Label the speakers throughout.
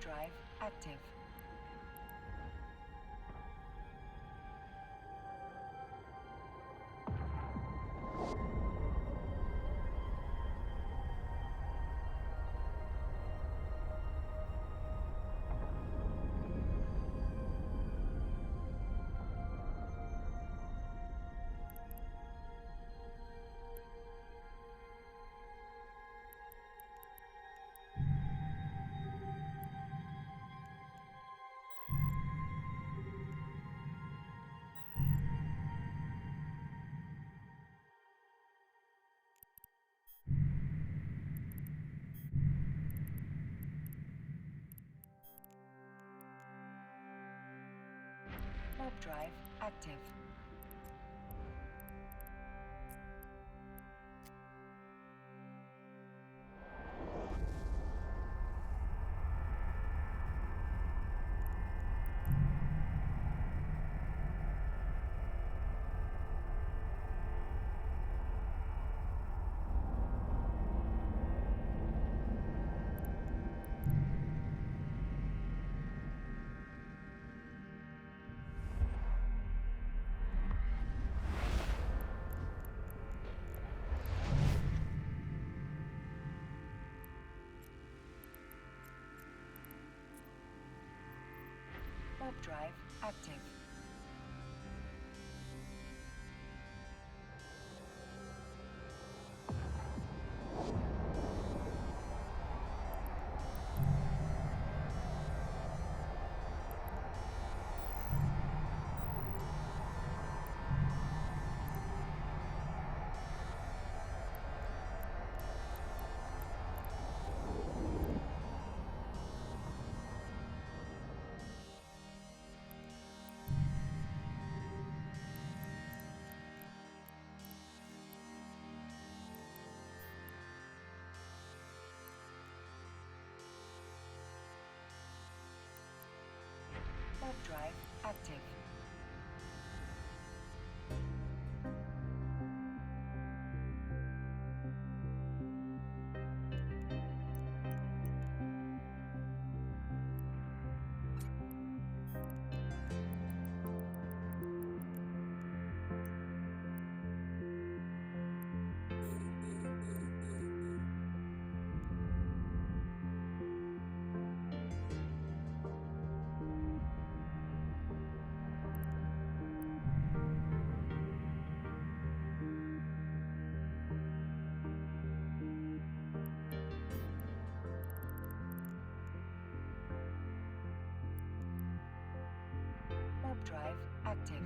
Speaker 1: drive active. Warp drive active. Warp drive active. Warp drive active. Warp drive active.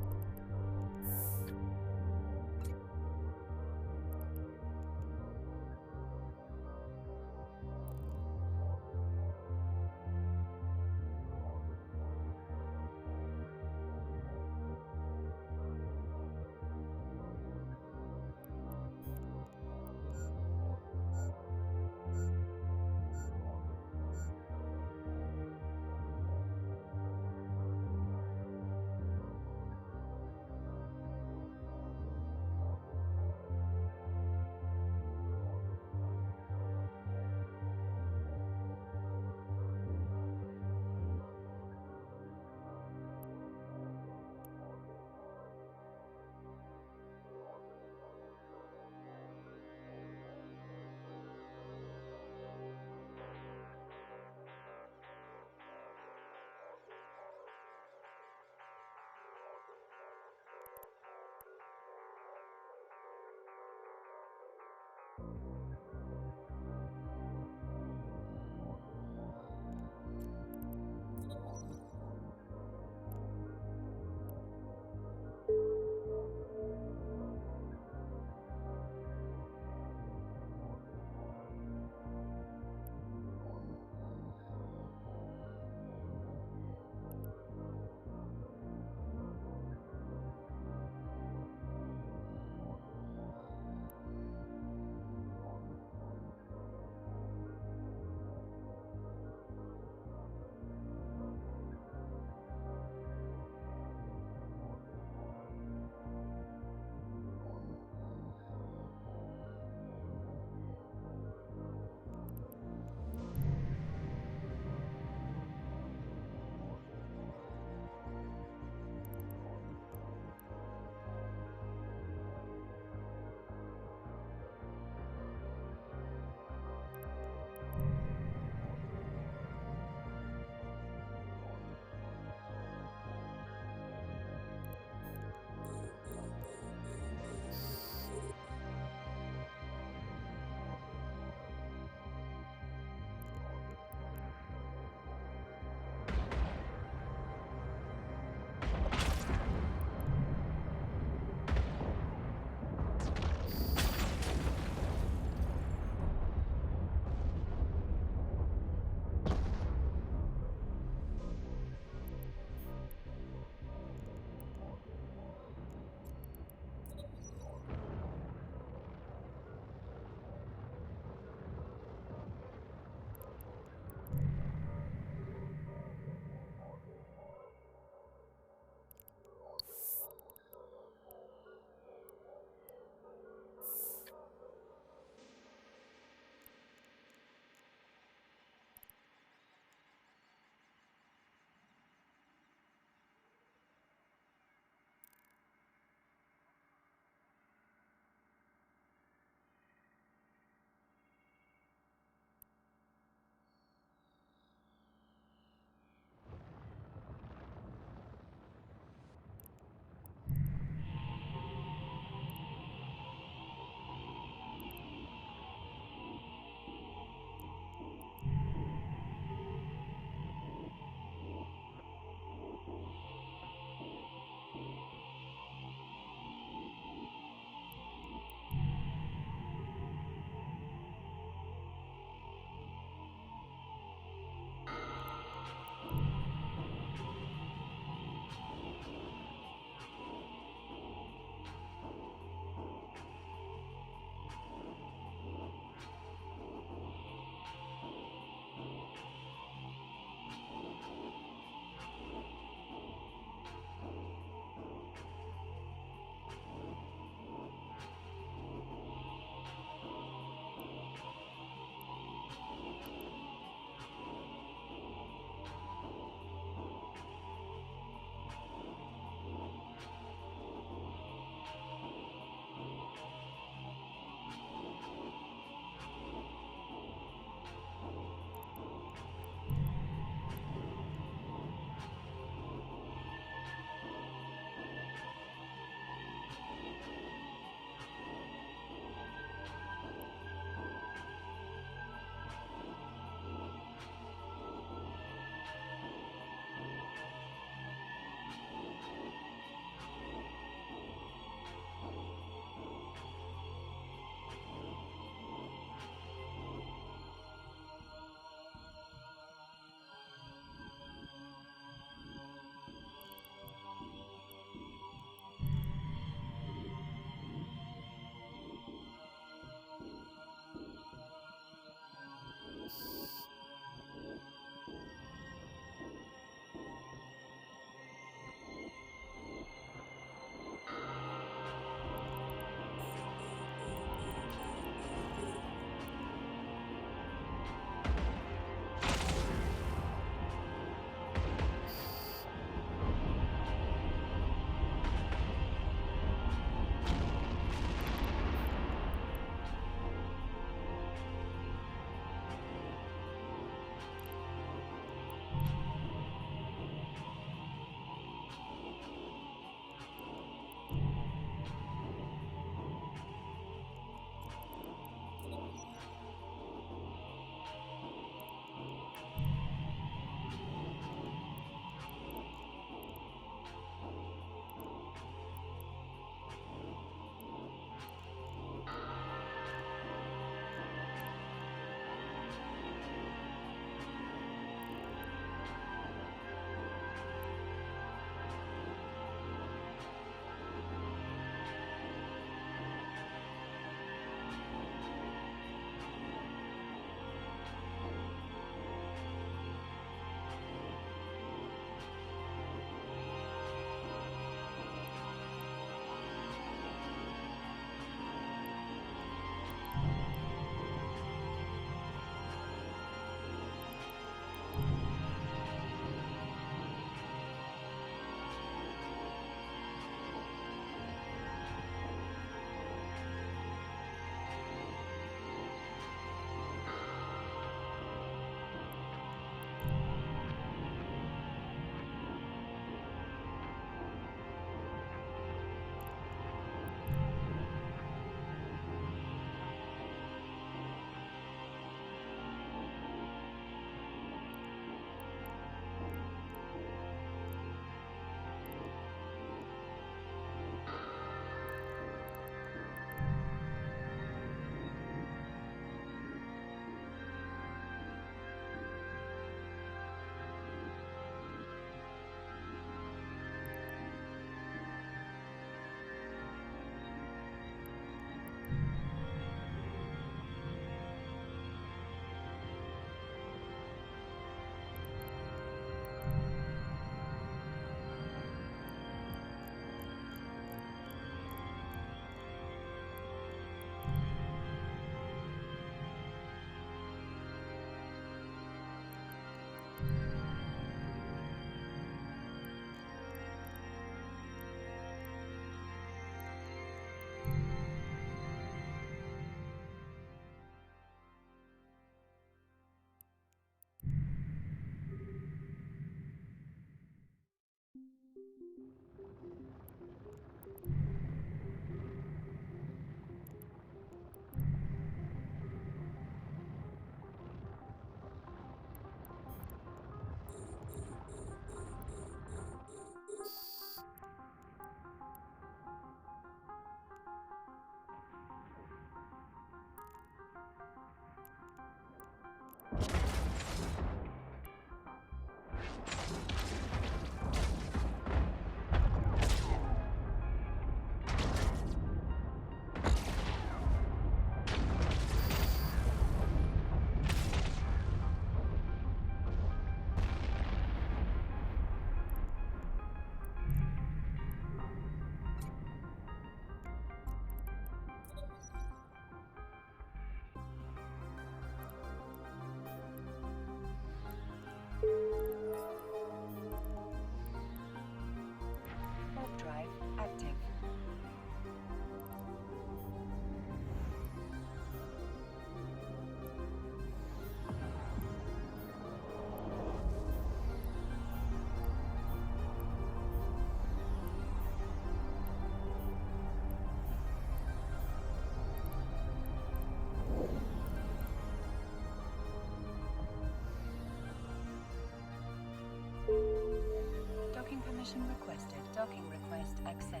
Speaker 1: Permission requested. Docking request accepted.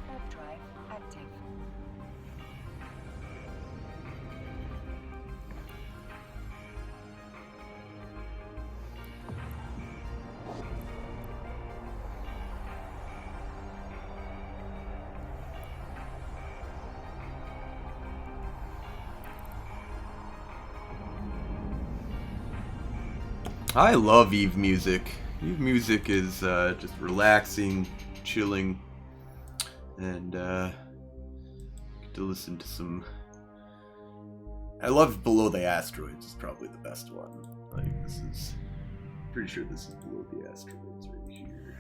Speaker 1: Warp drive active.
Speaker 2: I love Eve music. Eve music is just relaxing, chilling, and get to listen to some. I love Below the Asteroids. It's probably the best one. Like this is, pretty sure this is Below the Asteroids right here.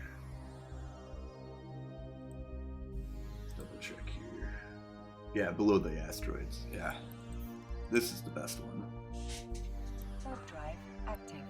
Speaker 2: Let's double check here. Yeah, Below the Asteroids. Yeah, this is the best one.
Speaker 1: Warp drive active.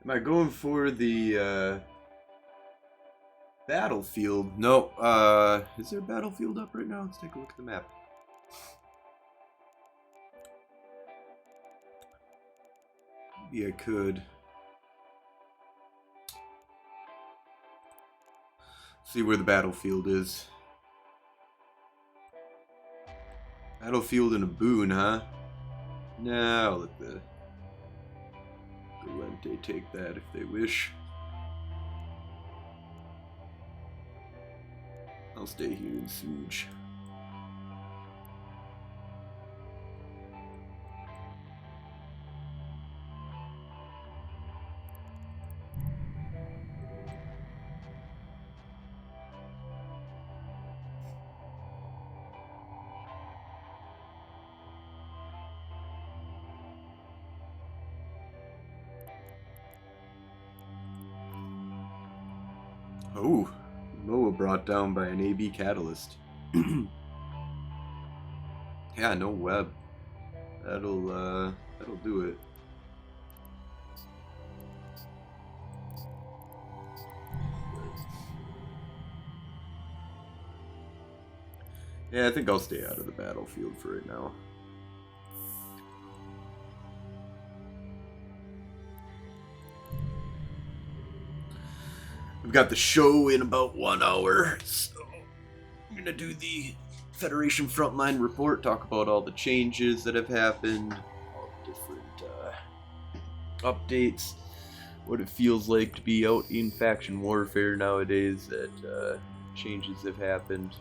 Speaker 2: Am I going for the battlefield? No. Is there a battlefield up right now? Let's take a look at the map. Maybe I could. See where the battlefield is. Battlefield and a boon, huh? Nah, I'll let the Galente take that if they wish. I'll stay here in Siege. Oh, Moa brought down by an AB catalyst. Yeah, no web. That'll do it. Yeah, I think I'll stay out of the battlefield for right now. We've got the show in about 1 hour, so I'm gonna do the Federation Frontline report, talk about all the changes that have happened, all the different updates, what it feels like to be out in faction warfare nowadays, that changes have happened.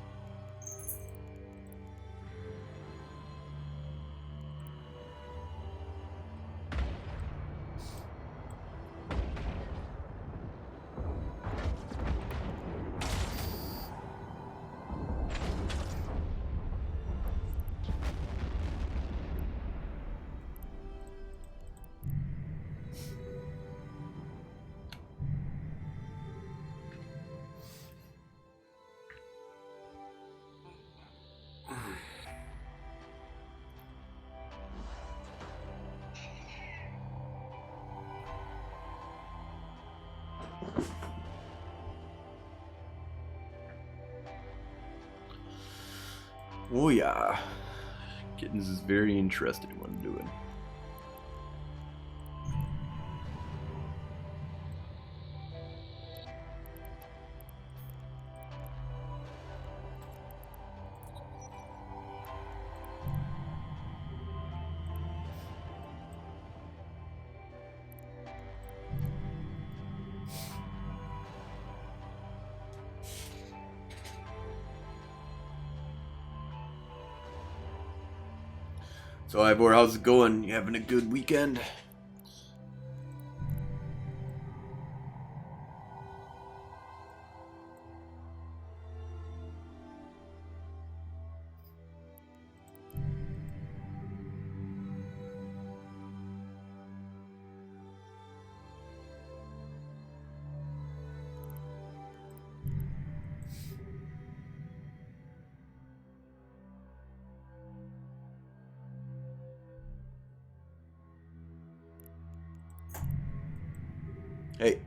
Speaker 2: Oh yeah. Kittens is very interested in what I'm doing. So Ivor, how's it going? You having a good weekend? Hey.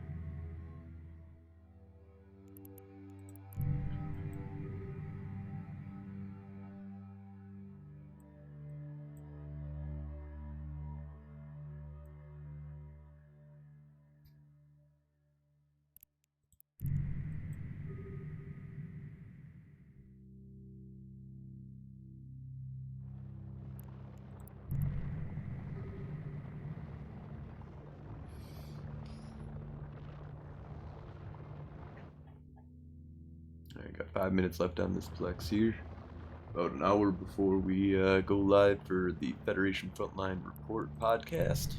Speaker 2: I got 5 minutes left on this Plex here. About an hour before we go live for the Federation Frontline Report podcast.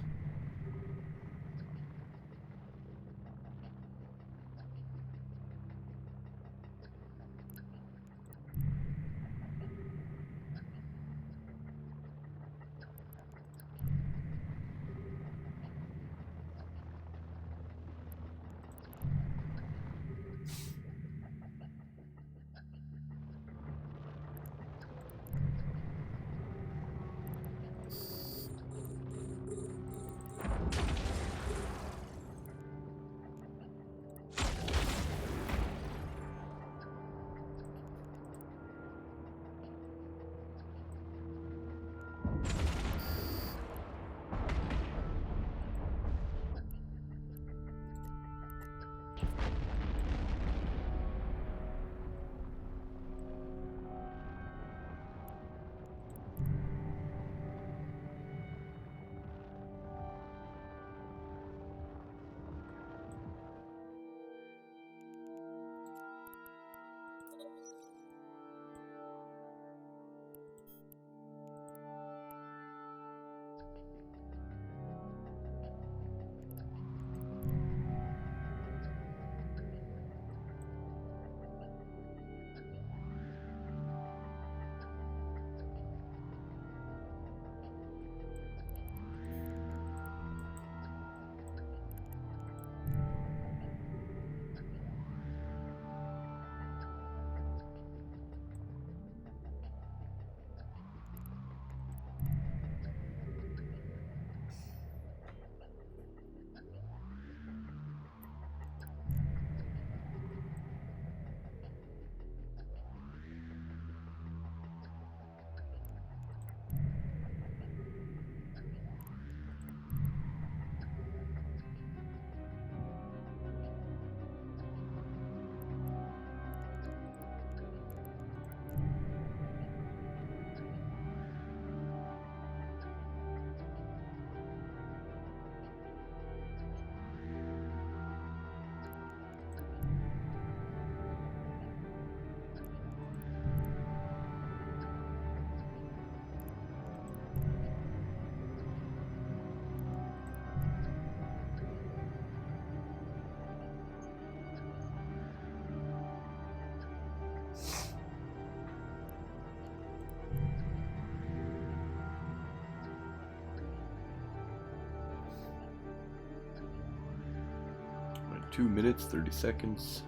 Speaker 2: Like 2 minutes, 30 seconds.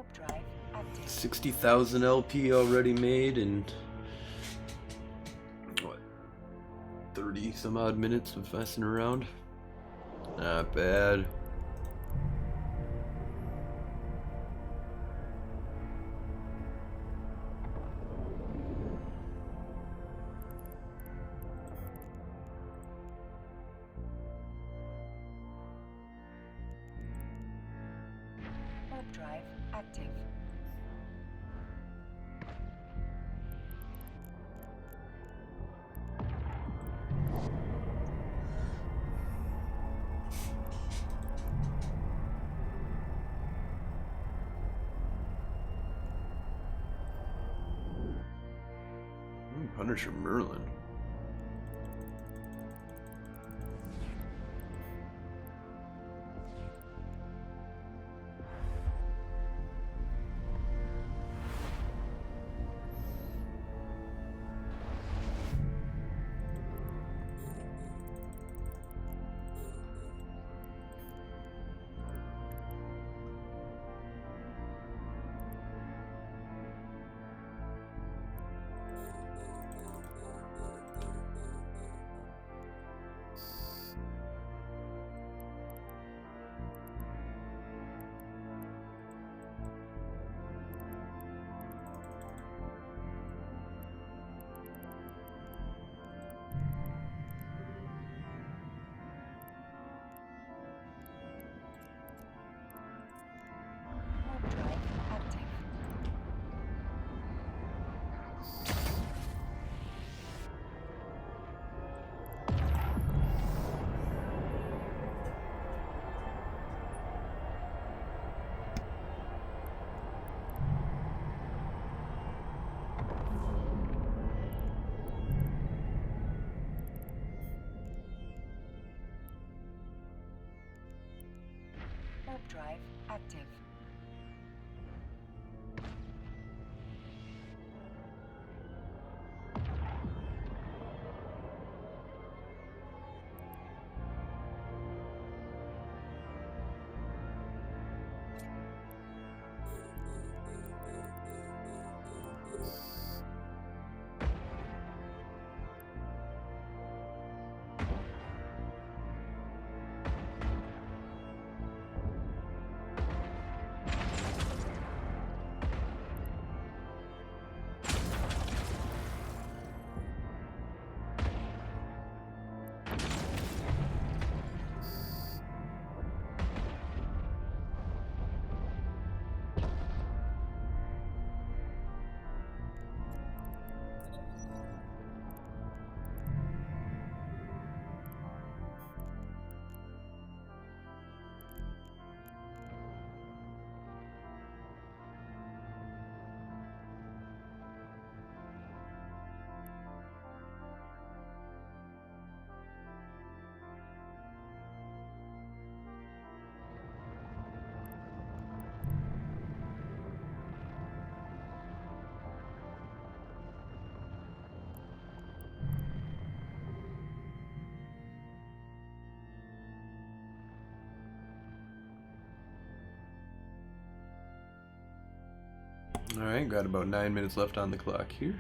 Speaker 1: Warp drive active.
Speaker 2: 60,000 LP already made in what, 30 some odd minutes of messing around. Not bad.
Speaker 1: Warp drive active.
Speaker 2: Punisher Merlin.
Speaker 1: Warp drive active. Warp drive active.
Speaker 2: Alright, got about 9 minutes left on the clock here.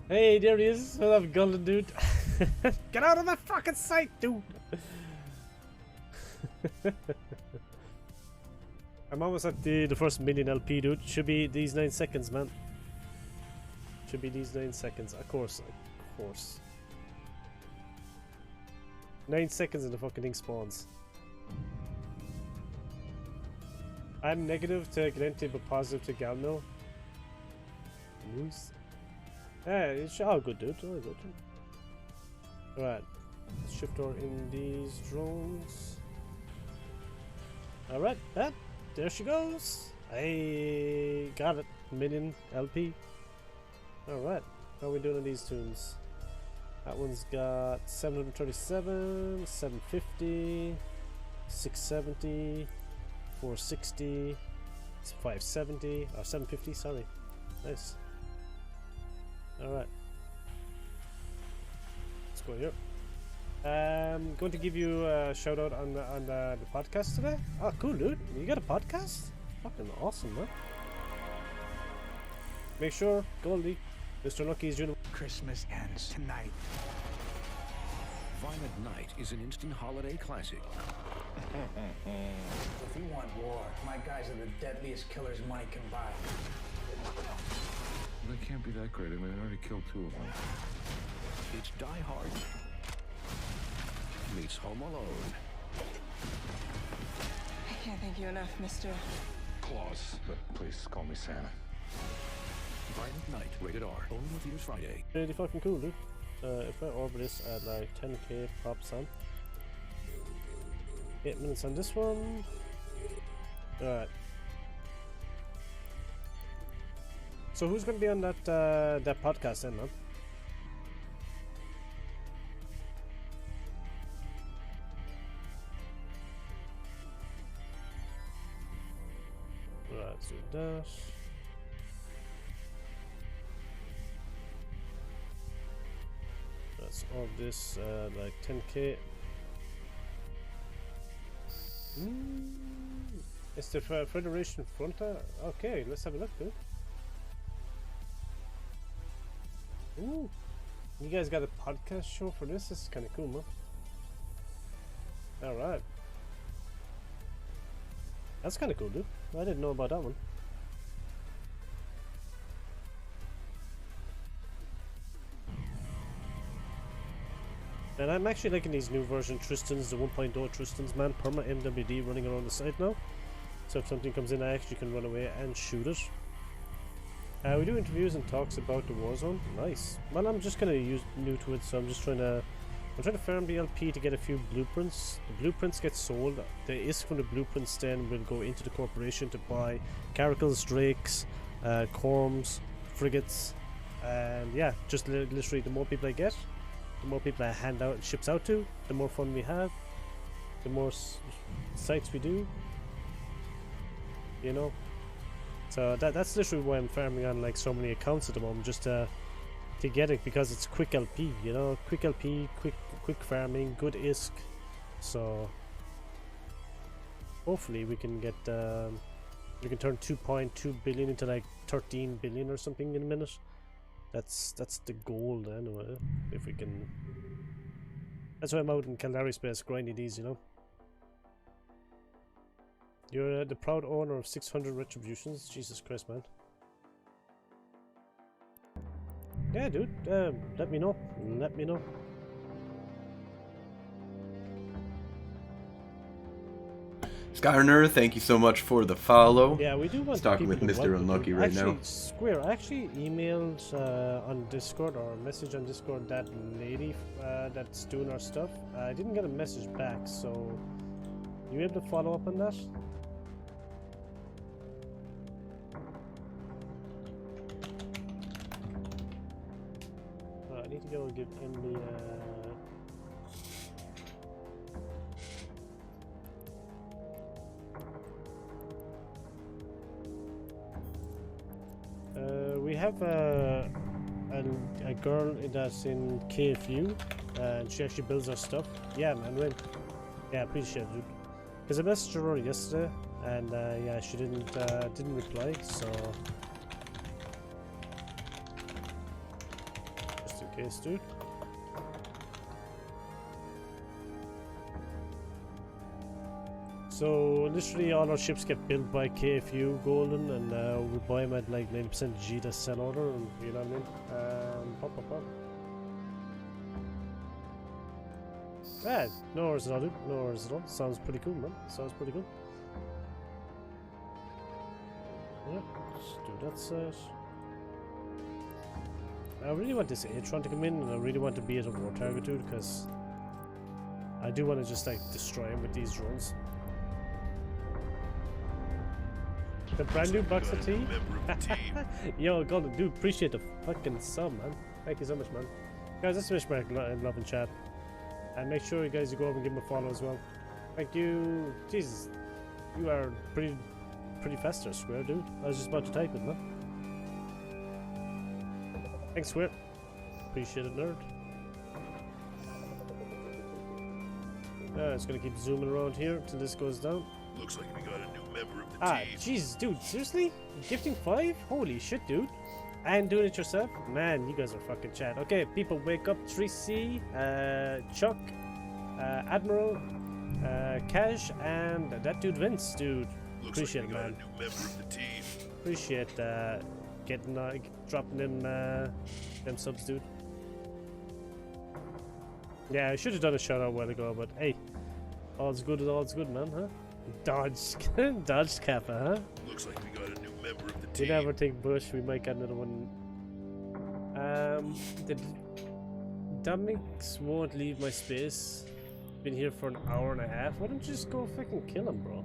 Speaker 3: Hey, there he is. What up, golden dude? Get out of my fucking sight, dude! I'm almost at the first million LP, dude. Should be these 9 seconds, man. Should be these 9 seconds. Of course, of course. 9 seconds and the fucking thing spawns. I'm negative to Glenti, but positive to Galno. News. Yeah, it's all good, dude. All good. Alright. Let's shift over in these drones. Alright, there she goes. I got it. Million LP. Alright. How are we doing on these tunes? That one's got 737, 750, 670, 460, 570, or 750, sorry. Nice. Alright. Let's go here. Going to give you a shout out on the podcast today. Oh, cool, dude. You got a podcast? Fucking awesome, man. Make sure, Goldie, Mr. Lucky's doing.
Speaker 4: Christmas ends tonight.
Speaker 5: Violent Night is an instant holiday classic.
Speaker 4: If you want war, my guys are the deadliest killers money can buy.
Speaker 5: They can't be that great. I mean, I already killed 2 of them. It's Die Hard meets Home Alone.
Speaker 6: I can't thank you enough, Mr.
Speaker 5: Claus, but please call me Santa. Violent Night, rated R. Only in theaters Friday.
Speaker 3: Really fucking cool, dude. If I orbit this at like 10k props on. 8 minutes on this one. Alright. So who's gonna be on that that podcast then, man? Right, so that. Let's orb this like 10k. It's the Federation Fronta. Okay, let's have a look, dude. Ooh, you guys got a podcast show for this? This is kind of cool, man. Alright. That's kind of cool, dude. I didn't know about that one. And I'm actually liking these new version Tristans, the 1.0 Tristans, man. Perma MWD running around the side now. So if something comes in, I actually can run away and shoot it. We do interviews and talks about the Warzone. Nice. Well, I'm just kind of new to it, so I'm trying to farm the LP to get a few blueprints. The blueprints get sold. The ISK from the blueprints then will go into the corporation to buy caracals, drakes, corms, frigates, and yeah, just literally the more people I get, the more people I hand out and ships out to, the more fun we have, the more sites we do, you know. So that's literally why I'm farming on like so many accounts at the moment, just to get it, because it's quick LP, you know, quick LP, quick farming, good ISK. So hopefully we can get we can turn 2.2 billion into like 13 billion or something in a minute. That's the goal anyway, if we can. That's why I'm out in Caldari space grinding these, you know. You're the proud owner of 600 retributions. Jesus Christ, man. Yeah, dude. Let me know. Let me know.
Speaker 2: Skyner, thank you so much for the follow.
Speaker 3: Yeah, we do want
Speaker 2: Talking
Speaker 3: people
Speaker 2: with
Speaker 3: to
Speaker 2: Mr.
Speaker 3: welcome
Speaker 2: Unlucky
Speaker 3: people.
Speaker 2: right
Speaker 3: actually,
Speaker 2: now.
Speaker 3: Square, I actually emailed on Discord or message on Discord that lady that's doing our stuff. I didn't get a message back, so you able to follow up on that? I need to go and give Emily we have a girl that's in KFU, and she actually builds our stuff. Yeah, man, win. Yeah, appreciate it, dude. Because I messaged her yesterday, and yeah, she didn't reply. So just in case, dude. So literally all our ships get built by KFU Golden, and we buy them at like 9% G to sell order, and you know what I mean? Pop, pop, pop. Ah, no worries at all, dude. No worries at all. Sounds pretty cool, man. Sounds pretty cool. Yeah, let's do that set. I really want this Atron to come in, and I really want to be at a war target, dude, because I do want to just like destroy him with these drones. The brand new box of tea? Yo, Golden, dude, appreciate the fucking sub, man. Thank you so much, man. Guys, let's smash back and love and chat. And make sure you guys go over and give him a follow as well. Thank you. Jesus, you are pretty fast there, Square, dude. I was just about to type it, man. Thanks, Square. Appreciate it, nerd. It's gonna keep zooming around here until this goes down.
Speaker 5: Looks like we got a new member of the team.
Speaker 3: Jesus, dude, seriously? Gifting 5? Holy shit, dude. And doing it yourself? Man, you guys are fucking chat. Okay, people, wake up. 3C, Chuck, Admiral, Cash, and that dude Vince, dude.
Speaker 5: Looks
Speaker 3: Appreciate
Speaker 5: like
Speaker 3: it,
Speaker 5: we got
Speaker 3: man.
Speaker 5: a new member of the team.
Speaker 3: Appreciate getting dropping them subs, dude. Yeah, I should have done a shout out a while ago, but hey, all's good, man, huh? Dodged Kappa, huh?
Speaker 5: Looks like we got a new member of the
Speaker 3: You
Speaker 5: team.
Speaker 3: never think Bush, we might get another one. The Dominics won't leave my space. Been here for an hour and a half. Why don't you just go fucking kill him, bro?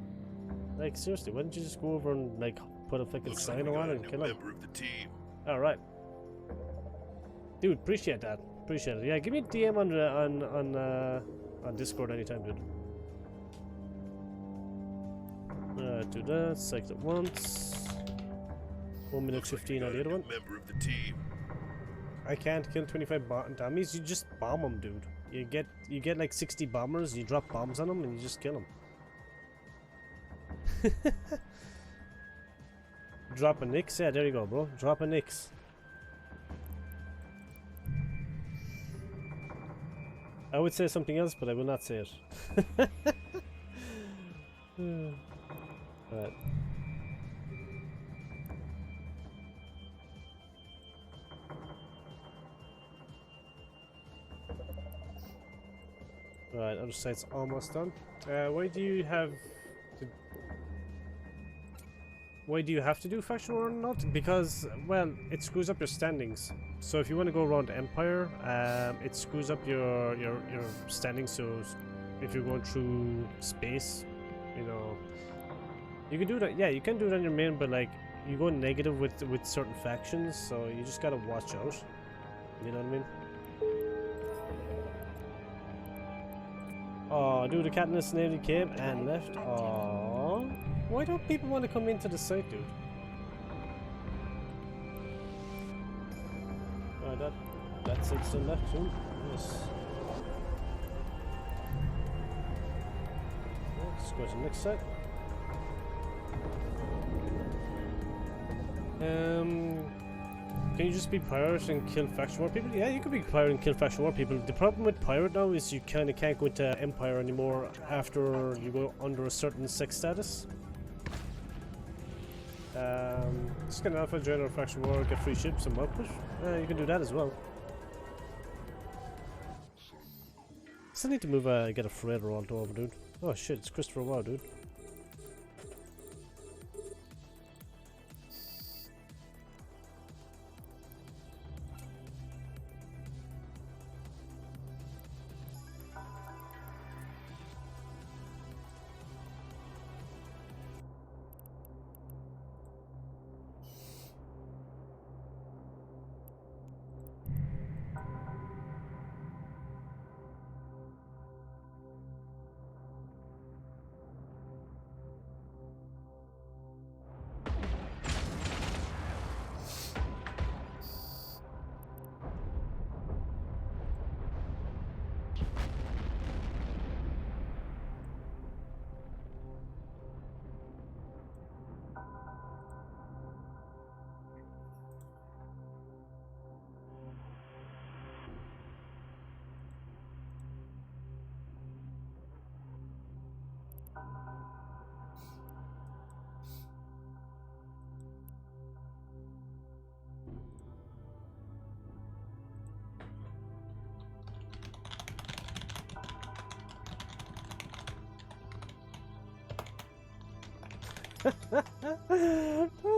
Speaker 3: Like, seriously, why don't you just go over and, like, put a fucking
Speaker 5: Looks like
Speaker 3: sign
Speaker 5: we got
Speaker 3: on
Speaker 5: a
Speaker 3: and
Speaker 5: new
Speaker 3: kill him?
Speaker 5: member of the team.
Speaker 3: Alright. Dude, appreciate that. Appreciate it. Yeah, give me a DM on Discord anytime, dude. Do that. Select it once. 1 minute
Speaker 5: Looks like
Speaker 3: 15
Speaker 5: we
Speaker 3: on
Speaker 5: got
Speaker 3: the
Speaker 5: a
Speaker 3: other
Speaker 5: new
Speaker 3: one.
Speaker 5: member of the team.
Speaker 3: I can't kill 25 dummies. You just bomb them, dude. You get like 60 bombers. You drop bombs on them and you just kill them. Drop a nix. Yeah, there you go, bro. Drop a nix. I would say something else, but I will not say it. Right. Right, other side's almost done. Why do you have to do faction war or not? Because, well, it screws up your standings. So if you want to go around Empire, it screws up your standings. So if you're going through space, you know, you can do that. Yeah, you can do it on your main, but like you go negative with certain factions, so you just gotta watch out. You know what I mean? Oh, dude, the Katniss nearly came and left. Oh, why don't people want to come into the site, dude? Oh, that's it still left too. Yes. Let's go to the next site. Can you just be pirate and kill faction war people? Yeah, you could be pirate and kill faction war people. The problem with pirate now is you kind of can't go into Empire anymore after you go under a certain sex status. Just get an alpha, join our faction war, get free ships and output. You can do that as well. Still need to move, get a freighter all over, dude. Oh shit, it's Christopher Wow, dude.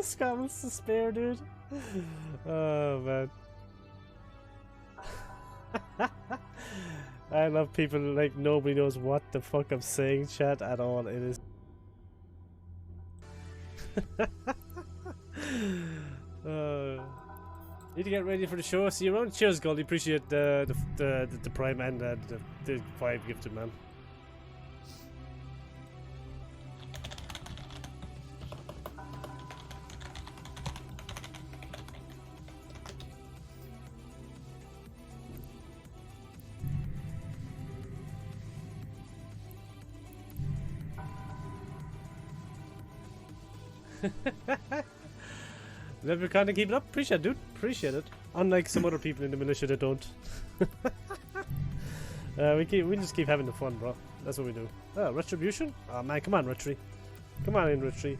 Speaker 3: Scotland's despair, dude. Oh man. I love people like nobody knows what the fuck I'm saying, chat, at all. It is. Need to get ready for the show. See you around. Cheers, Goldie. Appreciate the prime and the 5 gifted, man. Never kind of keep it up. Appreciate it, dude. Appreciate it. Unlike some other people in the militia that don't. We just keep having the fun, bro. That's what we do. Oh, retribution? Oh man, come on, Retri. Come on in, Retri.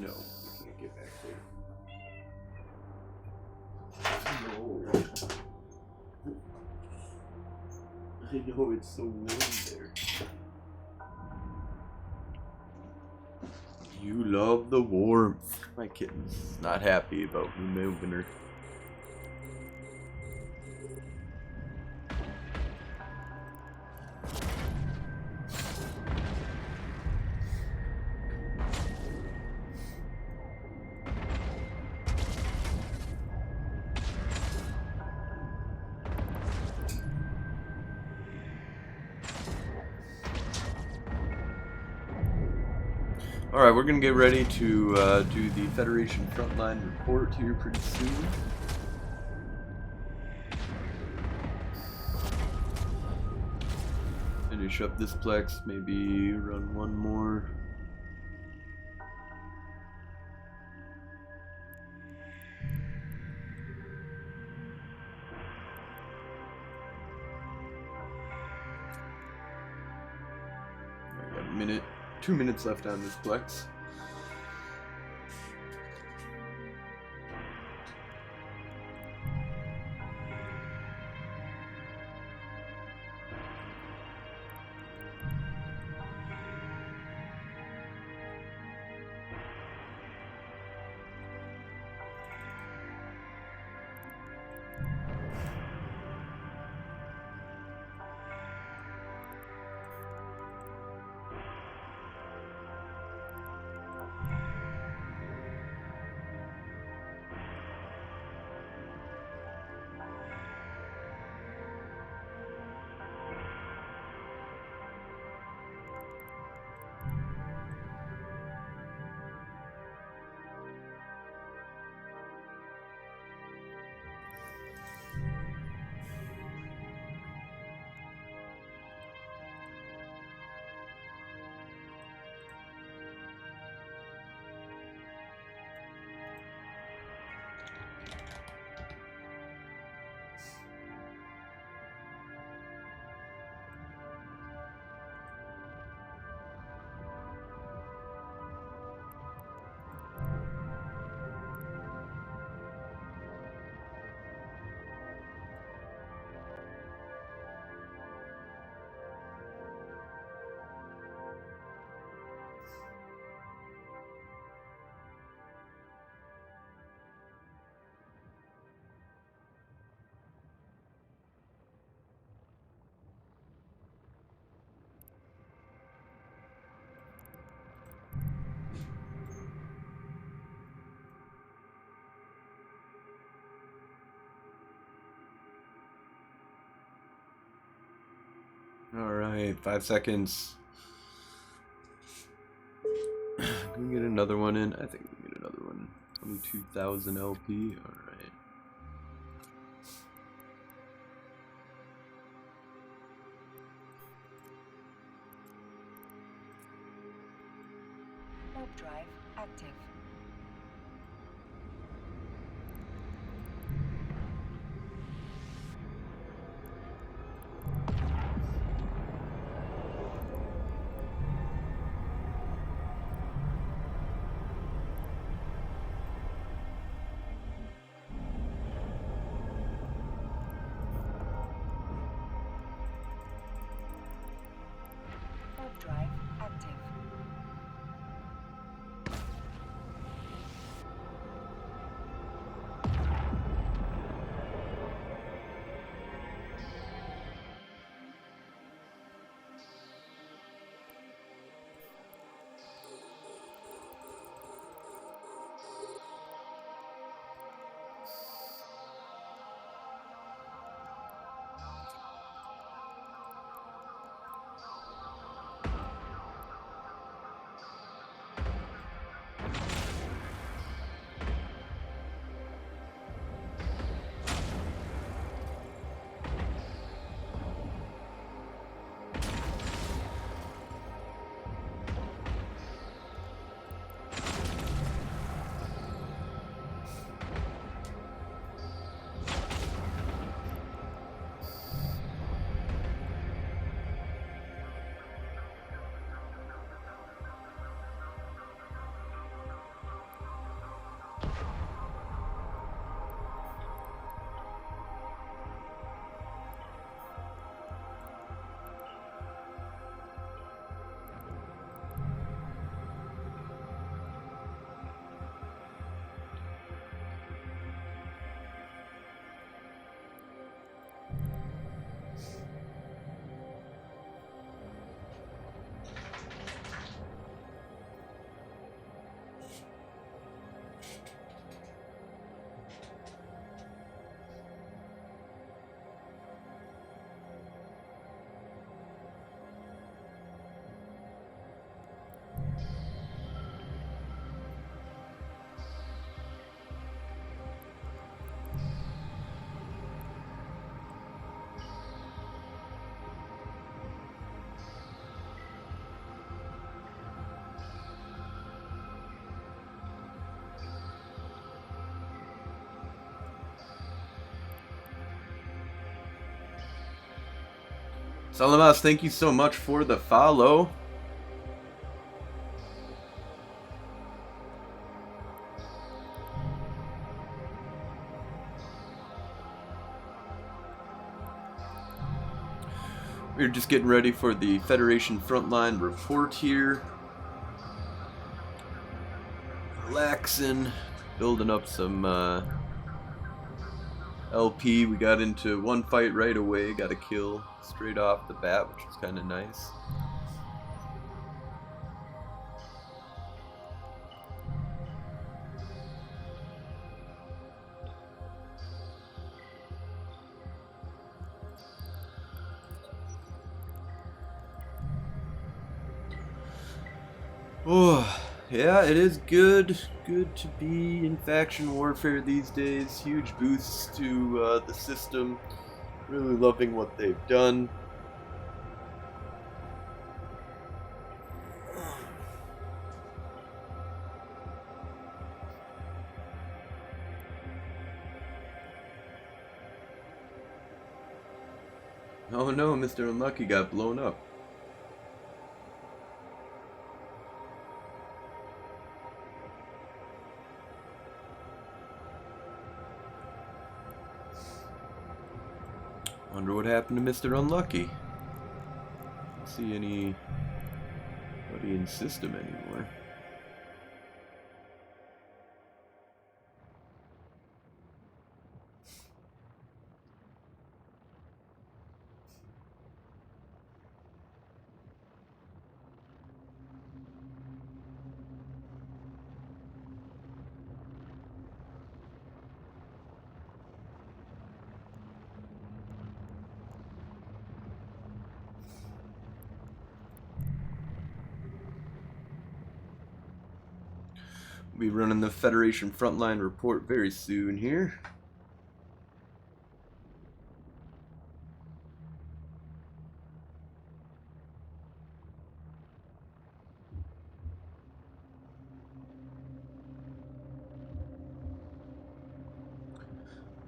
Speaker 2: No, we can't get back there. No. I know it's so warm there. You love the warmth. My kitten's not happy about me moving her. Alright, we're gonna get ready to do the Federation Frontline report here pretty soon. Finish up this plex, maybe run one more. I got a minute. 2 minutes left on this plex. Alright, 5 seconds. Can we get another one in? I think we can get another one. 22,000 LP. Alright.
Speaker 1: Warp drive active. Warp drive active.
Speaker 2: Salamas, thank you so much for the follow. We're just getting ready for the Federation Frontline report here. Relaxing, building up some LP. We got into one fight right away, got a kill straight off the bat, which was kind of nice. Oh, yeah, it is good to be in faction warfare these days. Huge boosts to the system. Really loving what they've done. Oh no, Mr. Unlucky got blown up. Wonder what happened to Mr. Unlucky. Don't see anybody in system anymore. We'll be running the Federation Frontline report very soon here.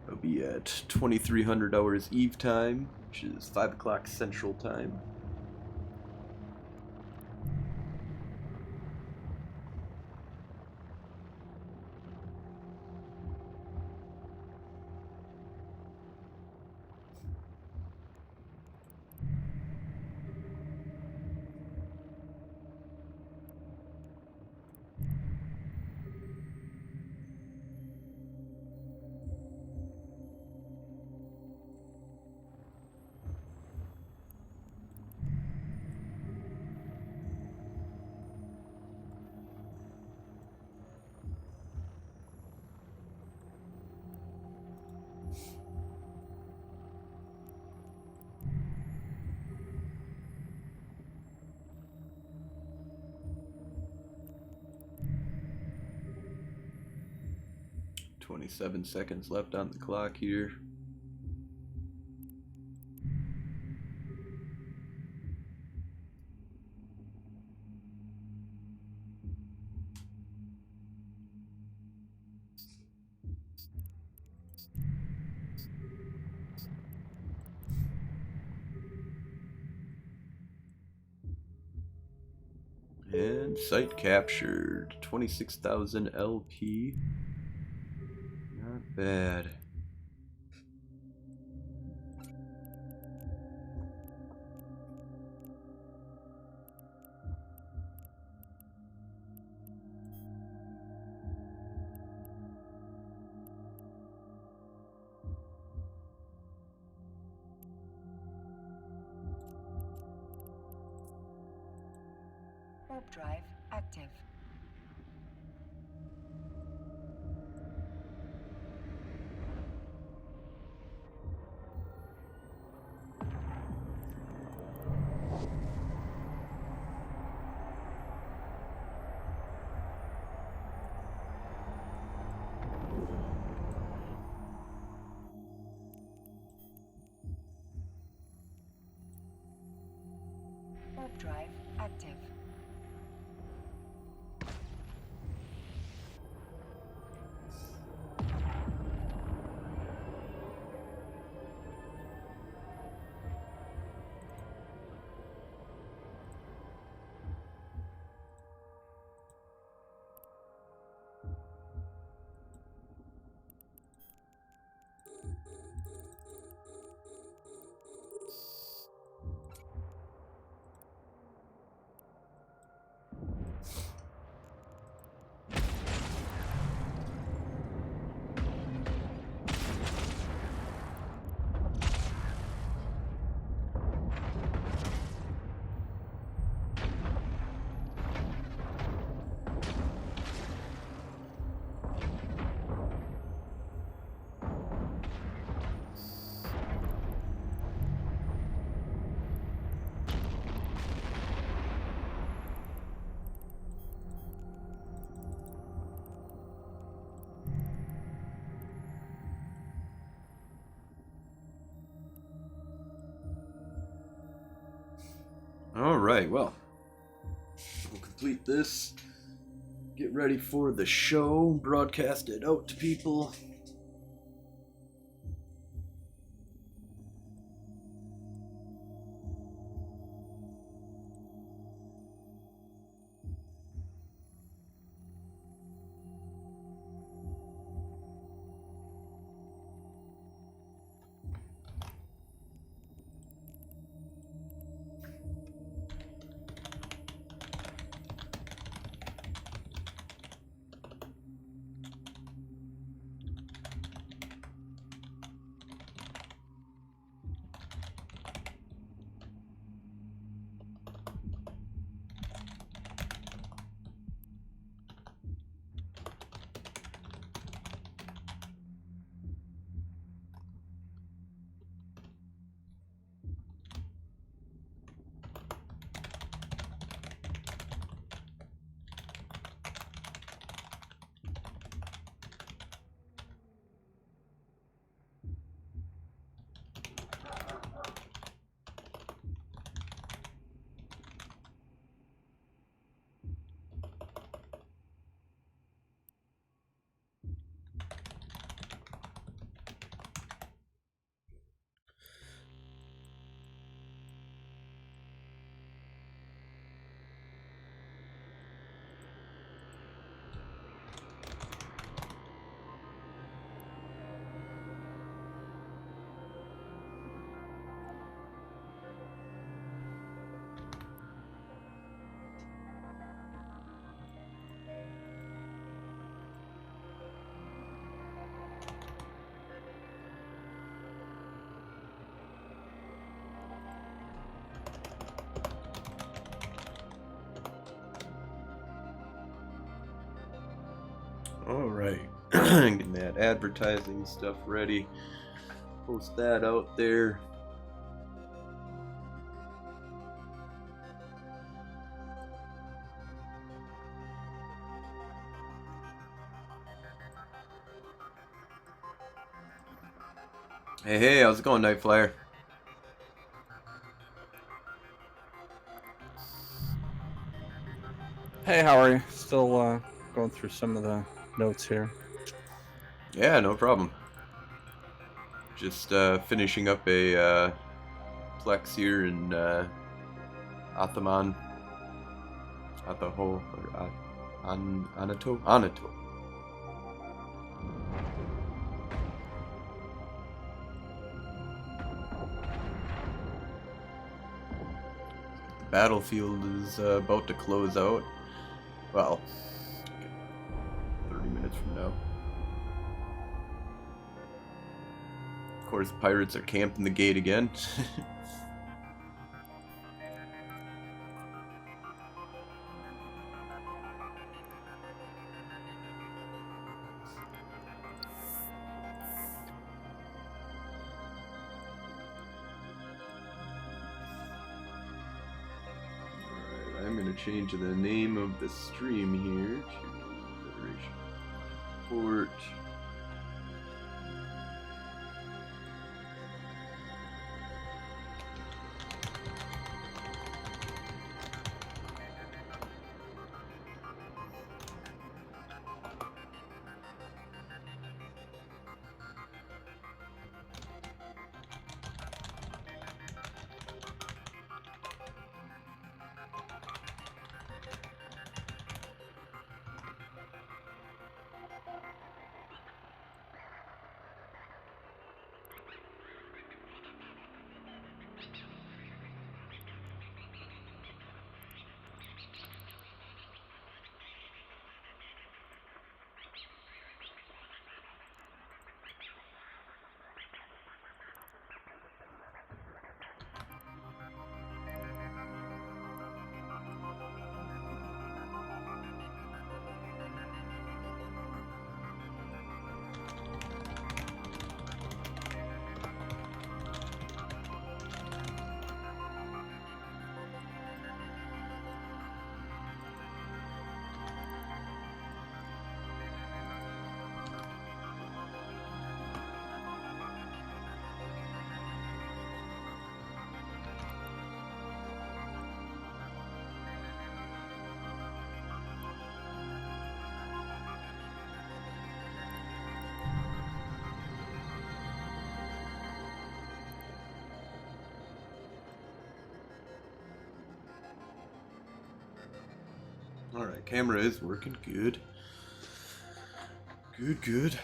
Speaker 2: I'll be at 2300 hours Eve time, which is 5 o'clock Central time. Seven seconds left on the clock here. And site captured. 26,000 LP. Not bad.
Speaker 1: Warp drive active. Warp drive active.
Speaker 2: Alright, well, we'll complete this, get ready for the show, broadcast it out to people. All right, getting that advertising stuff ready. Post that out there. Hey, how's it going, Night Flyer?
Speaker 7: Hey, how are you? Still going through some of the notes here.
Speaker 2: Yeah, no problem. Just finishing up a Plex here in Athaman. Ataho, or Anato? Anato. The battlefield is about to close out. Well, 30 minutes from now. Of course, pirates are camping the gate again. Alright, I'm going to change the name of the stream here to Federation Port. Alright, camera is working good. Good.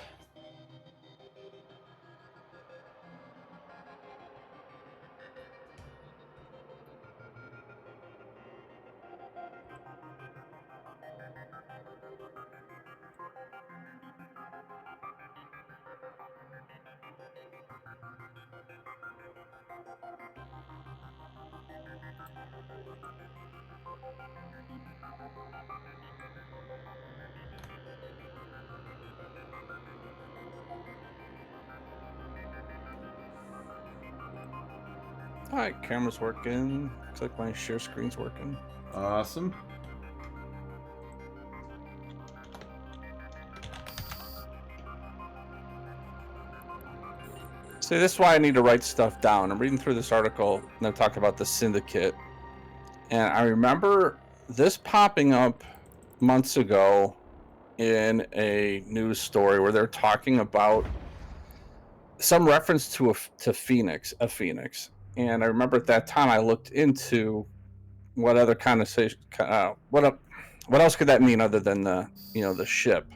Speaker 7: All right, camera's working. Looks like my share screen's working.
Speaker 2: Awesome.
Speaker 7: See, this is why I need to write stuff down. I'm reading through this article, and they're talking about the syndicate. And I remember this popping up months ago in a news story where they're talking about some reference to a Phoenix. And I remember at that time I looked into what other connotation, what else could that mean other than the ship?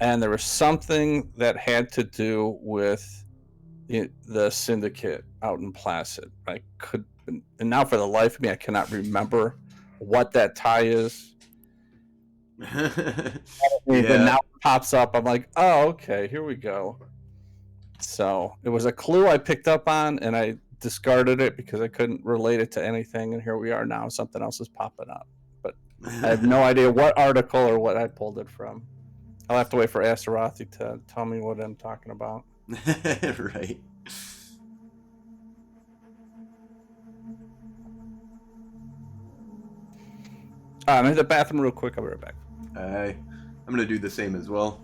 Speaker 7: And there was something that had to do with the syndicate out in Placid. And now for the life of me, I cannot remember what that tie is. But now it pops up. I'm like, oh, okay, here we go. So it was a clue I picked up on, and I discarded it because I couldn't relate it to anything. And here we are now. Something else is popping up. But I have no idea what article or what I pulled it from. I'll have to wait for Astarothi to tell me what I'm talking about.
Speaker 2: Right.
Speaker 7: I'm in the bathroom real quick. I'll be right back.
Speaker 2: I'm gonna do the same as well.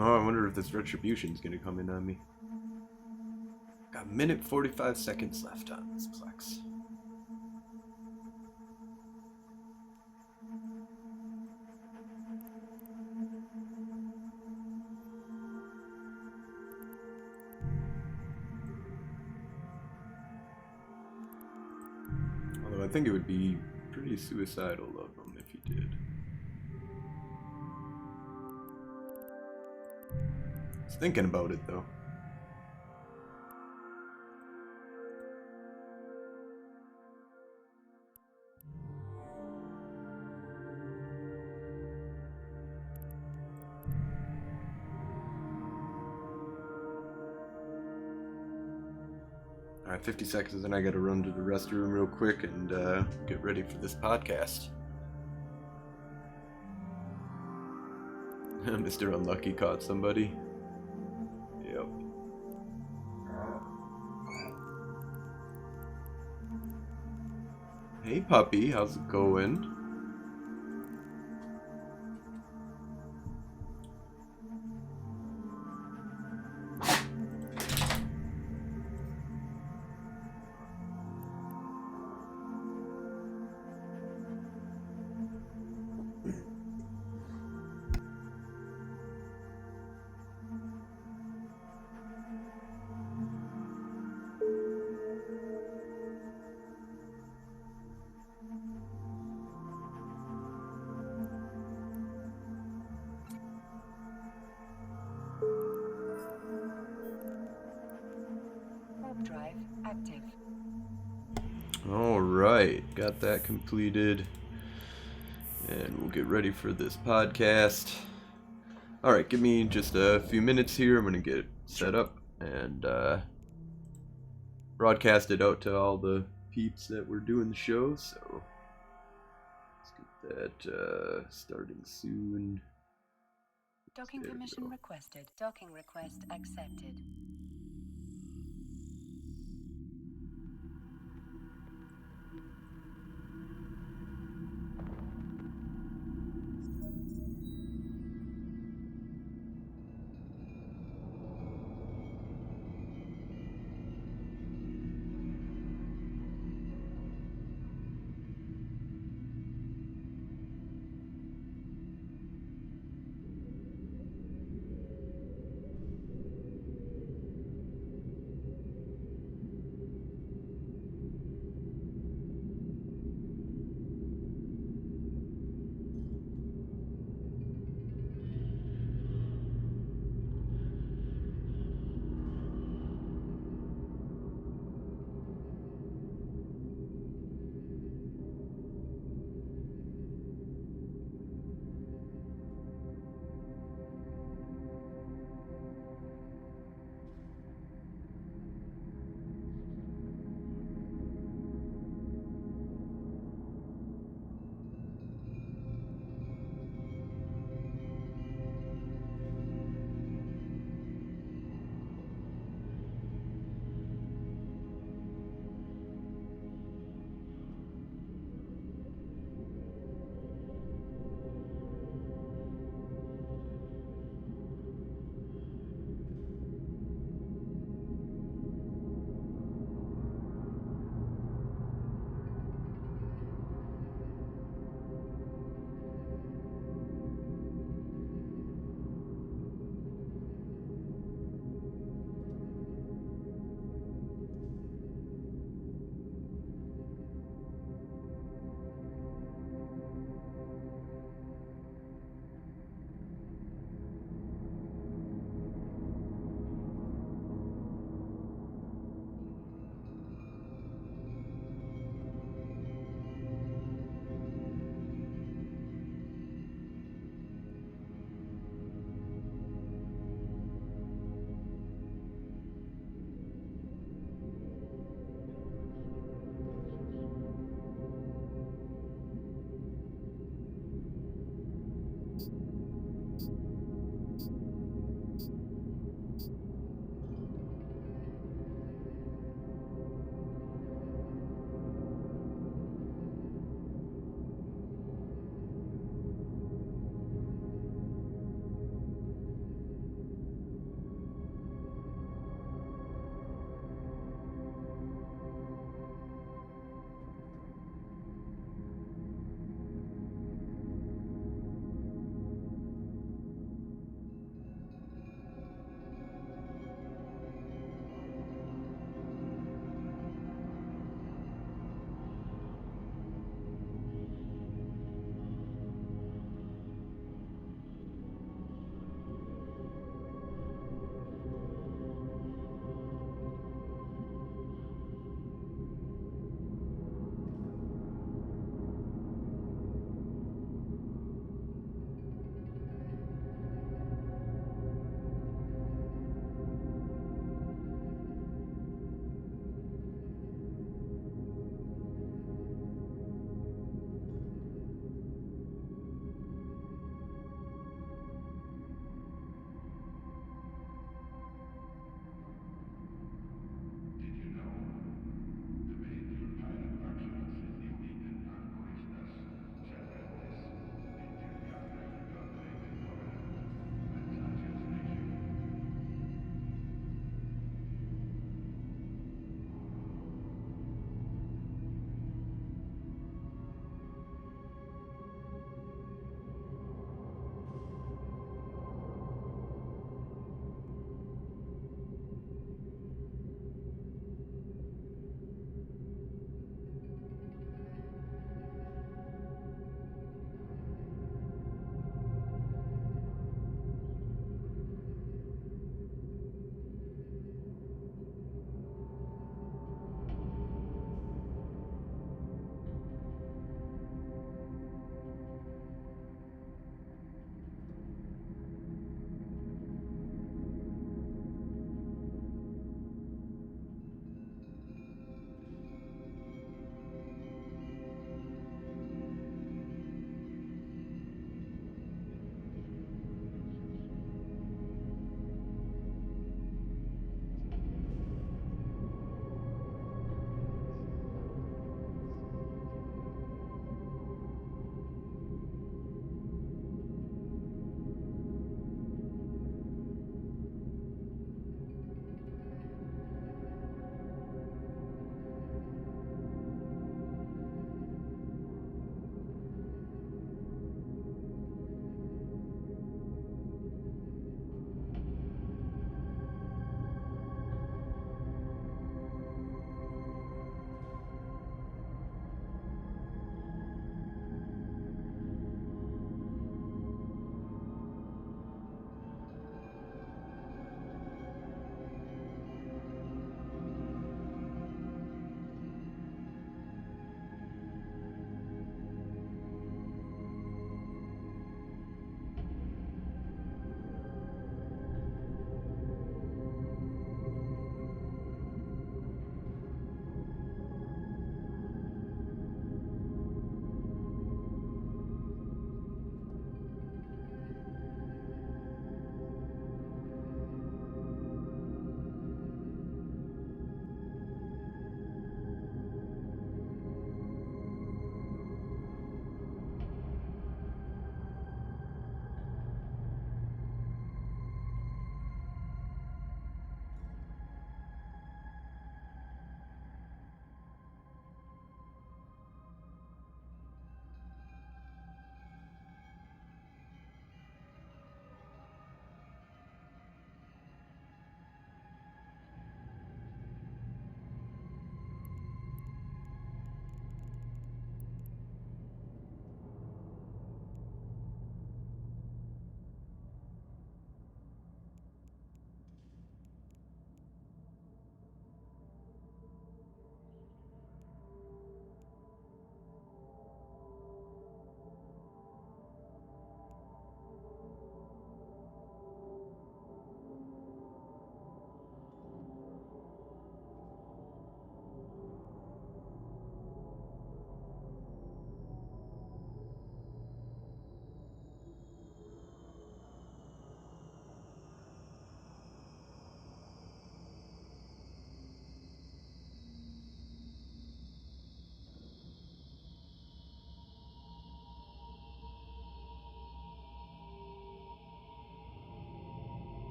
Speaker 2: Oh, I wonder if this retribution's gonna come in on me. Got a minute 45 seconds left on this Plex. Although I think it would be pretty suicidal of him if he did. He's thinking about it though. Alright, 50 seconds and I gotta run to the restroom real quick and get ready for this podcast. Mr. Unlucky caught somebody. Yep. Hey puppy, how's it going?
Speaker 1: Warp drive active.
Speaker 2: Alright, got that completed. And we'll get ready for this podcast. Alright, give me just a few minutes here. I'm going to get set up and broadcast it out to all the peeps that were doing the show. So let's get that starting soon.
Speaker 1: Docking
Speaker 2: There we
Speaker 1: permission
Speaker 2: go.
Speaker 1: requested. Docking request accepted.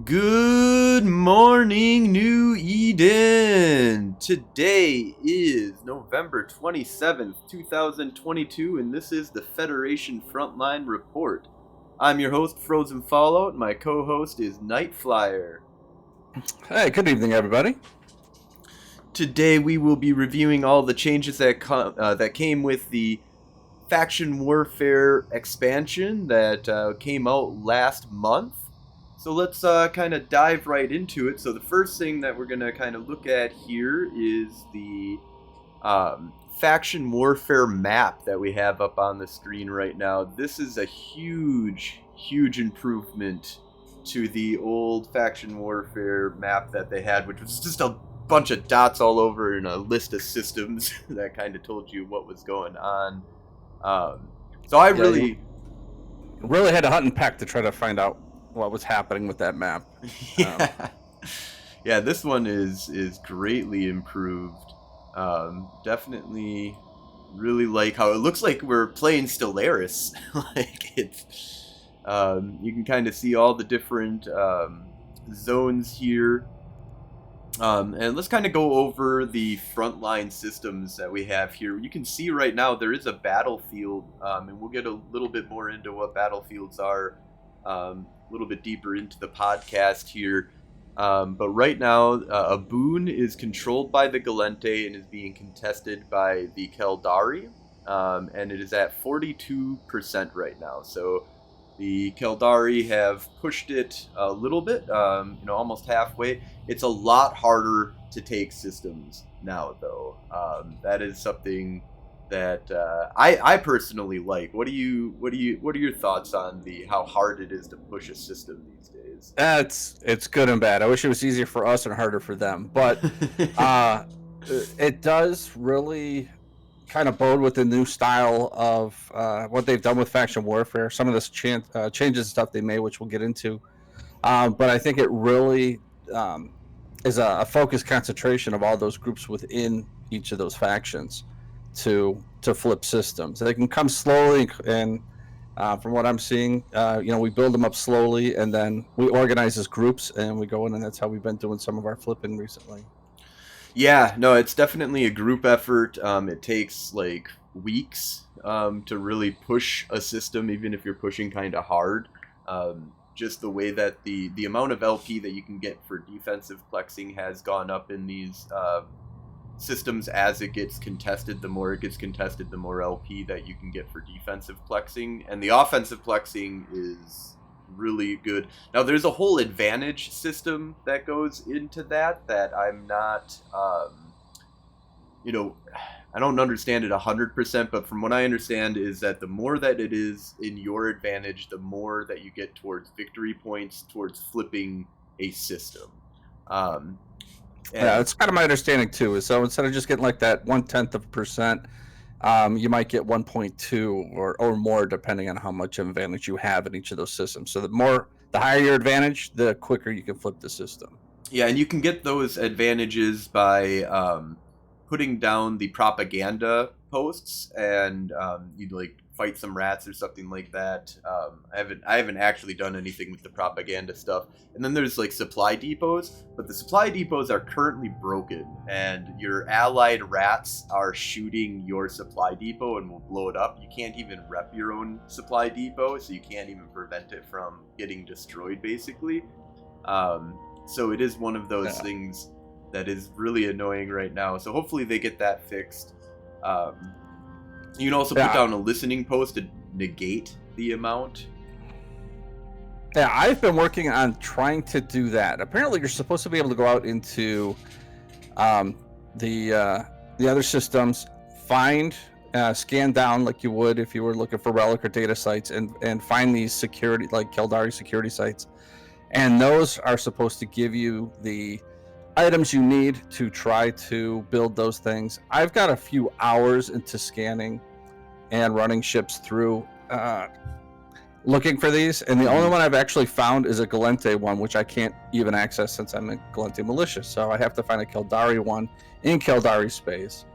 Speaker 2: Good morning, New Eden! Today is November 27th, 2022, and this is the Federation Frontline Report. I'm your host, Frozen Fallout, and my co-host is Nightflyer.
Speaker 7: Hey, good evening, everybody.
Speaker 2: Today we will be reviewing all the changes that came with the Faction Warfare expansion that came out last month. So let's kind of dive right into it. So the first thing that we're going to kind of look at here is the Faction Warfare map that we have up on the screen right now. This is a huge improvement to the old Faction Warfare map that they had, which was just a bunch of dots all over in a list of systems that kind of told you what was going on. So I really
Speaker 7: had to hunt and peck to try to find out what was happening with that map.
Speaker 2: Yeah, this one is greatly improved. Definitely really like how it looks like we're playing Stellaris. Like it's you can kind of see all the different zones here. And let's kind of go over the frontline systems that we have here. You can see right now there is a battlefield, and we'll get a little bit more into what battlefields are a little bit deeper into the podcast here. But right now, a boon is controlled by the Galente and is being contested by the Keldari, and it is at 42% right now. So the Keldari have pushed it a little bit, almost halfway. It's a lot harder to take systems now, though. That is something that I personally like. What are your thoughts on how hard it is to push a system these days?
Speaker 7: It's good and bad. I wish it was easier for us and harder for them, but it does really kind of bode with the new style of what they've done with Faction Warfare. Some of this changes and stuff they made, which we'll get into. But I think it really is a focused concentration of all those groups within each of those factions to flip systems. They can come slowly, and from what I'm seeing, we build them up slowly, and then we organize as groups, and we go in, and that's how we've been doing some of our flipping recently.
Speaker 2: Yeah, no, it's definitely a group effort. It takes like weeks to really push a system, even if you're pushing kind of hard. Just the way that the amount of LP that you can get for defensive plexing has gone up in these systems as it gets contested. The more it gets contested, the more LP that you can get for defensive plexing. And the offensive plexing is really good. Now, there's a whole advantage system that goes into that I'm not, I don't understand it 100%, but from what I understand is that the more that it is in your advantage, the more that you get towards victory points, towards flipping a system.
Speaker 7: Yeah, that's kind of my understanding too. So instead of just getting like that 0.1%, you might get 1.2 or more, depending on how much advantage you have in each of those systems. So the higher your advantage, the quicker you can flip the system.
Speaker 2: Yeah, and you can get those advantages by putting down the propaganda posts, and you'd like fight some rats or something like that. I haven't actually done anything with the propaganda stuff. And then there's like supply depots, but the supply depots are currently broken, and your allied rats are shooting your supply depot and will blow it up. You can't even rep your own supply depot, so you can't even prevent it from getting destroyed, basically. So it is one of those things that is really annoying right now. So hopefully they get that fixed. You can also put down a listening post to negate the amount.
Speaker 7: Yeah, I've been working on trying to do that. Apparently, you're supposed to be able to go out into the other systems, scan down like you would if you were looking for relic or data sites, and find these security, like Keldari security sites. And those are supposed to give you the items you need to try to build those things. I've got a few hours into scanning and running ships through looking for these, and the only one I've actually found is a Galente one, which I can't even access since I'm a Galente militia, so I have to find a Keldari one in Keldari space.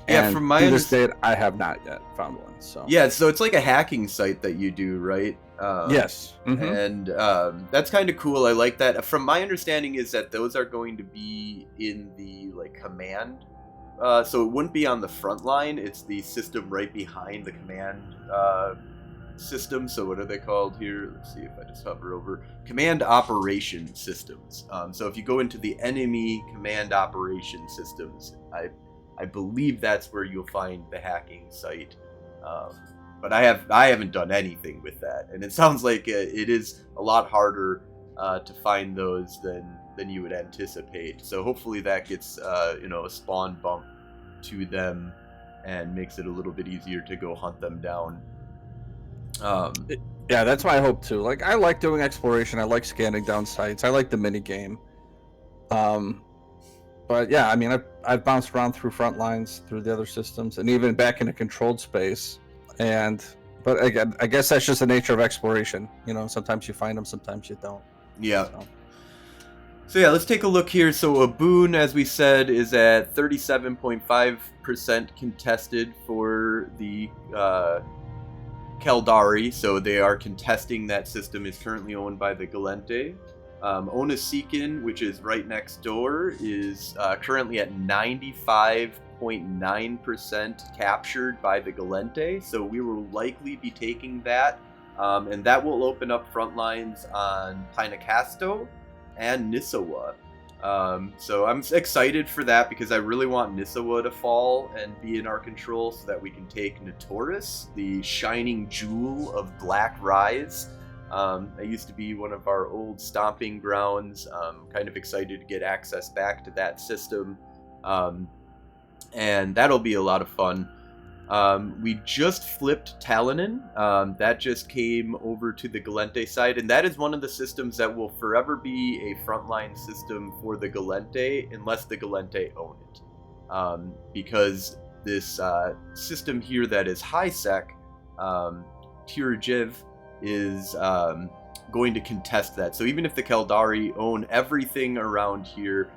Speaker 2: Yeah,
Speaker 7: and
Speaker 2: from my
Speaker 7: to this date, I have not yet found one. So
Speaker 2: yeah, so it's like a hacking site that you do, right?
Speaker 7: Yes. Mm-hmm.
Speaker 2: And that's kind of cool. I like that. From my understanding is that those are going to be in the like command. So it wouldn't be on the front line. It's the system right behind the command system. So what are they called here? Let's see if I just hover over command operation systems. So if you go into the enemy command operation systems, I believe that's where you'll find the hacking site. But I haven't done anything with that, and it sounds like it is a lot harder to find those than you would anticipate. So hopefully that gets a spawn bump to them and makes it a little bit easier to go hunt them down.
Speaker 7: Yeah, that's my hope too. Like, I like doing exploration. I like scanning down sites. I like the mini game. But yeah, I mean, I've bounced around through front lines, through the other systems, and even back in a controlled space. But again, I guess that's just the nature of exploration. Sometimes you find them, sometimes you don't.
Speaker 2: Yeah. So yeah, let's take a look here. So a boon, as we said, is at 37.5% contested for the Caldari. So they are contesting that system is currently owned by the Galente. Onasikin, which is right next door, is currently at 95.9% captured by the Galente. So we will likely be taking that. And that will open up front lines on Pinacasto and Nissawa. So I'm excited for that because I really want Nissawa to fall and be in our control so that we can take Notoris, the shining jewel of Black Rise. It used to be one of our old stomping grounds. Kind of excited to get access back to that system. And that'll be a lot of fun. We just flipped Talanin. That just came over to the Galente side, and that is one of the systems that will forever be a frontline system for the Galente unless the Galente own it. Because this system here that is high sec, Tirajiv, is going to contest that. So even if the Caldari own everything around here,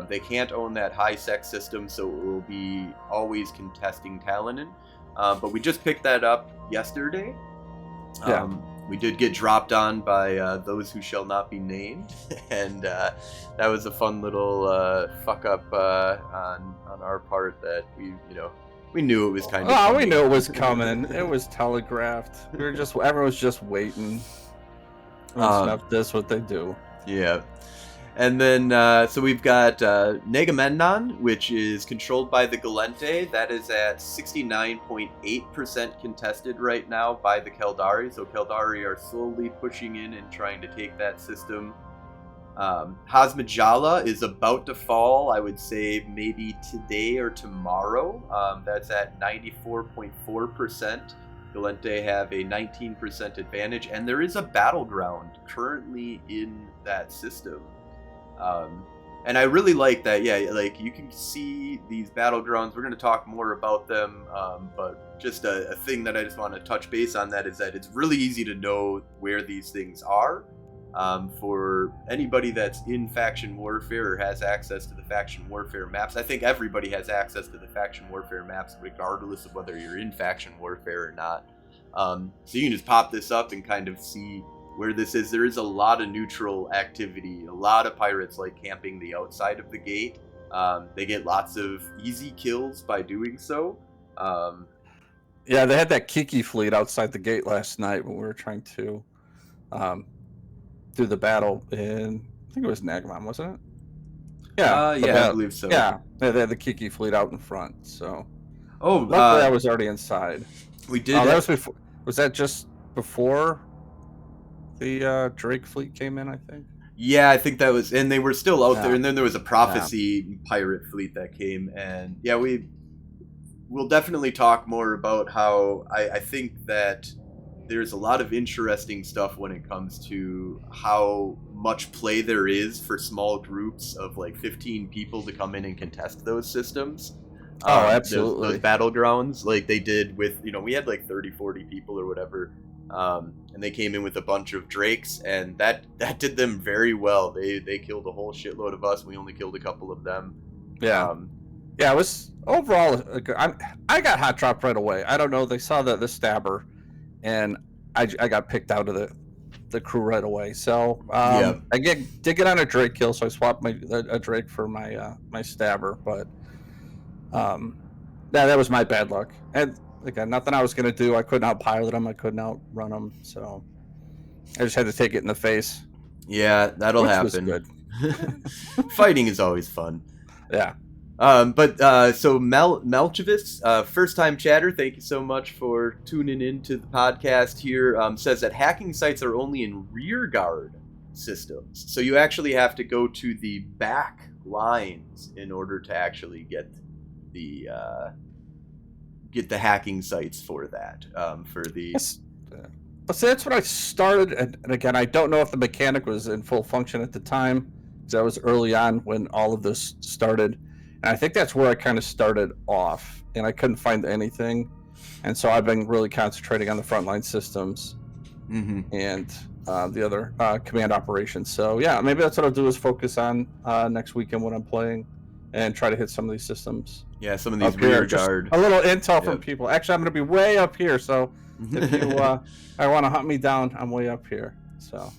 Speaker 2: they can't own that high sec system, so it will be always contesting Talanin. But we just picked that up yesterday. We did get dropped on by those who shall not be named, and that was a fun little fuck up on our part that we knew it was kind of.
Speaker 7: Oh, we knew it was coming. It was telegraphed. Everyone was just waiting. That's what they do.
Speaker 2: Yeah. And then, so we've got Negamemnon, which is controlled by the Galente. That is at 69.8% contested right now by the Caldari. So Caldari are slowly pushing in and trying to take that system. Hazmajala is about to fall, I would say maybe today or tomorrow. That's at 94.4%. Galente have a 19% advantage, and there is a battleground currently in that system. And I really like that. Yeah, like you can see these battlegrounds. We're going to talk more about them, but just a thing that I just want to touch base on that is that it's really easy to know where these things are. For anybody that's in faction warfare or has access to the faction warfare maps, I think everybody has access to the faction warfare maps regardless of whether you're in faction warfare or not. So you can just pop this up and kind of see where this is. There is a lot of neutral activity. A lot of pirates like camping the outside of the gate. They get lots of easy kills by doing so.
Speaker 7: Yeah, they had that Kiki fleet outside the gate last night when we were trying to do the battle in, I think it was Nagamon, wasn't it? Yeah,
Speaker 2: I believe so.
Speaker 7: Yeah, they had the Kiki fleet out in front. So, luckily I was already inside.
Speaker 2: We did.
Speaker 7: That was before. Was that just before the Drake fleet came in, I think?
Speaker 2: Yeah, I think that was, and they were still out there, and then there was a Prophecy pirate fleet that came, and yeah, we'll definitely talk more about how I think that there's a lot of interesting stuff when it comes to how much play there is for small groups of like 15 people to come in and contest those systems.
Speaker 7: Oh, absolutely.
Speaker 2: Those battlegrounds, like they did with, we had like 30, 40 people or whatever. And they came in with a bunch of drakes, and that did them very well. They killed a whole shitload of us. We only killed a couple of them.
Speaker 7: Yeah. Yeah, it was overall. I got hot dropped right away. I don't know. They saw the stabber, and I got picked out of the crew right away. So
Speaker 2: Yeah.
Speaker 7: I did get on a Drake kill, so I swapped a Drake for my stabber. But yeah, that was my bad luck. And again, nothing I was gonna do. I couldn't outpilot him. I couldn't outrun him. So I just had to take it in the face.
Speaker 2: Yeah, that'll
Speaker 7: Which
Speaker 2: happen.
Speaker 7: was good.
Speaker 2: Fighting is always fun.
Speaker 7: Yeah.
Speaker 2: So Melchivis, first time chatter, thank you so much for tuning in to the podcast here. Says that hacking sites are only in rear guard systems. So you actually have to go to the back lines in order to actually get the hacking sites for that. For the
Speaker 7: Yes. So that's what I started, and again, I don't know if the mechanic was in full function at the time, because that was early on when all of this started, and I think that's where I kind of started off, and I couldn't find anything, and so I've been really concentrating on the frontline systems and the other command operations. So yeah, maybe that's what I'll do is focus on next weekend when I'm playing, and try to hit some of these systems.
Speaker 2: Yeah, some of these
Speaker 7: Up here,
Speaker 2: rear
Speaker 7: just
Speaker 2: guard.
Speaker 7: a little intel from
Speaker 2: Yep.
Speaker 7: people. Actually, I'm going to be way up here, so if you I want to hunt me down, I'm way up here. So,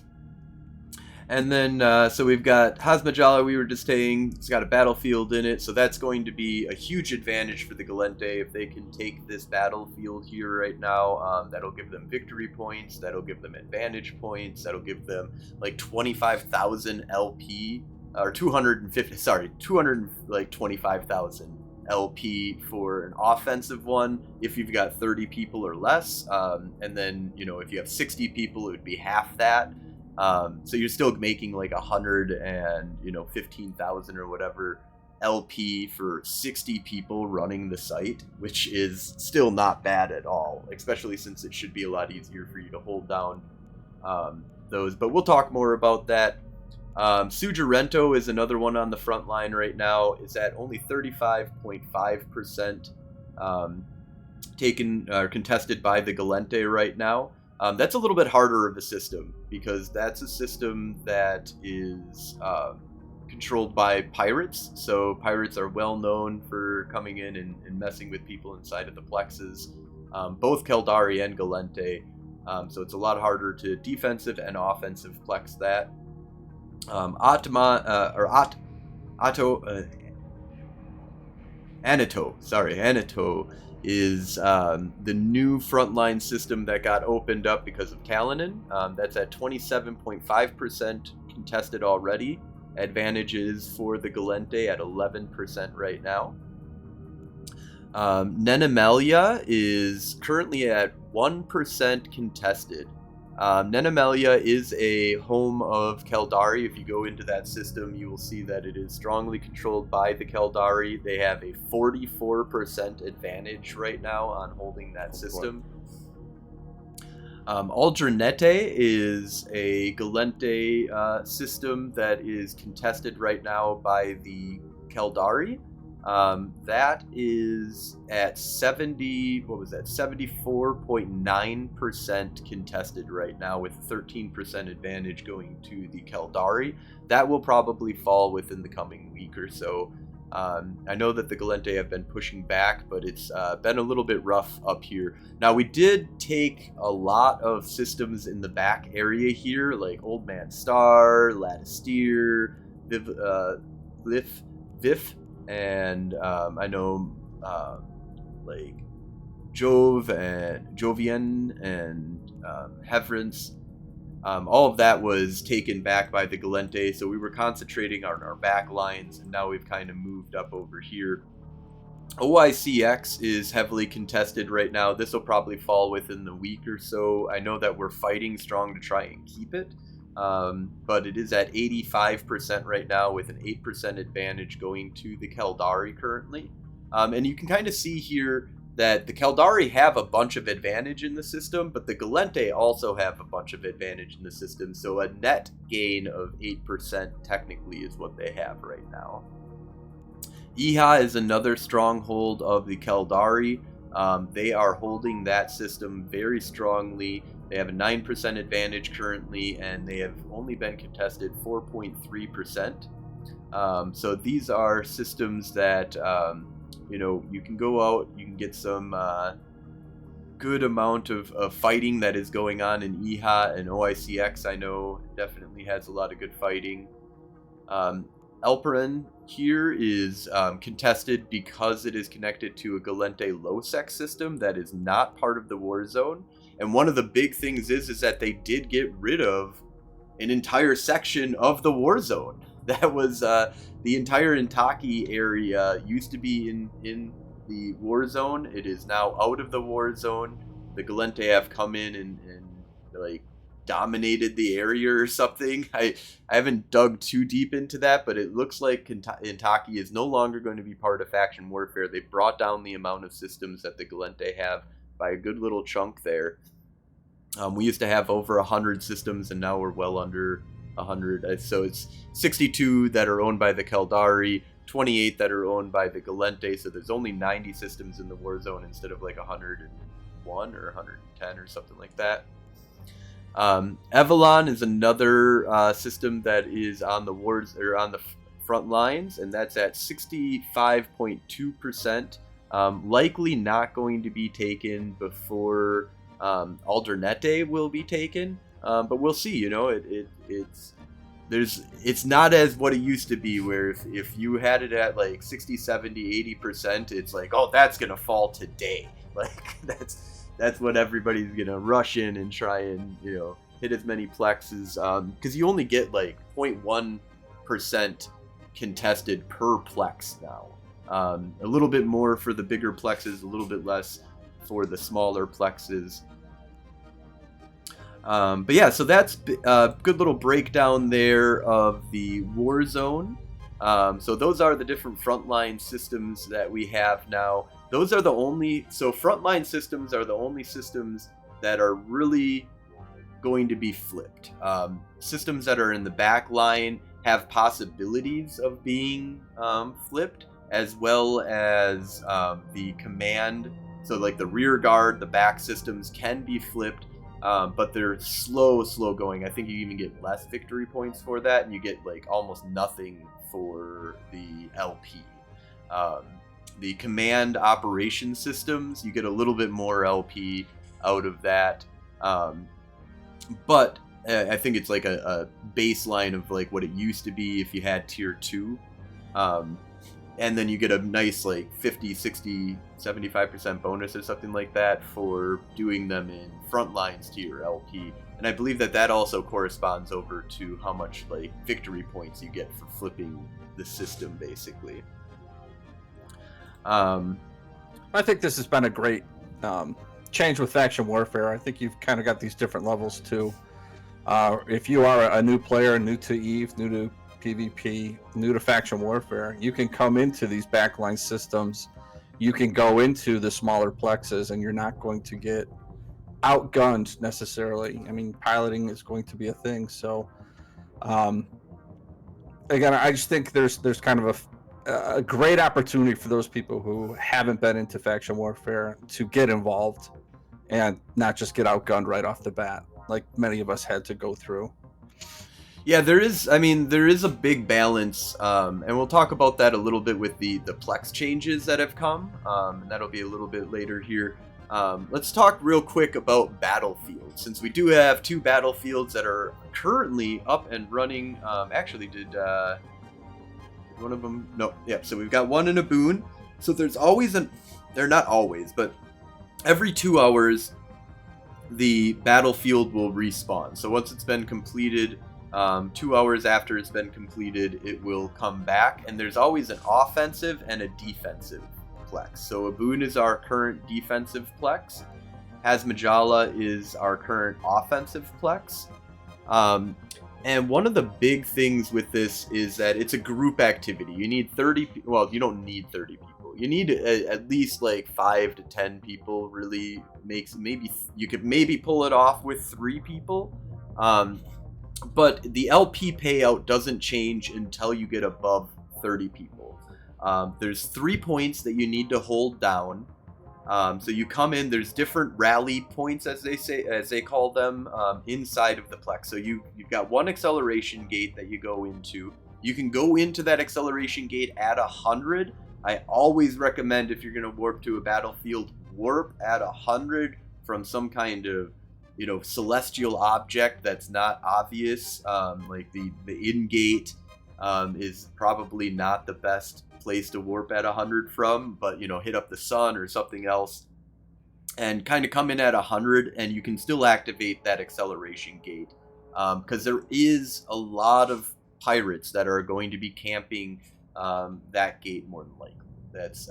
Speaker 2: and then so we've got Hazmajala. We were just saying it's got a battlefield in it, so that's going to be a huge advantage for the Galente if they can take this battlefield here right now. That'll give them victory points. That'll give them advantage points. That'll give them like 25,000 LP or 225,000 LP for an offensive one if you've got 30 people or less, and then if you have 60 people it would be half that, so you're still making like 115,000 or whatever LP for 60 people running the site, which is still not bad at all, especially since it should be a lot easier for you to hold down those, but we'll talk more about that. Sujarento is another one on the front line right now. It's at only 35.5% taken or contested by the Galente right now. That's a little bit harder of a system because that's a system that is controlled by pirates. So pirates are well known for coming in and messing with people inside of the plexes, both Keldari and Galente. So it's a lot harder to defensive and offensive plex that. Anato is the new frontline system that got opened up because of Kalinin. That's at 27.5% contested already. Advantages for the Galente at 11% right now. Nenemelia is currently at 1% contested. Nenemelia is a home of Keldari. If you go into that system, you will see that it is strongly controlled by the Keldari. They have a 44% advantage right now on holding that system. Aldernete is a Galente system that is contested right now by the Keldari. That is at 74.9% contested right now, with 13% advantage going to the Keldari. That will probably fall within the coming week or so. I know that the Galente have been pushing back, but it's been a little bit rough up here. Now, we did take a lot of systems in the back area here, like Old Man Star, Latisteer, Vif, and I know like Jovian and Hevrance. All of that was taken back by the Galente, so we were concentrating on our back lines, and now we've kind of moved up over here. OICX is heavily contested right now. This will probably fall within the week or so. I know that we're fighting strong to try and keep it, but it is at 85% right now, with an 8% advantage going to the Keldari currently. And you can kind of see here that the Keldari have a bunch of advantage in the system, but the Galente also have a bunch of advantage in the system, so a net gain of 8% technically is what they have right now. Iha is another stronghold of the Keldari. They are holding that system very strongly. They have a 9% advantage currently, and they have only been contested 4.3%. So these are systems that you can go out, you can get some good amount of fighting that is going on in EHA, and OICX I know definitely has a lot of good fighting. Elperin here is contested because it is connected to a Galente low-sec system that is not part of the war zone. And one of the big things is that they did get rid of an entire section of the war zone. That was the entire Intaki area used to be in the war zone. It is now out of the war zone. The Galente have come in and like dominated the area or something. I haven't dug too deep into that, but it looks like Intaki is no longer going to be part of faction warfare. They brought down the amount of systems that the Galente have by a good little chunk there. We used to have over 100 systems, and now we're well under 100. So it's 62 that are owned by the Keldari, 28 that are owned by the Galente. So there's only 90 systems in the war zone instead of like 101 or 110 or something like that. Evelon is another system that is on the wars or on the front lines, and that's at 65.2%. Likely not going to be taken before Aldernete will be taken, but we'll see. You know, it's not as what it used to be, where if you had it at like 60, 70, 80%, it's like, oh, that's gonna fall today. Like that's what everybody's gonna rush in and try and, you know, hit as many plexes, because you only get like 0.1% contested per plex now. A little bit more for the bigger plexes, a little bit less for the smaller plexes. But yeah, so that's a good little breakdown there of the war zone. So those are the different frontline systems that we have now. Those are the only, so frontline systems are the only systems that are really going to be flipped. Systems that are in the back line have possibilities of being flipped, as well as the command. So like the rear guard, the back systems can be flipped, but they're slow going. I think you even get less victory points for that, and you get like almost nothing for the LP. The command operation systems, you get a little bit more LP out of that, but I think it's like a baseline of like what it used to be if you had tier 2, and then you get a nice like 50, 60, 75% bonus or something like that for doing them in front lines tier LP. And I believe that also corresponds over to how much like victory points you get for flipping the system, basically.
Speaker 7: I think this has been a great change with faction warfare. I think you've kind of got these different levels too. If you are a new player, new to EVE, new to PvP, new to faction warfare, you can come into these backline systems. You can go into the smaller plexes, and you're not going to get outgunned necessarily. I mean, piloting is going to be a thing. So, again, I just think there's kind of a great opportunity for those people who haven't been into faction warfare to get involved and not just get outgunned right off the bat, like many of us had to go through.
Speaker 2: Yeah, there is a big balance, and we'll talk about that a little bit with the Plex changes that have come, and that'll be a little bit later here. Let's talk real quick about battlefields, since we do have 2 battlefields that are currently up and running. Actually, did one of them? No, yeah, so we've got one in a boon. So there's always they're not always, but every 2 hours, the battlefield will respawn. So once it's been completed, 2 hours after it's been completed, it will come back, and there's always an offensive and a defensive plex. So Aboon is our current defensive plex. Hazmajala is our current offensive plex. And one of the big things with this is that it's a group activity. You need 30, well, you don't need 30 people. You need at least like 5 to 10 people. Really makes, maybe you could maybe pull it off with 3 people. But the LP payout doesn't change until you get above 30 people. There's 3 points that you need to hold down. So you come in, there's different rally points, as they call them, inside of the plex. So you've got one acceleration gate that you go into. You can go into that acceleration gate at 100. I always recommend, if you're going to warp to a battlefield, warp at 100 from some kind of, celestial object that's not obvious. Like the in-gate is probably not the best place to warp at 100 from, but hit up the sun or something else and kind of come in at 100, and you can still activate that acceleration gate, because there is a lot of pirates that are going to be camping that gate more than likely. That's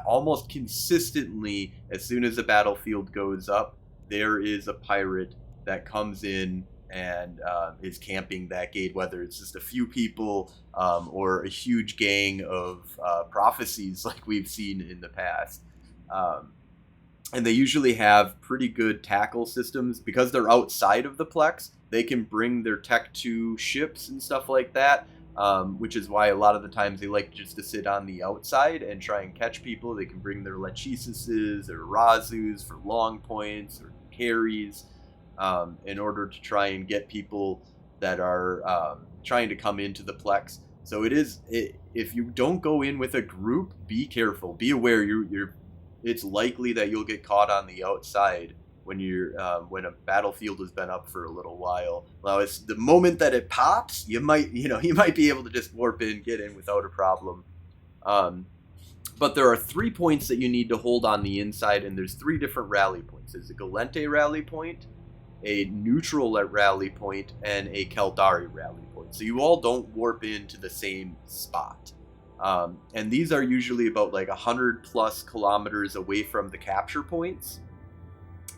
Speaker 2: almost consistently, as soon as the battlefield goes up, there is a pirate that comes in and is camping that gate, whether it's just a few people or a huge gang of prophecies like we've seen in the past. And they usually have pretty good tackle systems. Because they're outside of the Plex, they can bring their Tech 2 ships and stuff like that, which is why a lot of the times they like just to sit on the outside and try and catch people. They can bring their Lechisises or Razus for long points or carries, in order to try and get people that are trying to come into the Plex. So if you don't go in with a group, be careful, be aware. It's likely that you'll get caught on the outside when a battlefield has been up for a little while. Now, it's the moment that it pops, you might be able to just warp in, get in without a problem. But there are 3 points that you need to hold on the inside, and there's 3 different rally points. There's a Galente rally point, a neutral rally point, and a Caldari rally point. So you all don't warp into the same spot. And these are usually about like 100 plus kilometers away from the capture points.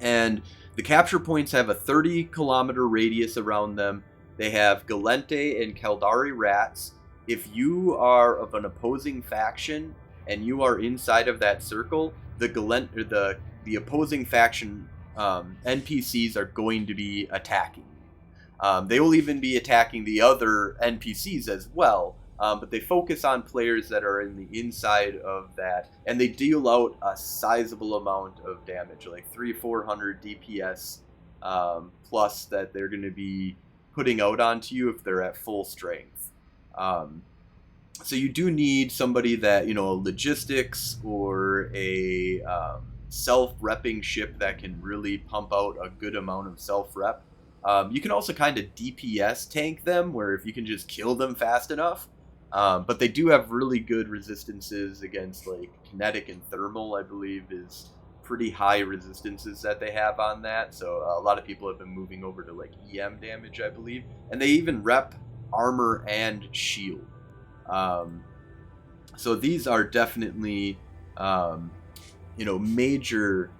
Speaker 2: And the capture points have a 30 kilometer radius around them. They have Galente and Caldari rats. If you are of an opposing faction and you are inside of that circle, the opposing faction NPCs are going to be attacking. They will even be attacking the other NPCs as well. But they focus on players that are in the inside of that, and they deal out a sizable amount of damage, like 300-400 DPS plus that they're going to be putting out onto you if they're at full strength. So you do need somebody that, logistics or a self-repping ship that can really pump out a good amount of self-rep. You can also kind of DPS tank them, where if you can just kill them fast enough. But they do have really good resistances against like kinetic and thermal, I believe, is pretty high resistances that they have on that. So a lot of people have been moving over to like EM damage, I believe. And they even rep armor and shield. So these are definitely, major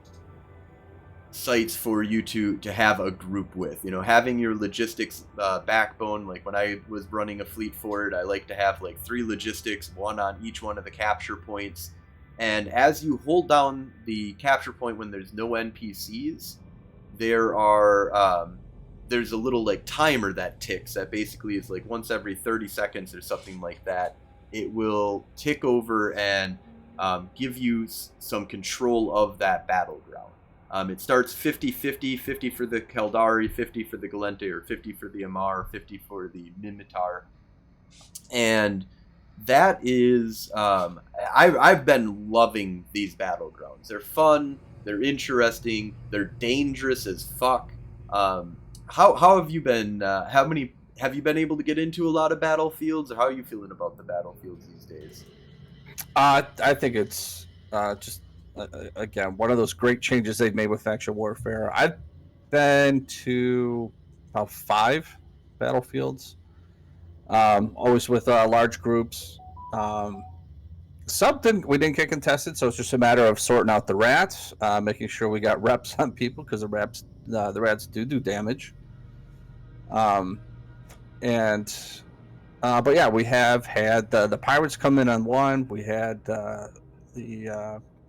Speaker 2: sites for you to have a group with. Having your logistics backbone. Like when I was running a fleet forward, I like to have like 3 logistics, 1 on each one of the capture points. And as you hold down the capture point when there's no NPCs, there's a little like timer that ticks that basically is like once every 30 seconds or something like that. It will tick over and give you some control of that battleground. It starts 50-50, 50 for the Caldari, 50 for the Galente, or 50 for the Amar, 50 for the Mimitar. And that is, I've been loving these battlegrounds. They're fun, they're interesting, they're dangerous as fuck. How have you been, have you been able to get into a lot of battlefields, or how are you feeling about the battlefields these days?
Speaker 7: I think it's just again one of those great changes they've made with faction warfare. I've been to about 5 battlefields, always with large groups. We didn't get contested, so it's just a matter of sorting out the rats, making sure we got reps on people, because the rats do damage. But yeah, we have had the pirates come in on one. We had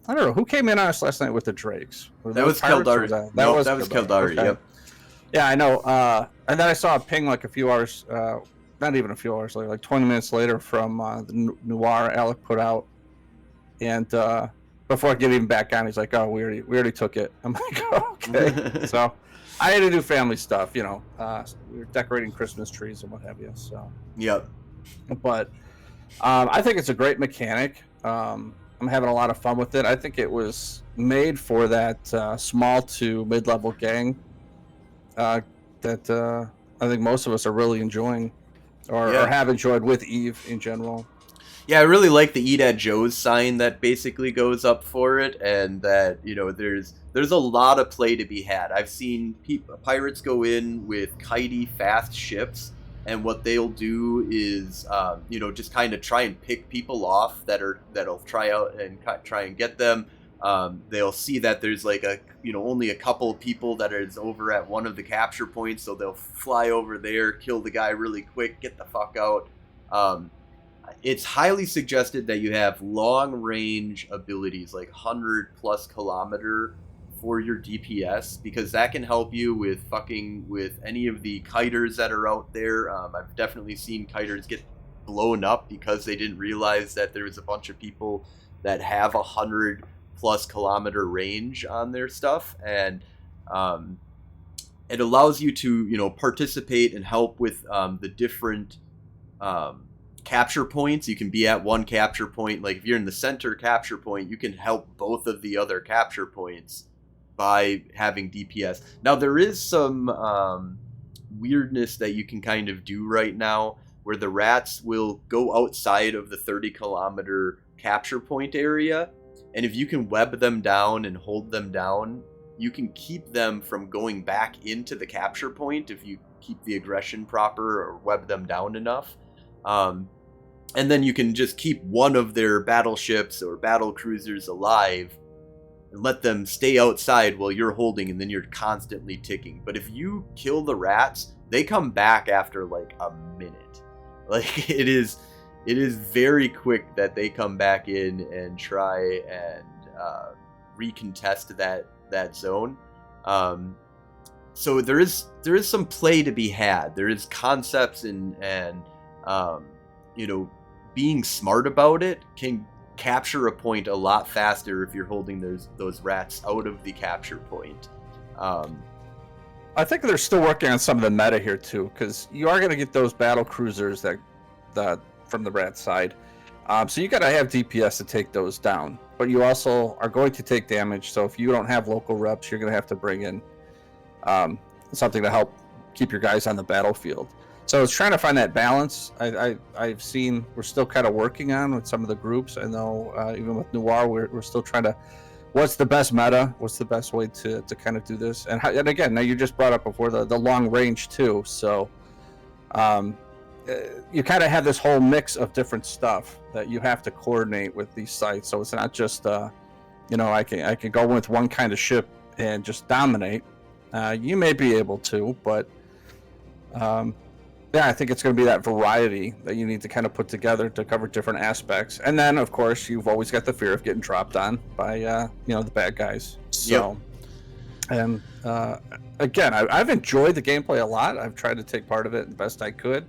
Speaker 7: I don't know who came in on us last night with the drakes.
Speaker 2: That was Caldari. That was Caldari.
Speaker 7: Okay.
Speaker 2: Yep.
Speaker 7: Yeah, I know. And then I saw a ping like a few hours, not even a few hours later, like 20 minutes later from the Noir Alec put out. And before I get even back on, he's like, "Oh, we already took it." I'm like, oh, "Okay." So I had to do family stuff, we were decorating Christmas trees and what have you. So
Speaker 2: yep.
Speaker 7: But I think it's a great mechanic. I'm having a lot of fun with it. I think it was made for that small to mid-level gang that I think most of us are really enjoying, or have enjoyed with Eve in general.
Speaker 2: Yeah, I really like the Eat at Joe's sign that basically goes up for it, and that, you know, there's a lot of play to be had. I've seen pirates go in with kitey fast ships, and what they'll do is, you know, just kind of try and pick people off that'll try out and try and get them. They'll see that there's like only a couple people that is over at one of the capture points, so they'll fly over there, kill the guy really quick, get the fuck out. It's highly suggested that you have long range abilities like 100+ kilometer for your DPS, because that can help you with fucking with any of the kiters that are out there. I've definitely seen kiters get blown up because they didn't realize that there was a bunch of people that have 100+ kilometer range on their stuff, and it allows you to, you know, participate and help with the different capture points. You can be at one capture point. Like if you're in the center capture point, you can help both of the other capture points by having DPS. Now there is some weirdness that you can kind of do right now, where the rats will go outside of the 30 kilometer capture point area, and if you can web them down and hold them down, you can keep them from going back into the capture point if you keep the aggression proper or web them down enough. And then you can just keep one of their battleships or battle cruisers alive and let them stay outside while you're holding, and then you're constantly ticking. But if you kill the rats, they come back after like a minute. Like it is very quick that they come back in and try and recontest that zone. So there is some play to be had. There is concepts and you know, being smart about it can capture a point a lot faster if you're holding those rats out of the capture point.
Speaker 7: I think they're still working on some of the meta here too, because you are going to get those battle cruisers that from the rat side. So you got to have DPS to take those down, but you also are going to take damage. So if you don't have local reps, you're going to have to bring in something to help keep your guys on the battlefield. So it's trying to find that balance. I've seen we're still kind of working on with some of the groups. I know even with Noir, we're still trying to, what's the best meta? What's the best way to kind of do this? And again, now you just brought up before the long range too. So you kind of have this whole mix of different stuff that you have to coordinate with these sites. So it's not just, you know, I can go with one kind of ship and just dominate. You may be able to, but yeah, I think it's going to be that variety that you need to kind of put together to cover different aspects. And then, of course, you've always got the fear of getting dropped on by, you know, the bad guys. So, and again, I've enjoyed the gameplay a lot. I've tried to take part of it the best I could.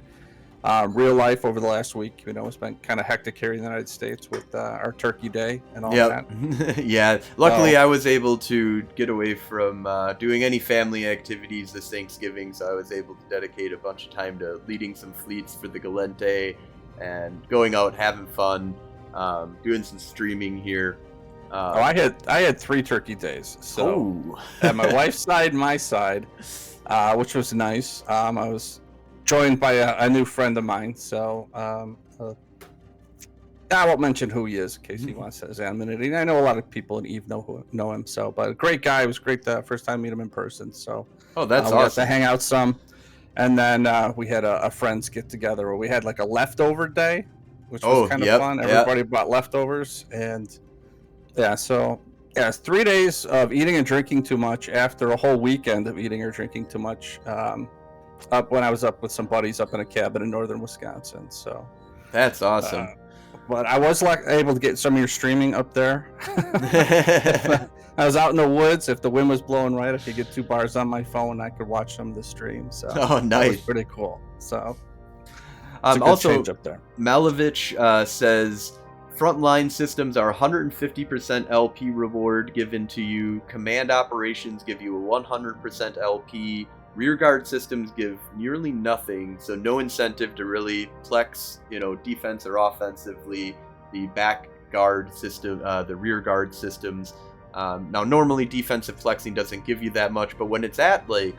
Speaker 7: Real life over the last week, you know, it's been kind of hectic here in the United States with our Turkey Day and all that.
Speaker 2: Yeah, luckily I was able to get away from doing any family activities this Thanksgiving, so I was able to dedicate a bunch of time to leading some fleets for the Galente and going out having fun, doing some streaming here.
Speaker 7: I had 3 Turkey Days, so at my wife's side, my side, which was nice. I was joined by a new friend of mine, so I won't mention who he is in case he wants his anonymity. I know a lot of people in Eve know him, so, but a great guy. It was great the first time I meet him in person. So
Speaker 2: that's
Speaker 7: we
Speaker 2: awesome.
Speaker 7: got to hang out some, and then we had a friends get together where we had like a leftover day, which was kind of fun. Everybody brought leftovers, and so it's 3 days of eating and drinking too much after a whole weekend of eating or drinking too much. Up when I was up with some buddies up in a cabin in northern Wisconsin. So
Speaker 2: that's awesome.
Speaker 7: But I was able to get some of your streaming up there. I was out in the woods. If the wind was blowing right, I could get 2 bars on my phone and I could watch some of the stream. So
Speaker 2: nice.
Speaker 7: That was pretty cool. So
Speaker 2: also
Speaker 7: change up there.
Speaker 2: Malovich says frontline systems are 150% LP reward given to you. Command operations give you a 100% LP. Rearguard systems give nearly nothing, so no incentive to really flex, you know, defense or offensively. The back guard system, the rear guard systems. Now, normally defensive flexing doesn't give you that much, but when it's at like,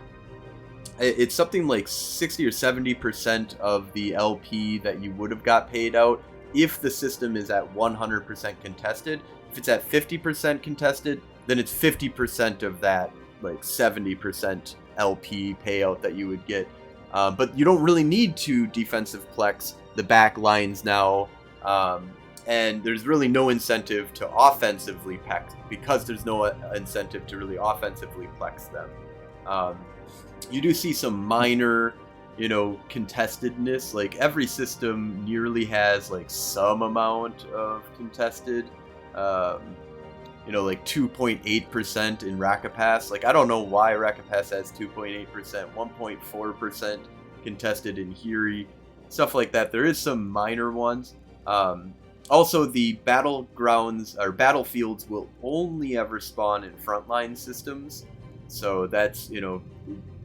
Speaker 2: it's something like 60 or 70% of the LP that you would have got paid out if the system is at 100% contested. If it's at 50% contested, then it's 50% of that like 70% LP payout that you would get. But you don't really need to defensive flex the back lines now, and there's really no incentive to offensively flex because there's no incentive to really offensively flex them. You do see some minor, contestedness. Like every system nearly has like some amount of contested. Like 2.8% in Rakapass. Like I don't know why Rakapass has 2.8%, 1.4% contested in Hiri, stuff like that. There is some minor ones. Also, the battlegrounds or battlefields will only ever spawn in frontline systems. So that's,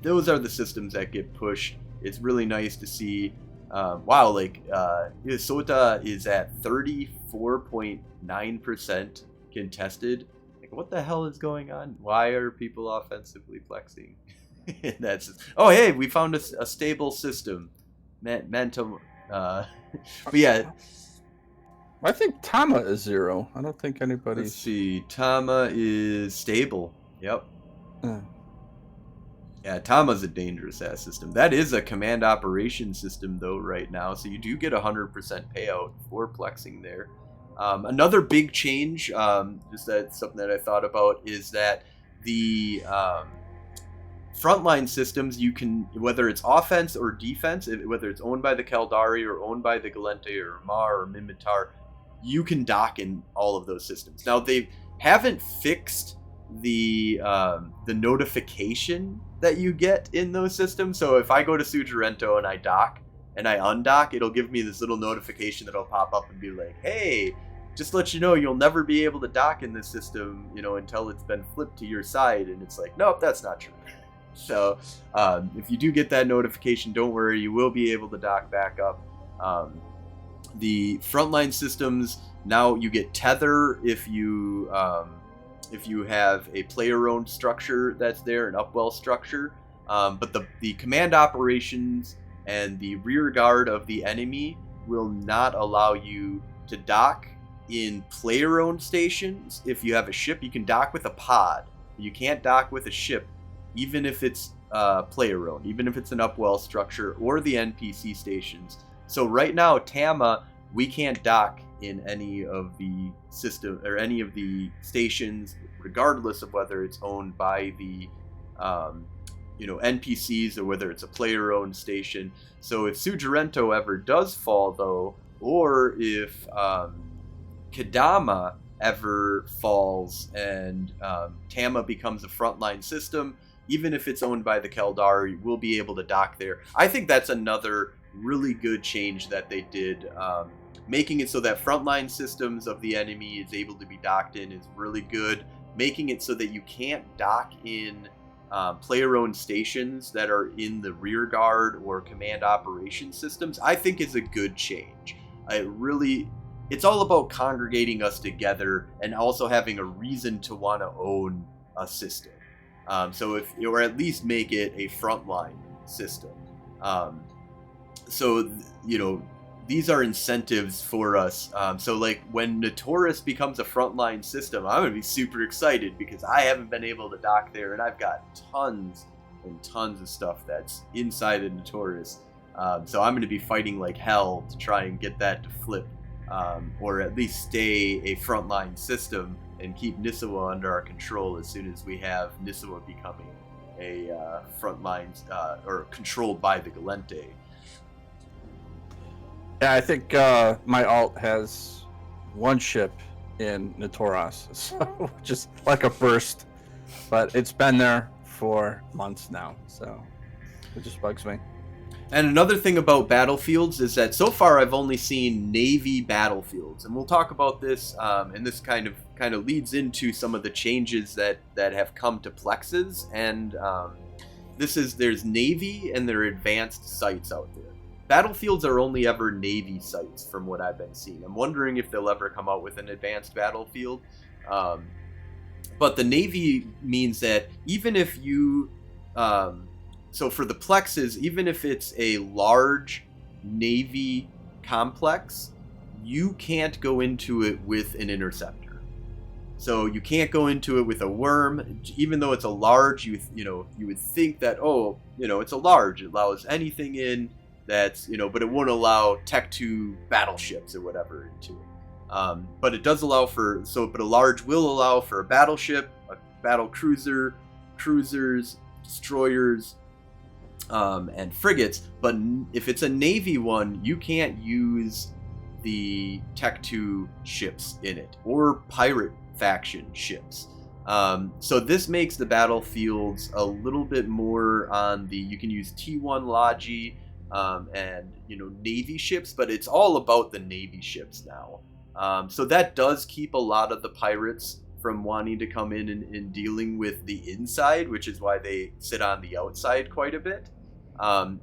Speaker 2: those are the systems that get pushed. It's really nice to see. Wow, like Sota is at 34.9% contested. Like, what the hell is going on? Why are people offensively flexing? Oh, hey, we found a stable system. But yeah.
Speaker 7: I think Tama is 0. I don't think anybody's...
Speaker 2: Let's see. Tama is stable. Yep. Yeah, Tama's a dangerous ass system. That is a command operation system though right now, so you do get 100% payout for flexing there. Another big change, just that something that I thought about, is that the frontline systems, you can, whether it's offense or defense, whether it's owned by the Kaldari or owned by the Galente or Mar or Mimitar, you can dock in all of those systems. Now, they haven't fixed the notification that you get in those systems. So if I go to Sujirento and I dock and I undock, it'll give me this little notification that'll pop up and be like, hey, just let you know you'll never be able to dock in this system, until it's been flipped to your side. And it's like, nope, that's not true. So if you do get that notification, don't worry, you will be able to dock back up. The frontline systems, now you get tether if you have a player-owned structure that's there, an upwell structure. But the command operations and the rear guard of the enemy will not allow you to dock in player-owned stations. If you have a ship, you can dock with a pod. You can't dock with a ship, even if it's player-owned, even if it's an upwell structure or the NPC stations. So right now, Tama, we can't dock in any of the system or any of the stations, regardless of whether it's owned by the NPCs or whether it's a player-owned station. So if Sujirento ever does fall, though, or if Kadama ever falls and Tama becomes a frontline system, even if it's owned by the Kaldari, we'll be able to dock there. I think that's another really good change that they did. Making it so that frontline systems of the enemy is able to be docked in is really good. Making it so that you can't dock in player-owned stations that are in the rear guard or command operation systems, I think is a good change. It's all about congregating us together and also having a reason to want to own a system. Or at least make it a frontline system. These are incentives for us. So like when Notorious becomes a frontline system, I'm going to be super excited because I haven't been able to dock there, and I've got tons and tons of stuff that's inside of Notorious. So I'm going to be fighting like hell to try and get that to flip, or at least stay a frontline system and keep Nissawa under our control as soon as we have Nissawa becoming a frontline or controlled by the Galente.
Speaker 7: Yeah, I think my alt has one ship in Notoras, so just like a burst, but it's been there for months now, so it just bugs me.
Speaker 2: And another thing about battlefields is that so far I've only seen Navy battlefields, and we'll talk about this, and this kind of leads into some of the changes that have come to plexes, and there's Navy and there are advanced sites out there. battlefields are only ever Navy sites from what I've been seeing. I'm wondering if they'll ever come out with an advanced battlefield. But the Navy means that even if you, so for the plexes, even if it's a large Navy complex, you can't go into it with an interceptor. So you can't go into it with a worm, even though it's a large. You would think that, oh, it's a large, it allows anything in that's, but it won't allow Tech 2 battleships or whatever into it. But it does allow but a large will allow for a battleship, a battle cruiser, cruisers, destroyers, and frigates. But if it's a Navy one, you can't use the Tech 2 ships in it, or pirate faction ships. So this makes the battlefields a little bit more on you can use T1 Logi, and Navy ships, but it's all about the Navy ships now. So that does keep a lot of the pirates from wanting to come in and dealing with the inside, which is why they sit on the outside quite a bit.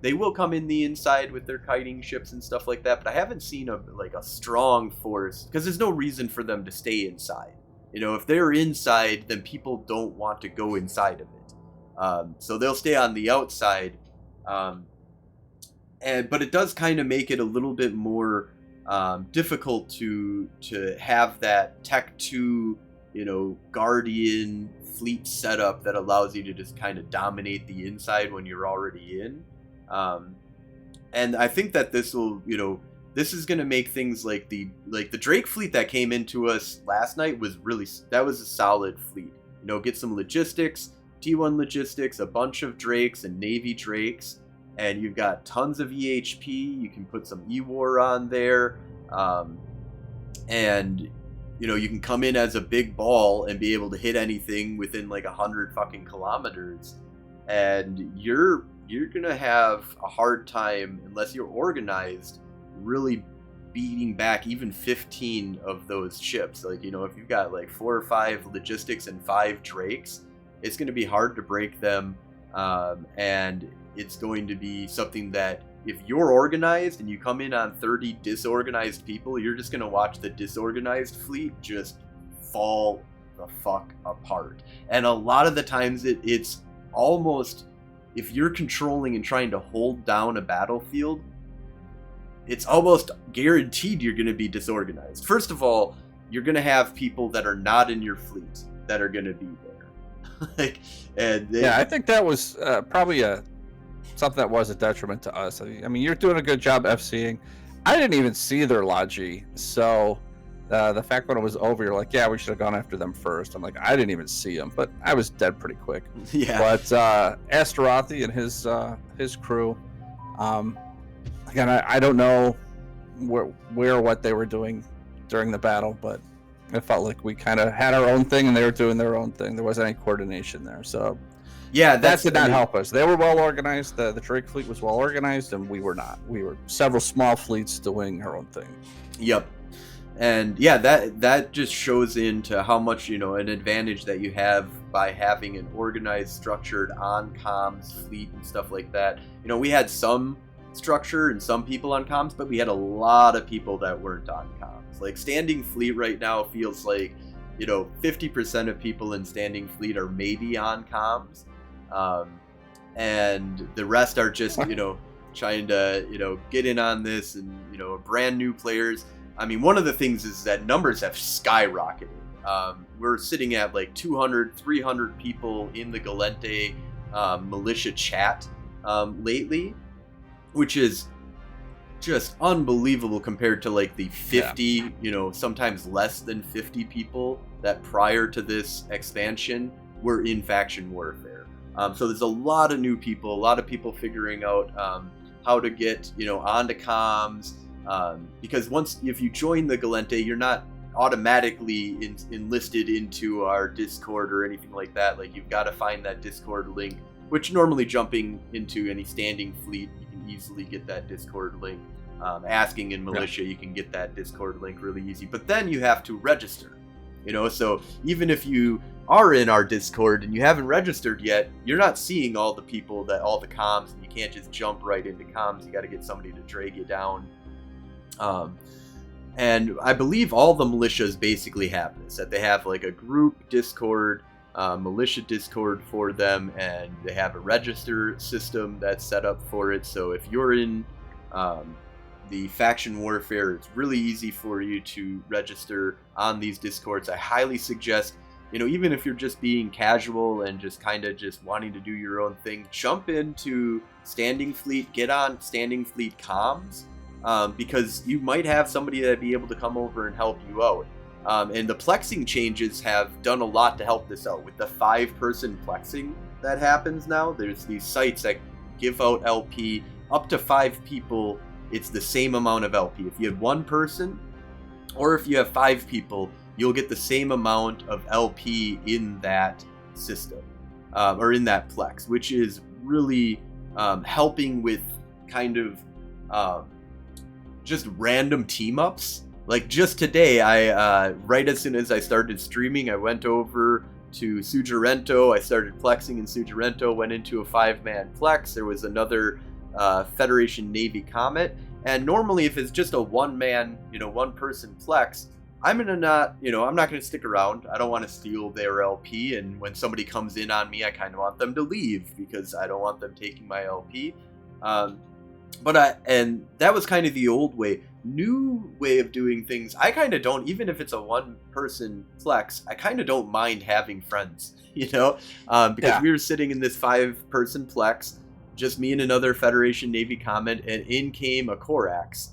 Speaker 2: They will come in the inside with their kiting ships and stuff like that, but I haven't seen a strong force, because there's no reason for them to stay inside. If they're inside, then people don't want to go inside of it. So they'll stay on the outside. But it does kind of make it a little bit more difficult to have that Tech 2, Guardian fleet setup that allows you to just kind of dominate the inside when you're already in. And I think that this will, this is going to make things like the Drake fleet that came into us last night was a solid fleet. Get some logistics, T1 logistics, a bunch of Drakes and Navy Drakes. And you've got tons of EHP. You can put some E-War on there. And, you can come in as a big ball and be able to hit anything within 100 fucking kilometers. And you're going to have a hard time, unless you're organized, really beating back even 15 of those ships. If you've got 4 or 5 logistics and 5 Drakes, it's going to be hard to break them. And it's going to be something that if you're organized and you come in on 30 disorganized people, you're just going to watch the disorganized fleet just fall the fuck apart. And a lot of the times it's almost, if you're controlling and trying to hold down a battlefield, it's almost guaranteed you're going to be disorganized. First of all, you're going to have people that are not in your fleet that are going to be there. I think that was probably something that was a detriment to us. I mean, you're doing a good job FCing. I didn't even see their Logi, so the fact when it was over, you're like, yeah, we should have gone after them first. I'm like, I didn't even see them, but I was dead pretty quick. Yeah.
Speaker 7: But Astarothi and his crew, again, I don't know where what they were doing during the battle, but it felt like we kind of had our own thing and they were doing their own thing. There wasn't any coordination there, so yeah, that did not help us. They were well organized. The Drake fleet was well organized, and we were not. We were several small fleets doing our own thing.
Speaker 2: Yep. And yeah, that just shows into how much, an advantage that you have by having an organized, structured on-comms fleet and stuff like that. We had some structure and some people on comms, but we had a lot of people that weren't on comms. Standing fleet right now feels like, 50% of people in standing fleet are maybe on comms. And the rest are just, trying to, get in on this and, brand new players. I mean, one of the things is that numbers have skyrocketed. We're sitting at 200, 300 people in the Galente militia chat lately, which is just unbelievable compared to the 50, sometimes less than 50 people that prior to this expansion were in faction warfare. So there's a lot of new people, a lot of people figuring out how to get, onto comms. Because if you join the Galente, you're not automatically enlisted into our Discord or anything like that. You've got to find that Discord link, which normally jumping into any standing fleet, you can easily get that Discord link. Asking in militia, you can get that Discord link really easy. But then you have to register. you know. So even if you are in our Discord and you haven't registered yet, you're not seeing all the people that all the comms, and you can't just jump right into comms. You got to get somebody to drag you down. And I believe all the militias basically have this, that they have like a group Discord, militia Discord for them, and they have a register system that's set up for it. So if you're in the faction warfare, it's really easy for you to register on these Discords. I highly suggest, you know, even if you're just being casual and just kind of just wanting to do your own thing, jump into Standing Fleet, get on Standing Fleet comms, because you might have somebody that'd be able to come over and help you out. And the plexing changes have done a lot to help this out. With the 5-person plexing that happens now, there's these sites that give out LP up to 5 people. It's the same amount of LP. If you had 1 person, or if you have 5 people, you'll get the same amount of LP in that system, or in that plex, which is really helping with kind of just random team ups. Like just today, I right as soon as I started streaming, I went over to Sujirento. I started plexing in Sujirento, went into a 5-man plex. There was another Federation Navy Comet, and normally if it's just a 1-man, you know, 1-person plex, I'm not gonna stick around. I don't want to steal their LP, and when somebody comes in on me, I kind of want them to leave because I don't want them taking my LP. And that was kind of the old way. New way of doing things, I kind of don't, even if it's a 1-person plex, I kind of don't mind having friends, you know, because we were sitting in this 5-person plex, just me and another Federation Navy Comet, and in came a Corax,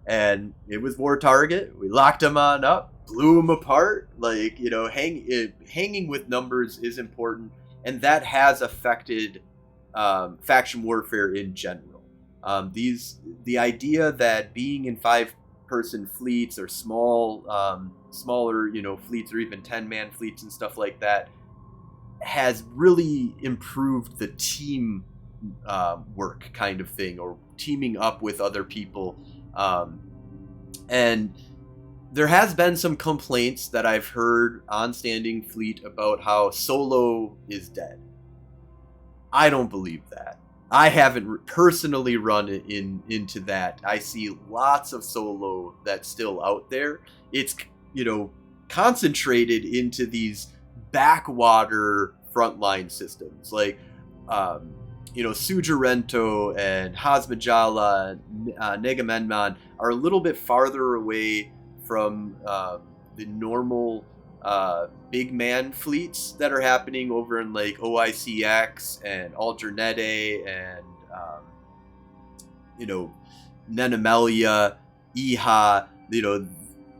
Speaker 2: and it was War Target. We locked him on up, blew him apart. Like, you know, hanging with numbers is important, and that has affected faction warfare in general. The idea that being in 5-person fleets or smaller, you know, fleets, or even 10-man fleets and stuff like that, has really improved the team work kind of thing, or teaming up with other people. And there has been some complaints that I've heard on Standing Fleet about how solo is dead. I don't believe that. I haven't personally run into that. I see lots of solo that's still out there. It's, you know, concentrated into these backwater frontline systems, like, you know, Sujirento and Hazmajala, Negamenman are a little bit farther away from the normal big man fleets that are happening over in like OICX and Aldernete and you know, Nenemelia, Iha. You know,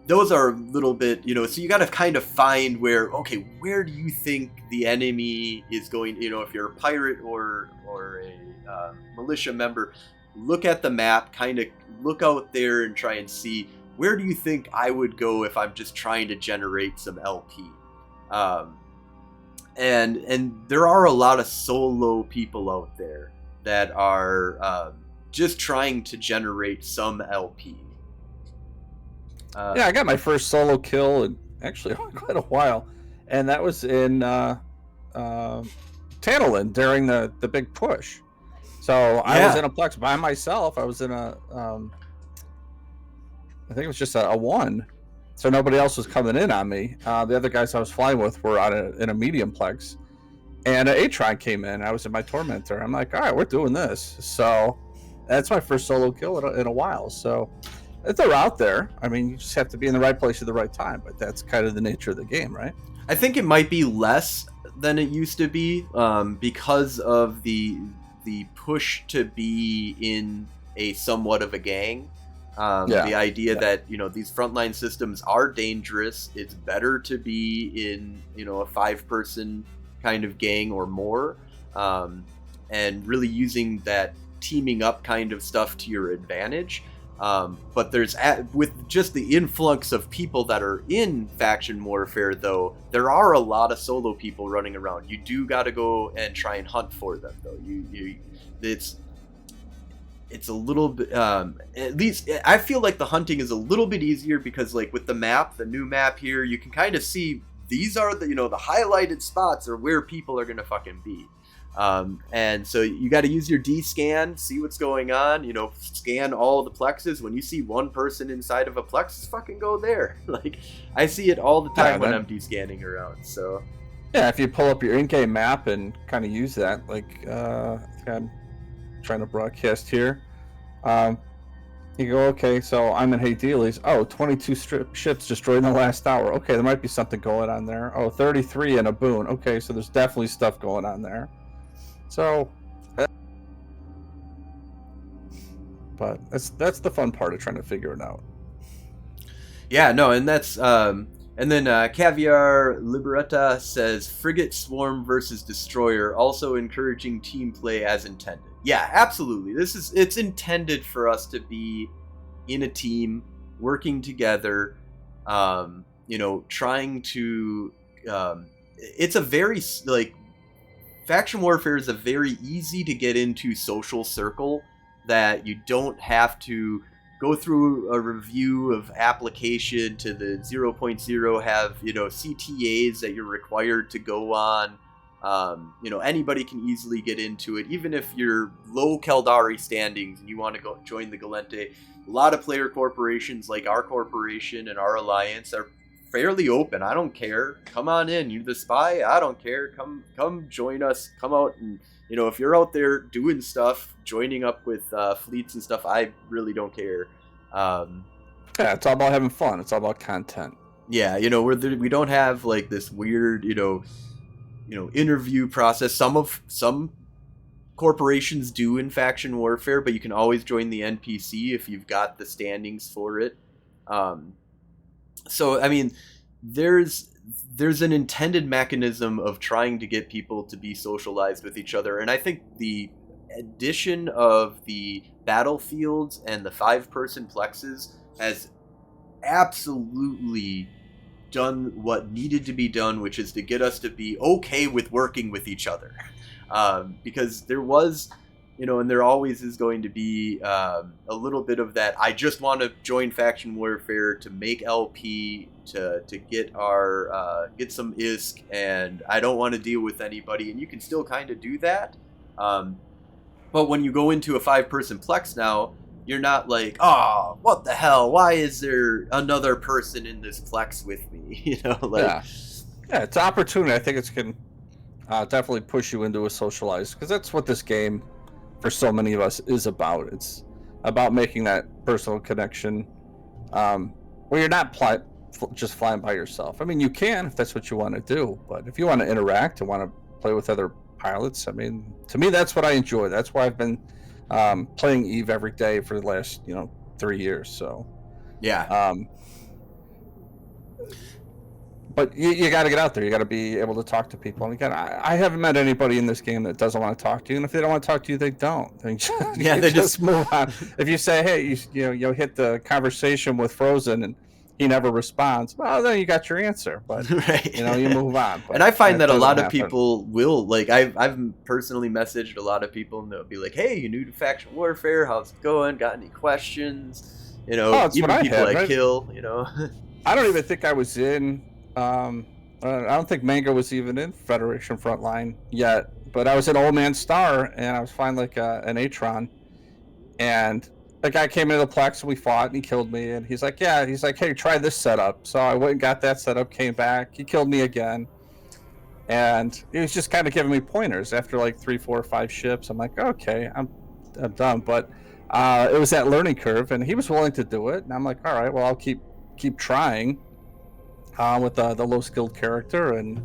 Speaker 2: those are a little bit, you know, so you got to kind of find where do you think the enemy is going? You know, if you're a pirate or a militia member, look at the map, kind of look out there and try and see, where do you think I would go if I'm just trying to generate some LP? And there are a lot of solo people out there that are just trying to generate some LP.
Speaker 7: I got my first solo kill in actually quite a while, and that was in Tantalin during the big push. So I was in a plex by myself. I was in a I think it was just a 1, so nobody else was coming in on me. The other guys I was flying with were in a medium plex, and an Atron came in. I was in my Tormentor. I'm like, all right, we're doing this. So that's my first solo kill in a while. So they're out there. I mean, you just have to be in the right place at the right time, but that's kind of the nature of the game, right?
Speaker 2: I think it might be less than it used to be, because of the push to be in a somewhat of a gang. The idea that, you know, these frontline systems are dangerous. It's better to be in, you know, a 5-person kind of gang or more, and really using that teaming up kind of stuff to your advantage. But there's, with just the influx of people that are in faction warfare, though, there are a lot of solo people running around. You do got to go and try and hunt for them, though. it's a little bit, at least I feel like the hunting is a little bit easier because like with the map, the new map here, you can kind of see these are the, the highlighted spots are where people are going to fucking be. And so you got to use your D-scan, see what's going on, scan all the plexes. When you see one person inside of a plex, fucking go there. Like, I see it all the time when I'm D-scanning around, so.
Speaker 7: Yeah, if you pull up your in-game map and kind of use that, like, I'm trying to broadcast here. You go, okay, so I'm in Hadelis. Oh, 22 ships destroyed in the last hour. Okay, there might be something going on there. Oh, 33 in a boon. Okay, so there's definitely stuff going on there. So, but that's the fun part of trying to figure it out.
Speaker 2: Yeah, no, and that's and then Caviar Liberetta says frigate swarm versus destroyer, also encouraging team play as intended. Yeah, absolutely. It's intended for us to be in a team, working together, trying to. It's a very faction warfare is a very easy to get into social circle that you don't have to go through a review of application to the 0.0, have, CTAs that you're required to go on. Anybody can easily get into it, even if you're low Caldari standings and you want to go join the Galente. A lot of player corporations like our corporation and our alliance are fairly open. I don't care. Come on in. You the spy? I don't care. Come join us. Come out and, if you're out there doing stuff, joining up with fleets and stuff, I really don't care.
Speaker 7: Yeah, it's all about having fun. It's all about content.
Speaker 2: Yeah, we don't have like this weird, interview process. Some corporations do in faction warfare, but you can always join the NPC if you've got the standings for it. So, I mean, there's an intended mechanism of trying to get people to be socialized with each other. And I think the addition of the battlefields and the 5-person plexes has absolutely done what needed to be done, which is to get us to be okay with working with each other. Because there was... and there always is going to be a little bit of that. I just want to join faction warfare to make LP to get our get some ISK, and I don't want to deal with anybody. And you can still kind of do that, but when you go into a 5-person plex now, you're not like, oh, what the hell? Why is there another person in this plex with me?
Speaker 7: Yeah, it's opportunity. I think it's can definitely push you into a socialized, because that's what this game, for so many of us, is about. It's about making that personal connection where you're not just flying by yourself. I mean, you can if that's what you want to do, but if you want to interact and want to play with other pilots, I mean, to me, that's what I enjoy. That's why I've been playing EVE every day for the last 3 years. So
Speaker 2: yeah.
Speaker 7: But you got to get out there. You got to be able to talk to people. And again, I haven't met anybody in this game that doesn't want to talk to you. And if they don't want to talk to you, they don't. They just move on. If you say, hey, you hit the conversation with Frozen and he never responds, well, then you got your answer. But
Speaker 2: right.
Speaker 7: You move on. But
Speaker 2: and I find that a lot of people will, like, I've personally messaged a lot of people, and they'll be like, hey, you new to faction warfare? How's it going? Got any questions? Even people I kill.
Speaker 7: I don't even think I was in. I don't think Mango was even in Federation Frontline yet, but I was in Old Man Star, and I was flying like an Atron, and the guy came into the Plex, and we fought, and he killed me, and he's like, hey, try this setup. So I went and got that setup, came back, he killed me again, and he was just kind of giving me pointers after like 3, 4, 5 ships. I'm like, okay, I'm done, but it was that learning curve, and he was willing to do it, and I'm like, all right, well, I'll keep trying. With the low skilled character, and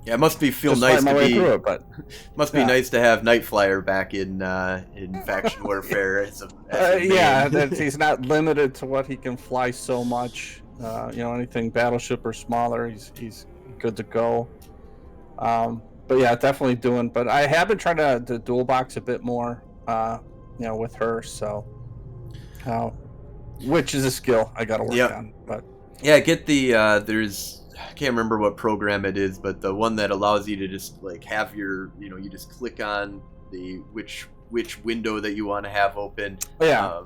Speaker 2: it must feel nice to be.
Speaker 7: Through it, but
Speaker 2: be nice to have Night Flyer back in faction warfare.
Speaker 7: That he's not limited to what he can fly so much. Anything battleship or smaller, he's good to go. But yeah, definitely doing. But I have been trying to dual box a bit more. With her, so which is a skill I got to work on, but.
Speaker 2: Yeah, get the there's, I can't remember what program it is, but the one that allows you to just like have your, you just click on which which window that you want to have open.
Speaker 7: Yeah.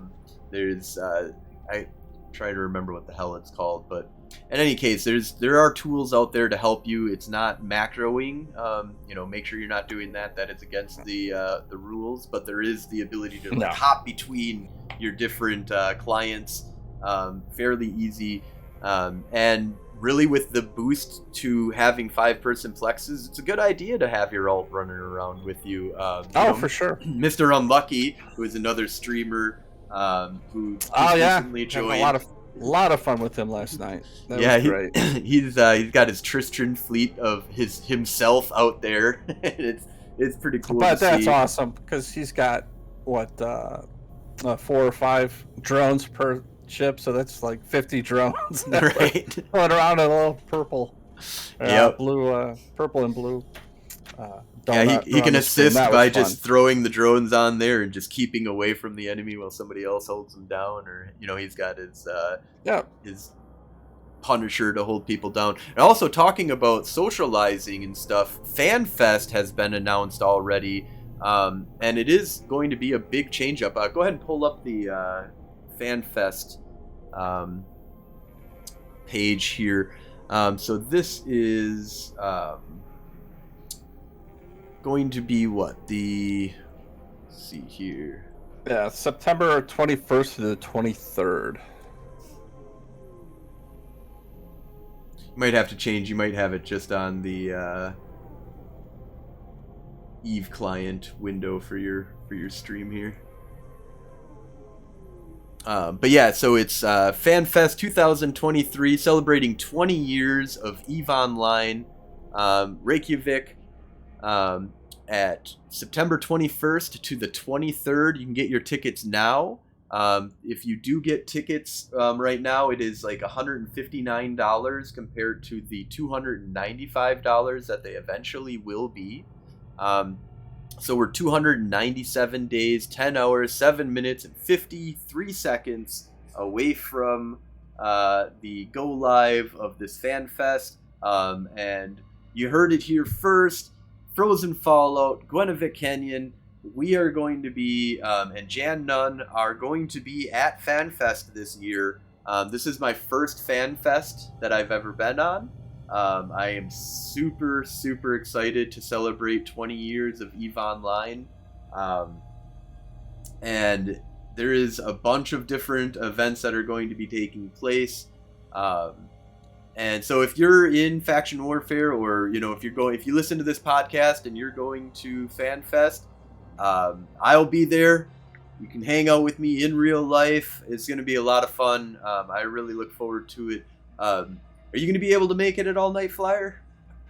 Speaker 2: There's I try to remember what the hell it's called, but in any case, there are tools out there to help you. It's not macroing. Make sure you're not doing that. That is against the rules. But there is the ability to like, hop between your different clients fairly easy. And really, with the boost to having 5-person plexes, it's a good idea to have your alt running around with you.
Speaker 7: For sure.
Speaker 2: Mr. Unlucky, who is another streamer who recently joined.
Speaker 7: A lot of fun with him last night. That was great.
Speaker 2: He's got his Tristran fleet of himself out there. it's pretty cool.
Speaker 7: But that's
Speaker 2: see.
Speaker 7: awesome because he's got 4 or 5 drones per ship, so that's like 50 drones.
Speaker 2: Right.
Speaker 7: Going around in a little purple, purple and blue.
Speaker 2: He can assist by just throwing the drones on there and just keeping away from the enemy while somebody else holds them down, or he's got his Punisher to hold people down. And also talking about socializing and stuff, FanFest has been announced already, and it is going to be a big change up. Go ahead and pull up the FanFest page here. So this is going to be let's see here.
Speaker 7: Yeah, September 21st to the 23rd.
Speaker 2: You might have to change. You might have it just on the Eve client window for your stream here. But yeah, so it's FanFest 2023, celebrating 20 years of EVE Online, Reykjavik. At September 21st to the 23rd, you can get your tickets now. If you do get tickets right now, it is like $159 compared to the $295 that they eventually will be. So we're 297 days, 10 hours, 7 minutes, and 53 seconds away from the go live of this FanFest. And you heard it here first. Frozen Fallout, Gwenevik Canyon, we are going to be, and Jan Nunn are going to be at FanFest this year. This is my first FanFest that I've ever been on. I am super, super excited to celebrate 20 years of EVE Online. And there is a bunch of different events that are going to be taking place. And so if you're in Faction Warfare, or if you listen to this podcast and you're going to FanFest, I'll be there. You can hang out with me in real life. It's going to be a lot of fun. I really look forward to it. Are you going to be able to make it at All Night Flyer?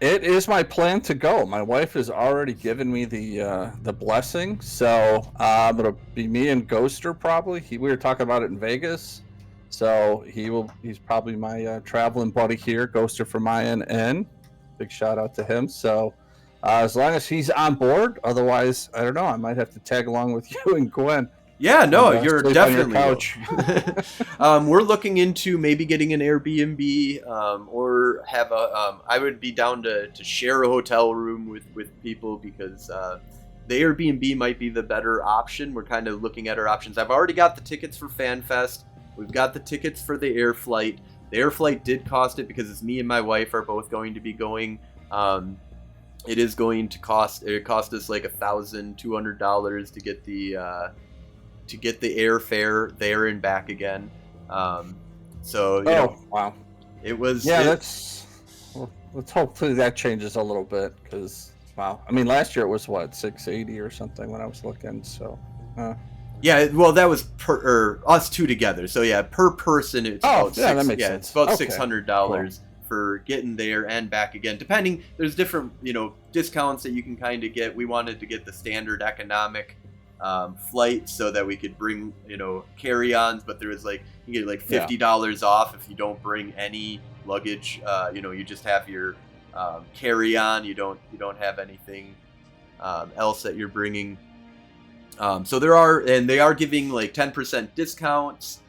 Speaker 7: It is my plan to go. My wife has already given me the blessing, so it'll be me and Ghoster probably. We were talking about it in Vegas. So he's probably my traveling buddy here, Ghoster from INN. Big shout out to him. So as long as he's on board, otherwise, I don't know, I might have to tag along with you and Gwen.
Speaker 2: Yeah, no, you're definitely couch. We're looking into maybe getting an Airbnb or have I would be down to share a hotel room with people because the Airbnb might be the better option. We're kind of looking at our options. I've already got the tickets for FanFest. We've got the tickets for the air flight. The air flight did cost it because it's me and my wife are both going to be going. It is going to cost. It cost us like $1,200 to get the airfare there and back again. So
Speaker 7: wow,
Speaker 2: it was.
Speaker 7: Yeah, let's hopefully that changes a little bit because wow, I mean last year it was what $680 or something when I was looking. So.
Speaker 2: Yeah, well, that was us two together. So yeah, per person, it's about
Speaker 7: that makes sense.
Speaker 2: It's about $600 for getting there and back again. Depending, there's different discounts that you can kind of get. We wanted to get the standard economic flight so that we could bring carry-ons, but there was you get like $50 off if you don't bring any luggage. You just have your carry-on. You don't have anything else that you're bringing. So they are giving like 10% discounts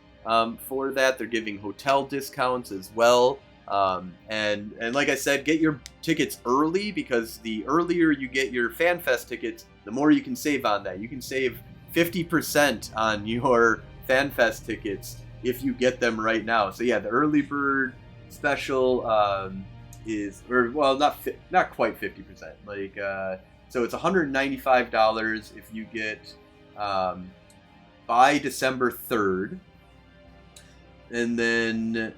Speaker 2: for that. They're giving hotel discounts as well. And like I said, get your tickets early, because the earlier you get your FanFest tickets, the more you can save on that. You can save 50% on your FanFest tickets if you get them right now. So yeah, the early bird special is, or well, not quite 50%. Like so it's $195 if you get by December 3rd, and then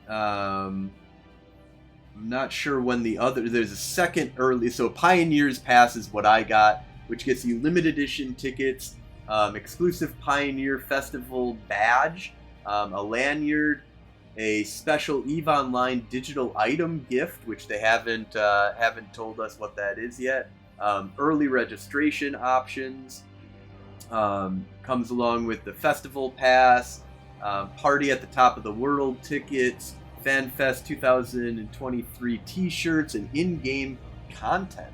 Speaker 2: I'm not sure when there's a second early, so Pioneers Pass is what I got, which gets you limited edition tickets, exclusive Pioneer Festival badge, a lanyard, a special EVE Online digital item gift, which they haven't told us what that is yet, early registration options, comes along with the Festival Pass, Party at the Top of the World tickets, FanFest 2023 t-shirts, and in-game content.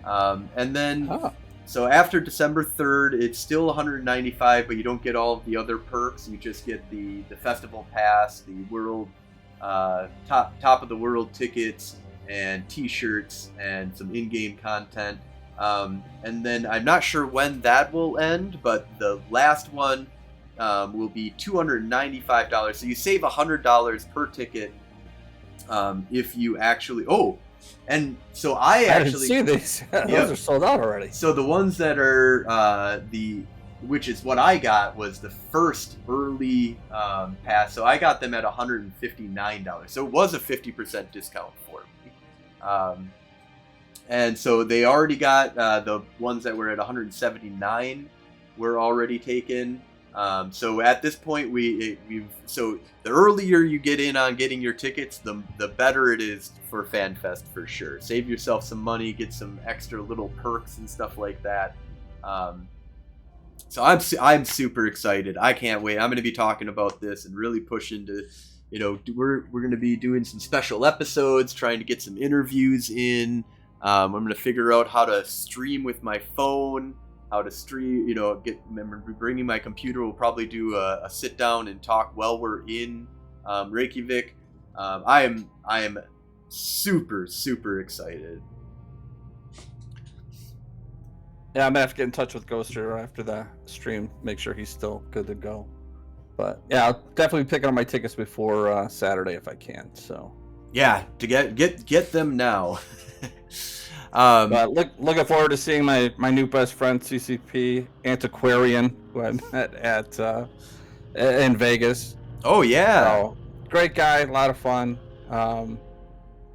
Speaker 2: And then, so after December 3rd, it's still $195, but you don't get all of the other perks. You just get the Festival Pass, the World top of the World tickets, and t-shirts, and some in-game content. And then I'm not sure when that will end, but the last one will be $295. So you save $100 per ticket if you actually. Oh, and so I actually
Speaker 7: didn't see these. Those are sold out already.
Speaker 2: So the ones that are which is what I got, was the first early pass. So I got them at $159. So it was a 50% discount for me. And so they already got the ones that were at $179 were already taken. So at this point, so the earlier you get in on getting your tickets, the better it is for FanFest for sure. Save yourself some money, get some extra little perks and stuff like that. So I'm super excited. I can't wait. I'm going to be talking about this and really pushing to, we're going to be doing some special episodes, trying to get some interviews in. I'm going to figure out how to stream with my phone. How to stream, bringing my computer. We'll probably do a sit down and talk while we're in Reykjavik. I am super, super excited.
Speaker 7: Yeah, I'm gonna have to get in touch with Ghoster after the stream, make sure he's still good to go. But yeah, I'll definitely be picking up my tickets before Saturday if I can. So
Speaker 2: yeah, to get them now.
Speaker 7: But looking forward to seeing my new best friend, CCP Antiquarian, who I met at in Vegas.
Speaker 2: Oh yeah,
Speaker 7: so, great guy, a lot of fun.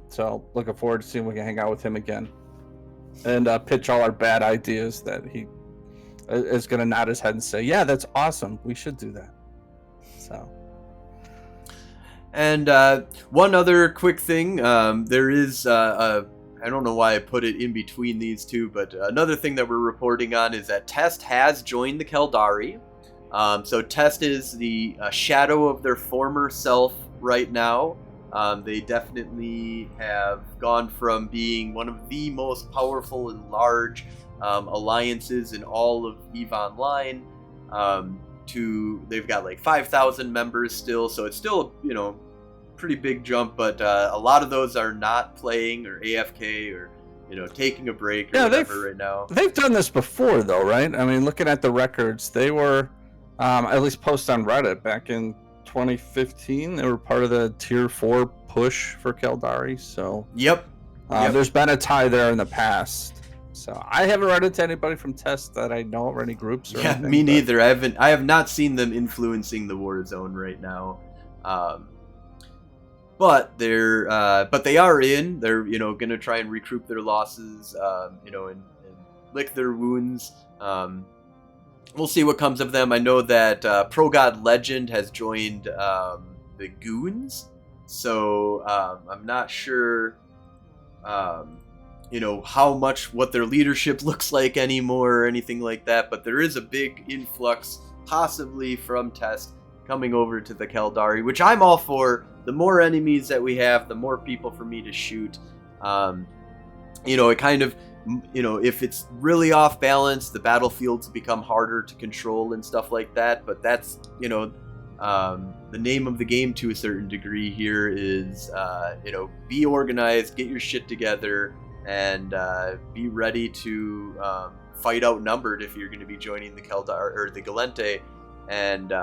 Speaker 7: So looking forward to seeing if we can hang out with him again and pitch all our bad ideas that he is going to nod his head and say, yeah, that's awesome, we should do that. So.
Speaker 2: And one other quick thing, there is I don't know why I put it in between these two, but another thing that we're reporting on is that Test has joined the Keldari. So Test is the shadow of their former self right now. They definitely have gone from being one of the most powerful and large alliances in all of EVE Online to they've got like 5,000 members still. So it's still, pretty big jump, but a lot of those are not playing or AFK or taking a break or whatever right now.
Speaker 7: They've done this before though, right? I mean, looking at the records, they were at least posted on Reddit back in 2015. They were part of the tier 4 push for Keldari. So
Speaker 2: yep.
Speaker 7: There's been a tie there in the past. So I haven't run into anybody from Test that I know, or any groups or anything,
Speaker 2: me neither. I have not seen them influencing the war zone right now. But they are in. They're going to try and recoup their losses, and lick their wounds. We'll see what comes of them. I know that Pro God Legend has joined the Goons, so I'm not sure, how much what their leadership looks like anymore or anything like that. But there is a big influx, possibly from Test, coming over to the Keldari, which I'm all for. The more enemies that we have, the more people for me to shoot. It kind of, if it's really off balance, the battlefields become harder to control and stuff like that. But that's, The name of the game to a certain degree here is, be organized, get your shit together, and be ready to fight outnumbered if you're going to be joining the Keldar or the Galente. And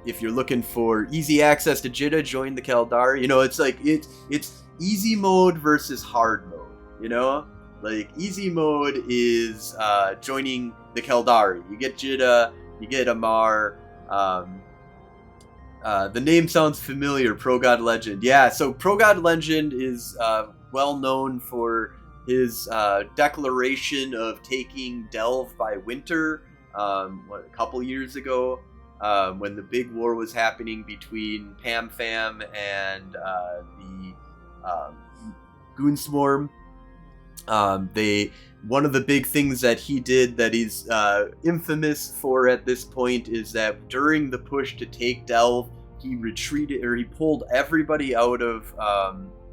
Speaker 2: if you're looking for easy access to Jitta, join the Keldar. It's like it's easy mode versus hard mode. Like easy mode is joining the Keldari. You get Jitta, you get Amar. The name sounds familiar, Pro God Legend. Yeah, so Pro God Legend is well known for his declaration of taking Delve by winter a couple years ago, when the big war was happening between Pam Fam and the Goon Swarm. One of the big things that he did that he's infamous for at this point is that during the push to take Delve, he retreated, or he pulled everybody out of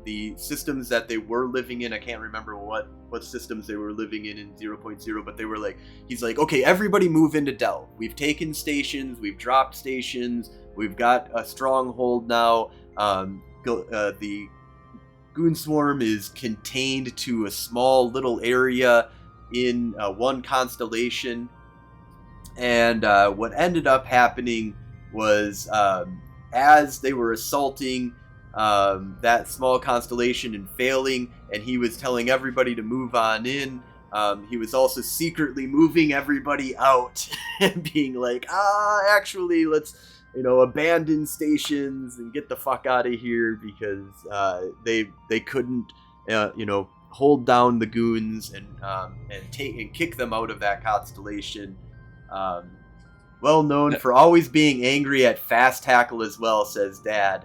Speaker 2: the systems that they were living in. I can't remember what systems they were living in 0.0, but they were like, he's like, okay, everybody move into Delve. We've taken stations, we've dropped stations, we've got a stronghold now. The Goon Swarm is contained to a small little area in one constellation. And what ended up happening was, as they were assaulting that small constellation and failing, and he was telling everybody to move on in, he was also secretly moving everybody out and being like, actually, let's abandon stations and get the fuck out of here, because they couldn't hold down the goons and kick them out of that constellation. Well known for always being angry at fast tackle as well, says Dad.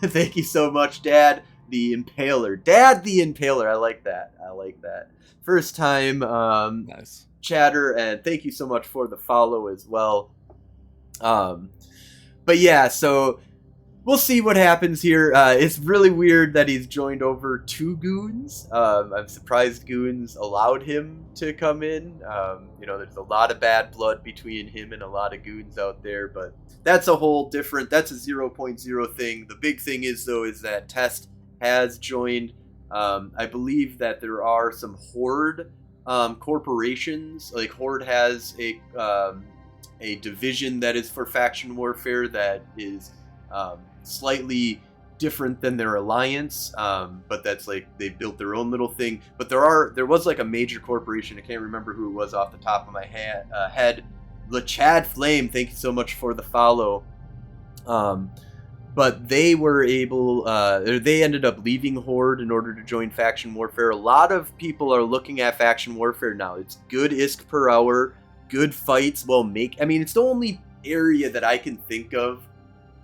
Speaker 2: Thank you so much, Dad the Impaler. Dad the Impaler. I like that. First time
Speaker 7: Nice.
Speaker 2: chatter, and thank you so much for the follow as well. But yeah, so we'll see what happens here. It's really weird that he's joined over 2 goons. I'm surprised goons allowed him to come in. There's a lot of bad blood between him and a lot of goons out there, but that's a whole different, that's a 0.0 thing. The big thing is that Test has joined. I believe that there are some Horde corporations. Like Horde has a division that is for faction warfare that is slightly different than their alliance, but that's like they built their own little thing. But there was like a major corporation, I can't remember who it was off the top of my head. LeChad Flame, thank you so much for the follow. But they were able, they ended up leaving Horde in order to join faction warfare. A lot of people are looking at faction warfare now. It's good ISK per hour, good fights. It's the only area that I can think of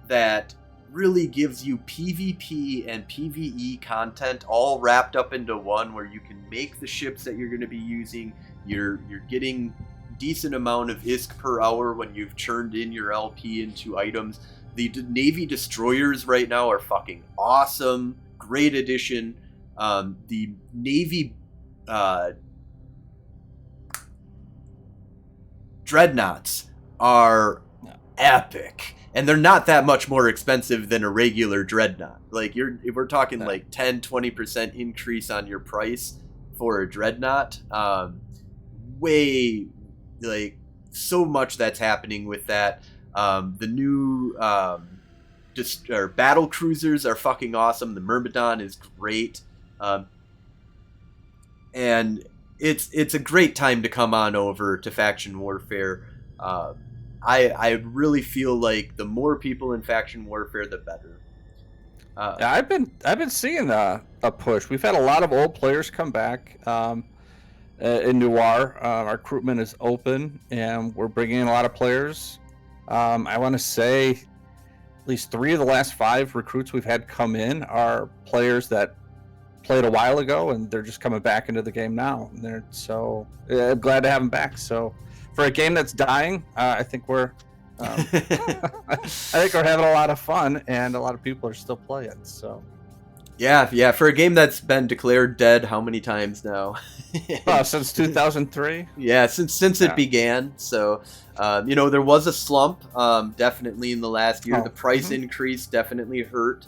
Speaker 2: that really gives you PvP and PvE content all wrapped up into one, where you can make the ships that you're going to be using. You're getting decent amount of ISK per hour when you've churned in your LP into items. The Navy destroyers right now are fucking awesome. Great addition. The Navy dreadnoughts are epic. And they're not that much more expensive than a regular dreadnought. Like we're talking like 10-20% increase on your price for a dreadnought. Way, like, so much that's happening with that. The new battle cruisers are fucking awesome. The Myrmidon is great. And it's a great time to come on over to faction warfare. I really feel like the more people in faction warfare, the better.
Speaker 7: Yeah, I've been seeing a push. We've had a lot of old players come back in Noir. Our recruitment is open, and we're bringing in a lot of players. I want to say at least 3 of the last 5 recruits we've had come in are players that played a while ago, and they're just coming back into the game now. And I'm glad to have them back. So for a game that's dying, I think we're I think we're having a lot of fun, and a lot of people are still playing. So
Speaker 2: Yeah. For a game that's been declared dead, how many times now?
Speaker 7: Since 2003.
Speaker 2: Yeah, since
Speaker 7: Yeah.
Speaker 2: it began. So, there was a slump, definitely in the last year.
Speaker 7: Oh,
Speaker 2: The price increase definitely hurt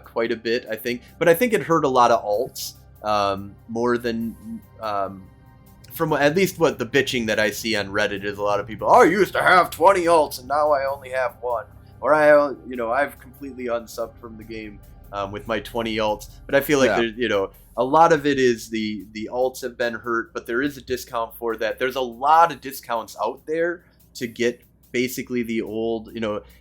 Speaker 2: quite a bit, I think. But I think it hurt a lot of alts more than from at least what the bitching that I see on Reddit is. A lot of people, I used to have 20 alts and now I only have one, or I've completely unsubbed from the game with my 20 alts. But I feel like there's, a lot of it is the alts have been hurt, but there is a discount for that. There's a lot of discounts out there to get basically the old,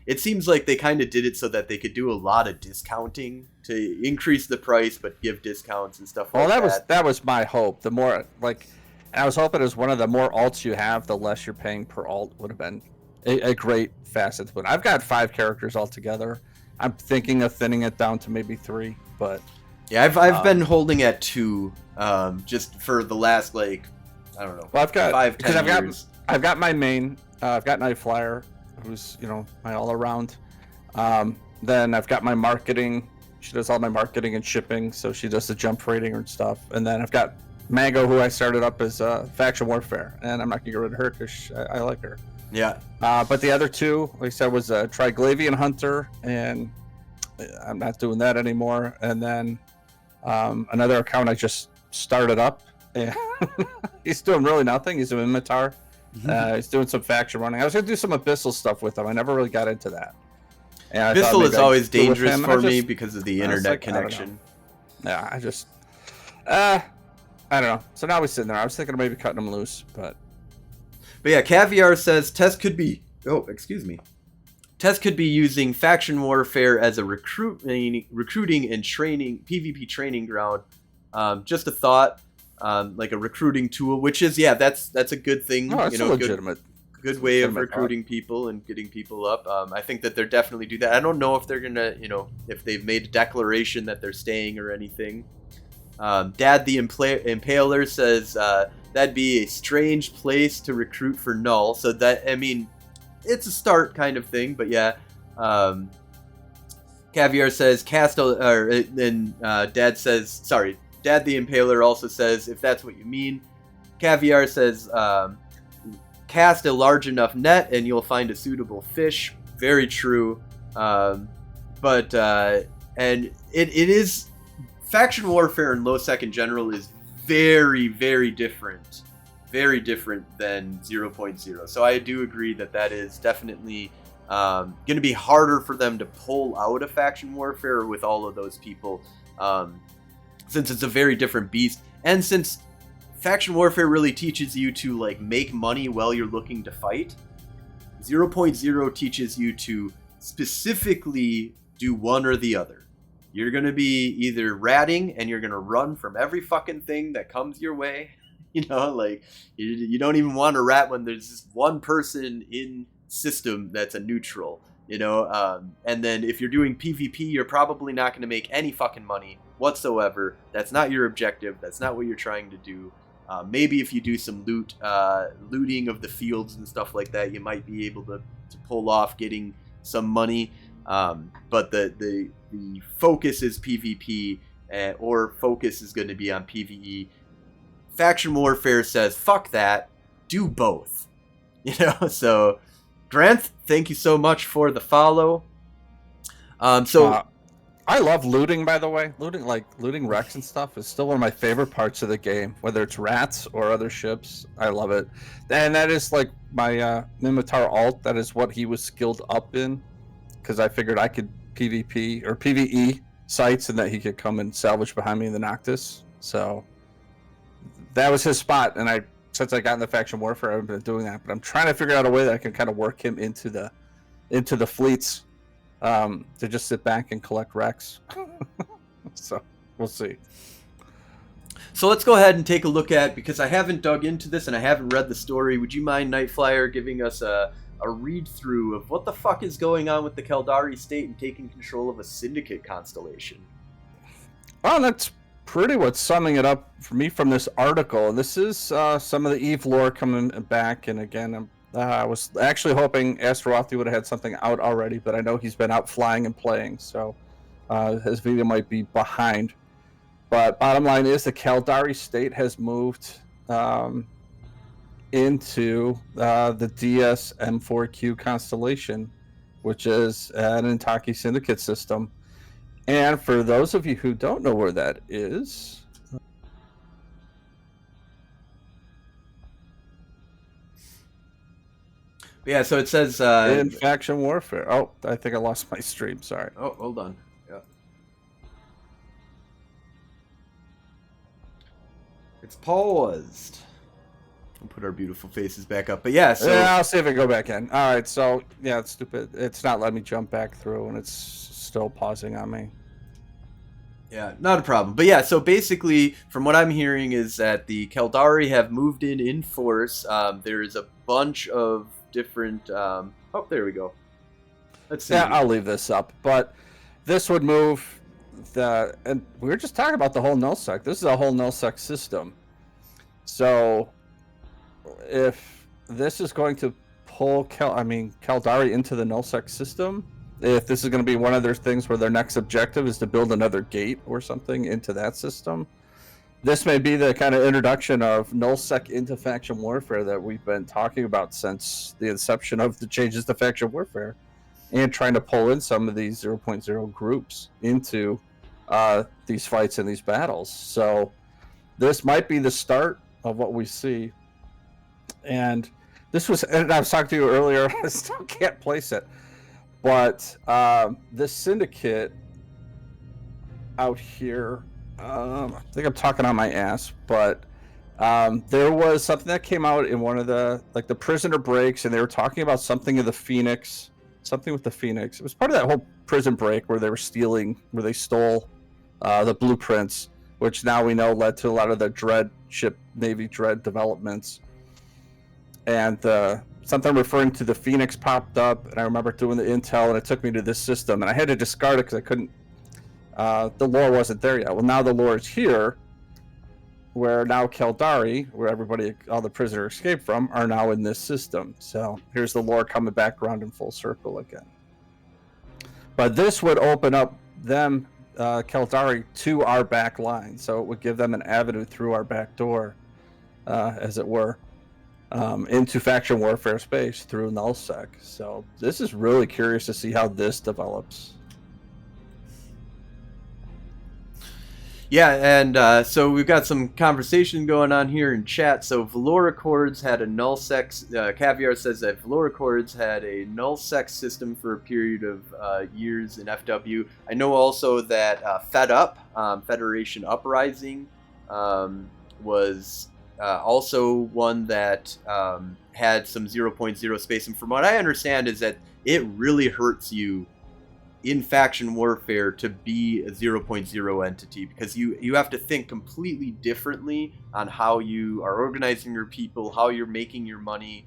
Speaker 2: it seems like they kind of did it so that they could do a lot of discounting to increase the price but give discounts and stuff like that.
Speaker 7: Well, that was my hope. The more, like, I was hoping as one of the more alts you have, the less you're paying per alt would have been a great facet. But I've got 5 characters altogether. I'm thinking of thinning it down to maybe 3, but
Speaker 2: yeah, I've been holding at 2 just for the last, like, I don't know.
Speaker 7: Well, I've got
Speaker 2: 5-10 years.
Speaker 7: I've got my main. I've got Night Flyer, who's my all around. Then I've got my marketing. She does all my marketing and shipping, so she does the jump rating and stuff. And then I've got Mango, who I started up as Faction Warfare, and I'm not gonna get rid of her because I like her.
Speaker 2: Yeah.
Speaker 7: But the other 2, like I said, was Triglavian Hunter, and I'm not doing that anymore. And then another account I just started up. And he's doing really nothing. He's an Imitar. He's doing some faction running. I was gonna do some Abyssal stuff with him. I never really got into that. And
Speaker 2: Abyssal is always dangerous for me because of the internet connection.
Speaker 7: Yeah, I don't know. So now we're sitting there. I was thinking of maybe cutting him loose, but
Speaker 2: yeah, Caviar says Tess could be. Oh, excuse me. Tess could be using faction warfare as a recruiting and training PvP training ground. Just a thought, like a recruiting tool, which is that's a good thing.
Speaker 7: Oh, it's a legitimate.
Speaker 2: Good way of recruiting people and getting people up. I think that they're definitely do that. I don't know if they're gonna, if they've made a declaration that they're staying or anything. Dad the Impaler says that'd be a strange place to recruit for Null. So that, I mean, it's a start kind of thing, but yeah. Caviar says Dad says, sorry, Dad the Impaler also says, if that's what you mean. Caviar says, cast a large enough net and you'll find a suitable fish. Very true. And it is, faction warfare in low sec in general is very, very different. Very different than 0.0. So I do agree that is definitely going to be harder for them to pull out a faction warfare with all of those people, since it's a very different beast, and since faction warfare really teaches you to like make money while you're looking to fight. 0.0 teaches you to specifically do one or the other. You're going to be either ratting and you're going to run from every fucking thing that comes your way. Like you don't even want to rat when there's just one person in system that's a neutral, and then if you're doing PvP, you're probably not going to make any fucking money whatsoever. That's not your objective. That's not what you're trying to do. Maybe if you do some looting of the fields and stuff like that, you might be able to pull off getting some money. But the focus is PvP, or focus is going to be on PvE. Faction warfare says, fuck that, do both. So Granth, thank you so much for the follow.
Speaker 7: I love looting, by the way. Looting wrecks and stuff is still one of my favorite parts of the game, whether it's rats or other ships. I love it. And that is like my Mimitar alt. That is what he was skilled up in, because I figured I could PvP or PvE sites and that he could come and salvage behind me in the Noctis. So that was his spot, and since I got in the faction warfare, I've been doing that. But I'm trying to figure out a way that I can kind of work him into the fleets, to just sit back and collect wrecks. So we'll see.
Speaker 2: So let's go ahead and take a look at, because I haven't dug into this and I haven't read the story. Would you mind, Nightflyer, giving us a read through of what the fuck is going on with the Kaldari state and taking control of a syndicate constellation?
Speaker 7: Well, that's pretty much summing it up for me from this article. And this is some of the Eve lore coming back. And again, I was actually hoping Astarothi would have had something out already, but I know he's been out flying and playing. So his video might be behind. But bottom line is the Caldari state has moved into the DS M4Q constellation, which is an Intaki Syndicate system. And for those of you who don't know where that is,
Speaker 2: Yeah, so it says
Speaker 7: in faction warfare. Oh, I think I lost my stream. Sorry.
Speaker 2: oh, hold on. Yeah. It's paused. We'll put our beautiful faces back up. But yeah, so
Speaker 7: Yeah, I'll see if I go back in. All right, so yeah, it's stupid. It's not letting me jump back through, and it's still pausing on me.
Speaker 2: yeah, not a problem. But yeah, so basically, from what I'm hearing is that the Caldari have moved in force. There's a bunch of different... oh, there we go. Let's see.
Speaker 7: Yeah, I'll leave this up. But this would move the... And we were just talking about the whole nullsec. This is a whole nullsec system. So if this is going to pull Caldari into the nullsec system, if this is going to be one of their things where their next objective is to build another gate or something into that system, this may be the kind of introduction of nullsec into faction warfare that we've been talking about since the inception of the changes to faction warfare, and trying to pull in some of these 0.0 groups into these fights and these battles. So this might be the start of what we see. And this was, and I was talking to you earlier, I still can't place it, but this syndicate out here, I think I'm talking on my ass, but there was something that came out in one of the prisoner breaks, and they were talking about something with the Phoenix. It was part of that whole prison break where they stole the blueprints, which now we know led to a lot of the Dread ship, Navy Dread developments. And something referring to the Phoenix popped up, and I remember doing the intel, and it took me to this system, and I had to discard it because I couldn't. The lore wasn't there yet. Well, now the lore is here, where now Caldari, where all the prisoners escaped from, are now in this system. So here's the lore coming back around in full circle again. But this would open up them, Caldari, to our back line. So it would give them an avenue through our back door, as it were, into faction warfare space through nullsec. So this is really curious to see how this develops.
Speaker 2: Yeah, and so we've got some conversation going on here in chat. So Valor Accords had a nullsec. Caviar says that Valor Accords had a nullsec system for a period of years in FW. I know also that Fed Up, Federation Uprising, was also one that had some 0.0 space. And from what I understand is that it really hurts you in faction warfare to be a 0.0 entity, because you have to think completely differently on how you are organizing your people, how you're making your money,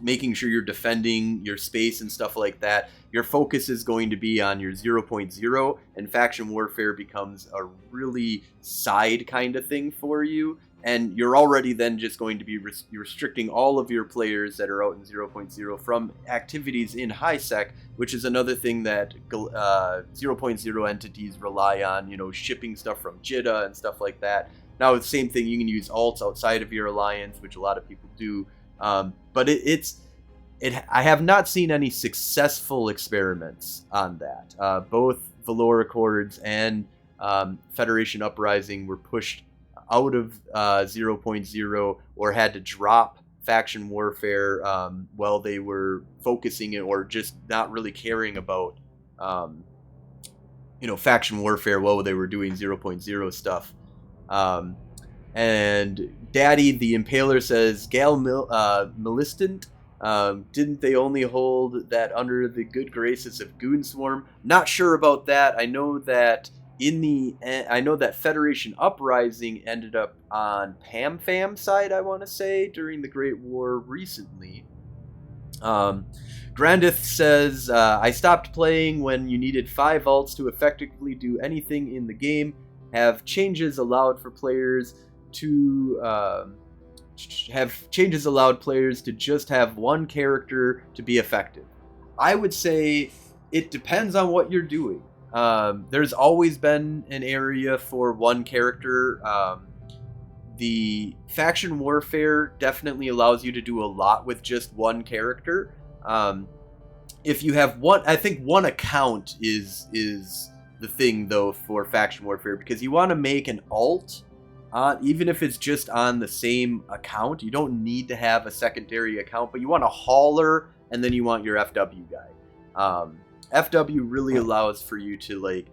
Speaker 2: making sure you're defending your space and stuff like that. Your focus is going to be on your 0.0, and faction warfare becomes a really side kind of thing for you. And you're already then just going to be restricting all of your players that are out in 0.0 from activities in high sec, which is another thing that 0.0 entities rely on, shipping stuff from JITA and stuff like that. Now, the same thing, you can use alts outside of your alliance, which a lot of people do. But I have not seen any successful experiments on that. Both Valor Accords and Federation Uprising were pushed out of 0.0 or had to drop faction warfare while they were focusing it, or just not really caring about faction warfare while they were doing 0.0 stuff. And Daddy the Impaler says Gal Millistant, didn't they only hold that under the good graces of Goonswarm? Not sure about that. I know that Federation Uprising ended up on PamFam side, I want to say, during the Great War recently. Grandith says, I stopped playing when you needed 5 alts to effectively do anything in the game. Have changes allowed players to just have one character to be effective? I would say it depends on what you're doing. There's always been an area for one character. The faction warfare definitely allows you to do a lot with just one character. If you have one, I think one account is the thing though for faction warfare, because you want to make an alt, even if it's just on the same account. You don't need to have a secondary account, but you want a hauler, and then you want your FW guy. FW really allows for you to like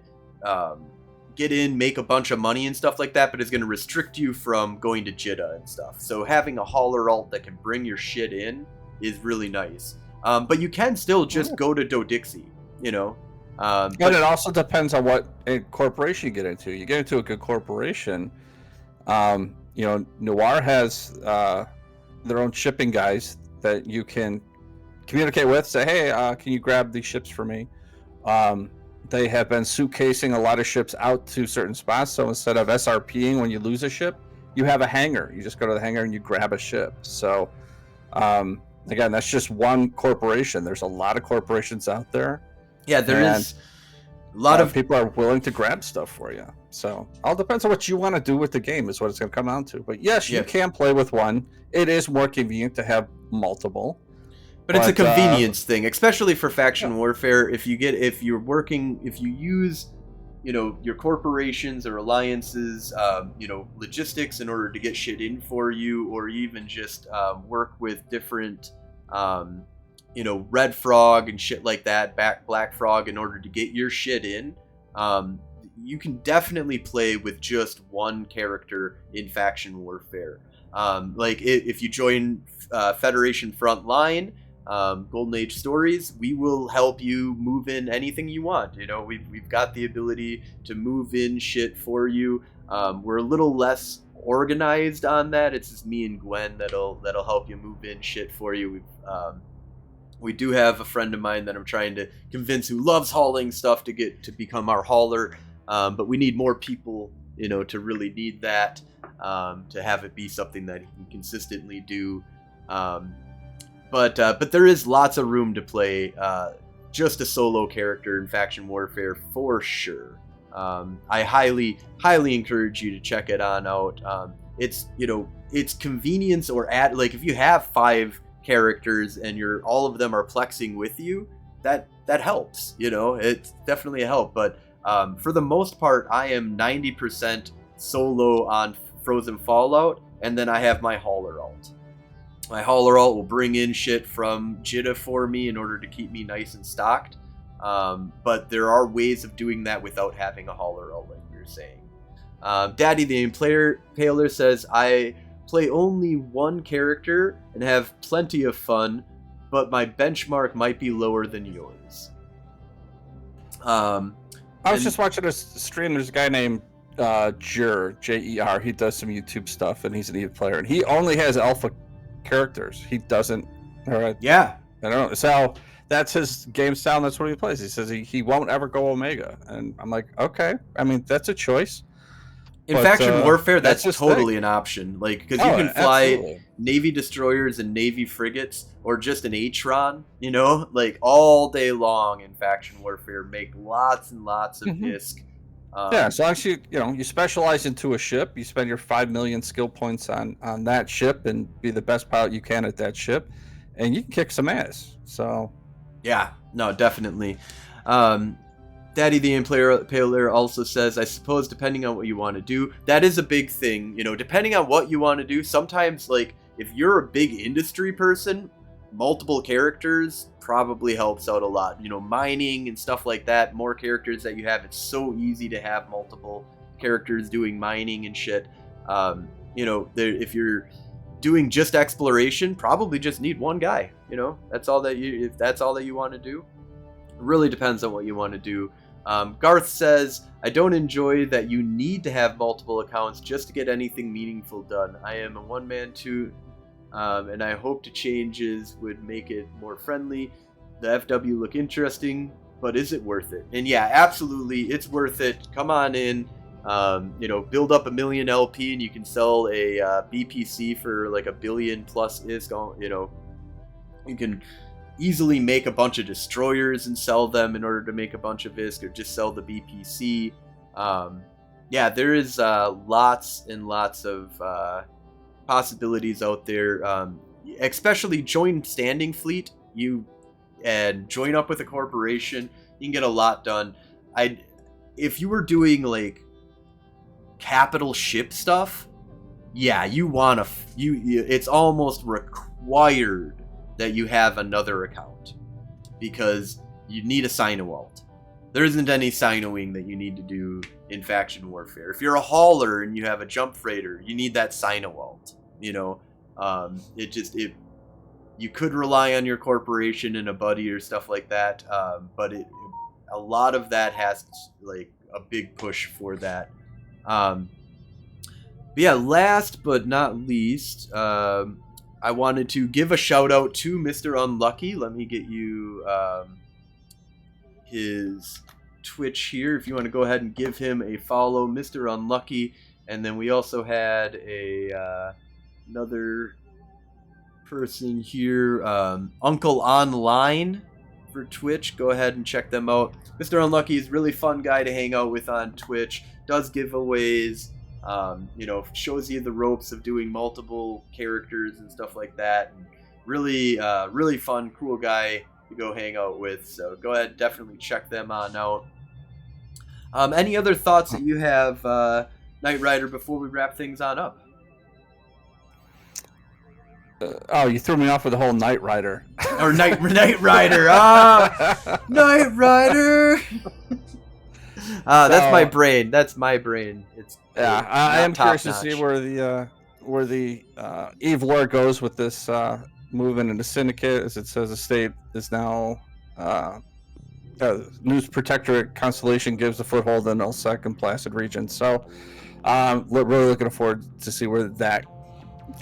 Speaker 2: get in, make a bunch of money and stuff like that, but it's going to restrict you from going to Jitta and stuff. So having a hauler alt that can bring your shit in is really nice. But you can still just go to Dodixie, you know.
Speaker 7: But it also depends on what corporation you get into. You get into a good corporation, you know, Noir has their own shipping guys that you can communicate with. Say, hey, can you grab these ships for me? They have been suitcasing a lot of ships out to certain spots. So instead of SRPing when you lose a ship, you have a hangar. You just go to the hangar and you grab a ship. So again, that's just one corporation. There's a lot of corporations out there.
Speaker 2: Yeah, there is a lot of
Speaker 7: people are willing to grab stuff for you. So all depends on what you want to do with the game is what it's going to come down to. But yes, you can play with one. It is more convenient to have multiple.
Speaker 2: But it's a convenience thing, especially for faction warfare. If you use, you know, your corporations or alliances, you know, logistics in order to get shit in for you, or even just work with different, you know, Red Frog and shit like that, Black Frog in order to get your shit in, you can definitely play with just one character in faction warfare. Like if you join Federation Frontline, Golden Age Stories, we will help you move in anything you want. You know, we've got the ability to move in shit for you. We're a little less organized on that. It's just me and Gwen that'll help you move in shit for you. We do have a friend of mine that I'm trying to convince who loves hauling stuff to become our hauler, but we need more people, you know, to really need that, to have it be something that he can consistently do. But there is lots of room to play just a solo character in faction warfare for sure. I highly encourage you to check it on out. It's, you know, it's convenience, or like if you have 5 characters and all of them are plexing with you, that helps. You know, it's definitely a help. But for the most part, I am 90% solo on Frozen Fallout, and then I have my hauler alt. My hauler alt will bring in shit from Jitta for me in order to keep me nice and stocked. But there are ways of doing that without having a hauler alt, like we were saying. Daddy the Impaler says, I play only one character and have plenty of fun, but my benchmark might be lower than yours.
Speaker 7: I was just watching a stream. There's a guy named Jer, Jer. He does some YouTube stuff, and he's an EVE player, and he only has alpha characters. He doesn't.
Speaker 2: Yeah.
Speaker 7: I don't know. So that's his game style, and that's what he plays. He says he won't ever go Omega, and I'm like, okay. I mean, that's a choice.
Speaker 2: In faction warfare, that's totally an option. Like, because you can fly Navy destroyers and Navy frigates, or just an Atron, you know, like all day long in faction warfare. Make lots and lots of ISK.
Speaker 7: Yeah, as long as you specialize into a ship, you spend your 5 million skill points on that ship and be the best pilot you can at that ship, and you can kick some ass. So,
Speaker 2: yeah, no, definitely. Daddy the Impaler also says, I suppose depending on what you want to do, that is a big thing. You know, depending on what you want to do, sometimes, like, if you're a big industry person, multiple characters probably helps out a lot. You know, mining and stuff like that, more characters that you have, it's so easy to have multiple characters doing mining and shit. You know, if you're doing just exploration, probably just need one guy. You know, if that's all that you want to do. It really depends on what you want to do. Garth says, I don't enjoy that you need to have multiple accounts just to get anything meaningful done. I am a one-man too, and I hope the changes would make it more friendly. The FW look interesting, but is it worth it? And yeah, absolutely, it's worth it. Come on in, you know, build up 1 million LP and you can sell a BPC for like $1 billion plus ISK. You know, you can easily make a bunch of destroyers and sell them in order to make a bunch of ISK, or just sell the BPC. Yeah, there is lots and lots of possibilities out there. Especially join standing fleet, and join up with a corporation. You can get a lot done. If you were doing like capital ship stuff, yeah, you want to. It's almost required that you have another account, because you need a Sino-Alt. There isn't any Sinoing that you need to do in faction warfare. If you're a hauler and you have a jump freighter, you need that Sino-Alt. You know, you could rely on your corporation and a buddy or stuff like that, but a lot of that has like a big push for that. But yeah, last but not least, I wanted to give a shout out to Mr. Unlucky. Let me get you his Twitch here. If you want to go ahead and give him a follow, Mr. Unlucky. And then we also had another person here, Uncle Online for Twitch. Go ahead and check them out. Mr. Unlucky is a really fun guy to hang out with on Twitch. Does giveaways. Shows you the ropes of doing multiple characters and stuff like that. And really fun, cool guy to go hang out with. So go ahead, definitely check them on out. Any other thoughts that you have, Knight Rider, before we wrap things on up?
Speaker 7: You threw me off with the whole Knight Rider.
Speaker 2: Or Knight Rider. Knight Rider. That's my brain. That's my brain.
Speaker 7: I am curious to see where the Eve lore goes with this movement into Syndicate. As it says, the state is now News Protectorate Constellation gives a foothold in Elsec and Placid region. So, really looking forward to see where that.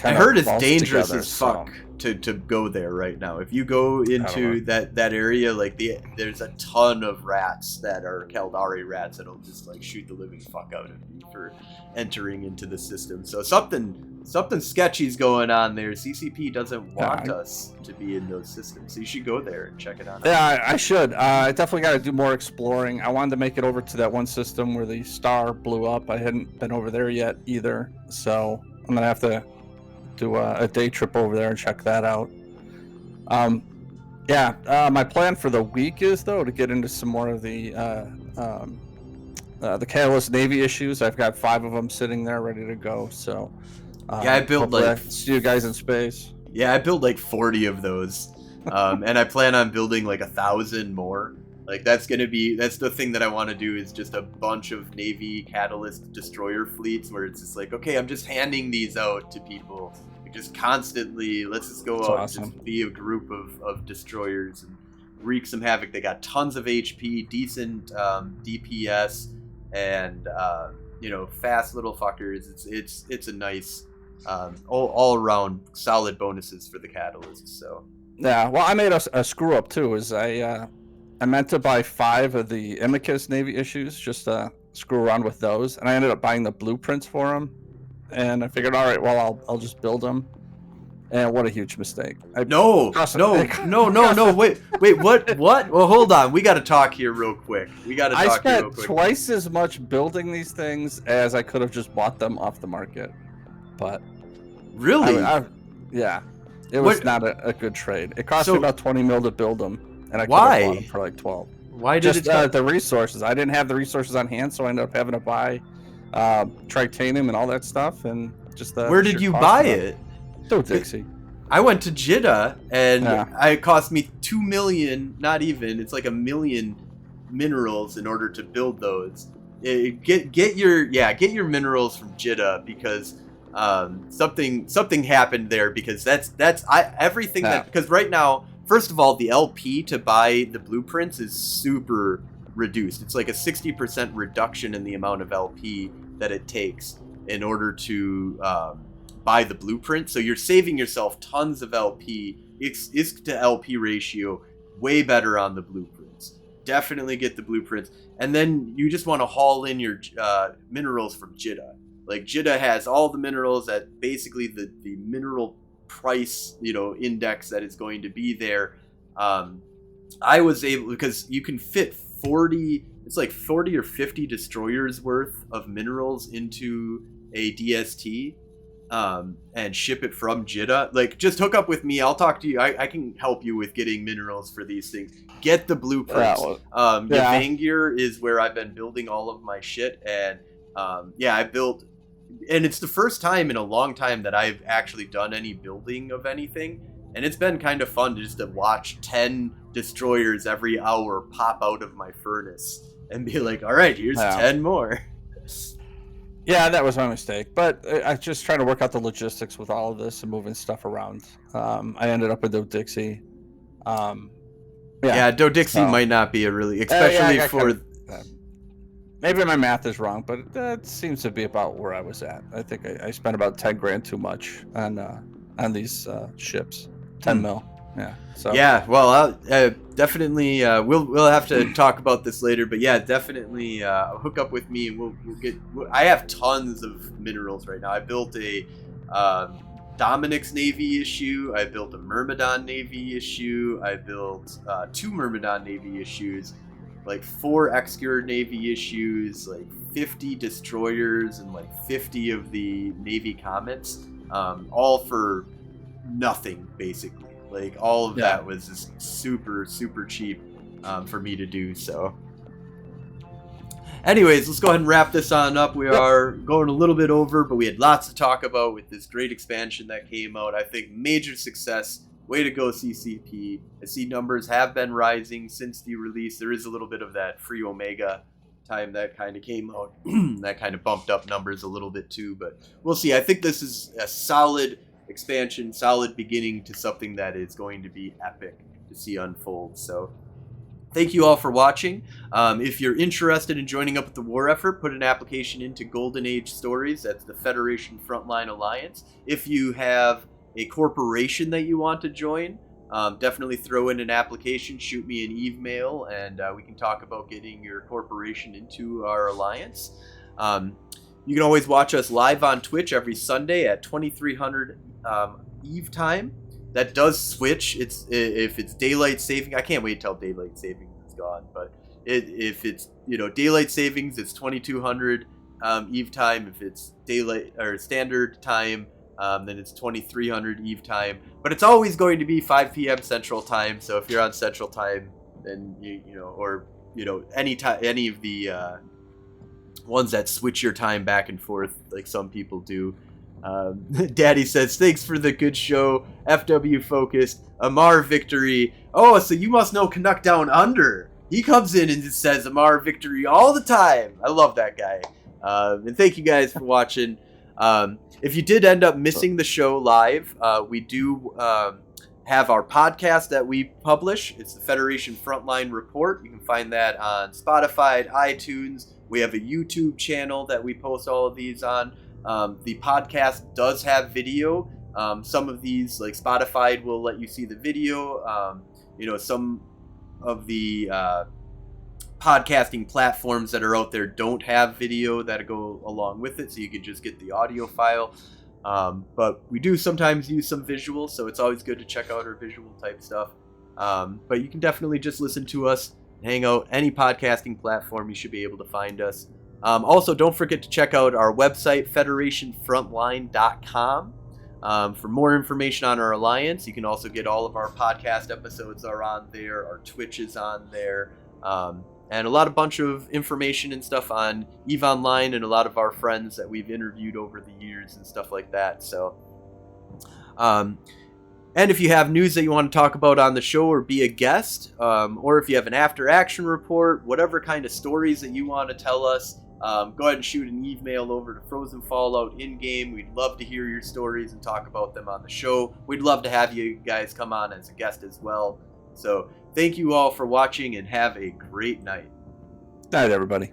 Speaker 2: I heard it's dangerous as fuck to go there right now. If you go into that area, like there's a ton of rats that are Kaldari rats that'll just like shoot the living fuck out of you for entering into the system. So something sketchy's going on there. CCP doesn't want us to be in those systems, so you should go there and check it out.
Speaker 7: Yeah, I should. I definitely got to do more exploring. I wanted to make it over to that one system where the star blew up. I hadn't been over there yet either, so I'm gonna have to do a day trip over there and check that out. My plan for the week is though to get into some more of the Catalyst Navy issues. I've got 5 of them sitting there ready to go. So
Speaker 2: I built
Speaker 7: see you guys in space.
Speaker 2: Yeah, I built like 40 of those, and I plan on building like 1,000 more. Like that's the thing that I want to do, is just a bunch of Navy Catalyst destroyer fleets where it's just like, okay, I'm just handing these out to people, like just constantly. Let's just go out and just be a group of destroyers and wreak some havoc. They got tons of HP, decent DPS, and fast little fuckers. It's a nice all around solid bonuses for the Catalyst. So
Speaker 7: yeah, well, I made a screw up too. Is I meant to buy 5 of the Imicus Navy issues, just to screw around with those, and I ended up buying the blueprints for them. And I figured, all right, well, I'll just build them. And what a huge mistake!
Speaker 2: No, wait, what? Well, hold on, we got to talk here real quick.
Speaker 7: I spent twice as much building these things as I could have just bought them off the market. But
Speaker 2: really,
Speaker 7: yeah, it was not a good trade. It cost me about 20 mil to build them. And I could have bought them for like 12.
Speaker 2: Why did
Speaker 7: the resources? I didn't have the resources on hand, so I ended up having to buy tritanium and all that stuff, and just the.
Speaker 2: Where did you buy it?
Speaker 7: So Dixie.
Speaker 2: I went to Jeddah, and it cost me 2 million. Not even. It's like 1 million minerals in order to build those. Get your minerals from Jeddah, because something happened there, because that's everything that, because right now. First of all, the LP to buy the blueprints is super reduced. It's like a 60% reduction in the amount of LP that it takes in order to buy the blueprint. So you're saving yourself tons of LP. ISK to LP ratio, way better on the blueprints. Definitely get the blueprints. And then you just want to haul in your minerals from Jeddah. Like Jeddah has all the minerals at basically the mineral price index that is going to be there, I was able, because you can fit 40, it's like 40 or 50 destroyers worth of minerals into a DST, and ship it from Jeddah. Like, just hook up with me. I'll talk to you. I can help you with getting minerals for these things. Get the blueprints. Yavangir is where I've been building all of my shit, and I built, and it's the first time in a long time that I've actually done any building of anything, and it's been kind of fun just to watch 10 destroyers every hour pop out of my furnace and be like, all right, here's 10 more.
Speaker 7: Yeah, that was my mistake, but I just trying to work out the logistics with all of this and moving stuff around. I ended up with Dodixie.
Speaker 2: Dodixie might not be a really, especially for...
Speaker 7: Maybe my math is wrong, but that seems to be about where I was at. I think I spent about 10 grand too much on these ships. 10 mil. Yeah. So. Yeah.
Speaker 2: Well, I'll, definitely. We'll have to talk about this later, but yeah, definitely hook up with me, and we'll get. I have tons of minerals right now. I built a Dominic's Navy issue. I built a Myrmidon Navy issue. I built 2 Myrmidon Navy issues, like 4 Executor Navy issues, like 50 destroyers, and like 50 of the Navy Comets, all for nothing, basically. Like, all of that was just super, super cheap for me to do. So anyways, let's go ahead and wrap this on up. We are going a little bit over, but we had lots to talk about with this great expansion that came out. I think major success. Way to go, CCP. I see numbers have been rising since the release. There is a little bit of that free Omega time that kind of came out. That kind of bumped up numbers a little bit too, but we'll see. I think this is a solid expansion, solid beginning to something that is going to be epic to see unfold. So thank you all for watching. If you're interested in joining up with the war effort, put an application into Golden Age Stories. That's the Federation Frontline Alliance. If you have a corporation that you want to join, definitely throw in an application, shoot me an email, and we can talk about getting your corporation into our alliance. You can always watch us live on Twitch every Sunday at 2300 Eve time. That does switch. If it's daylight saving, I can't wait till daylight savings is gone. But if it's daylight savings, it's 2200 Eve time. If it's daylight or standard time, then it's 2300 Eve time. But it's always going to be 5 p.m. Central time. So if you're on Central time, then any of the ones that switch your time back and forth, like some people do. Daddy says, thanks for the good show. FW focused. Amar victory. Oh, so you must know Canuck Down Under. He comes in and just says Amar victory all the time. I love that guy. And thank you guys for watching. If you did end up missing the show live, we do have our podcast that we publish. It's the Federation Frontline Report. You can find that on Spotify, iTunes. We have a YouTube channel that we post all of these on. The podcast does have video. Some of these, like Spotify, will let you see the video. Some of the podcasting platforms that are out there don't have video that go along with it, so you can just get the audio file. But we do sometimes use some visuals, so it's always good to check out our visual type stuff. But you can definitely just listen to us, hang out. Any podcasting platform, you should be able to find us. Also, don't forget to check out our website, federationfrontline.com. For more information on our alliance. You can also get all of our podcast episodes are on there. Our Twitch is on there. And a bunch of information and stuff on EVE Online and a lot of our friends that we've interviewed over the years and stuff like that. So, and if you have news that you want to talk about on the show or be a guest, or if you have an after action report, whatever kind of stories that you want to tell us, go ahead and shoot an email over to Frozen Fallout in-game. We'd love to hear your stories and talk about them on the show. We'd love to have you guys come on as a guest as well. So thank you all for watching and have a great night.
Speaker 7: Night, everybody.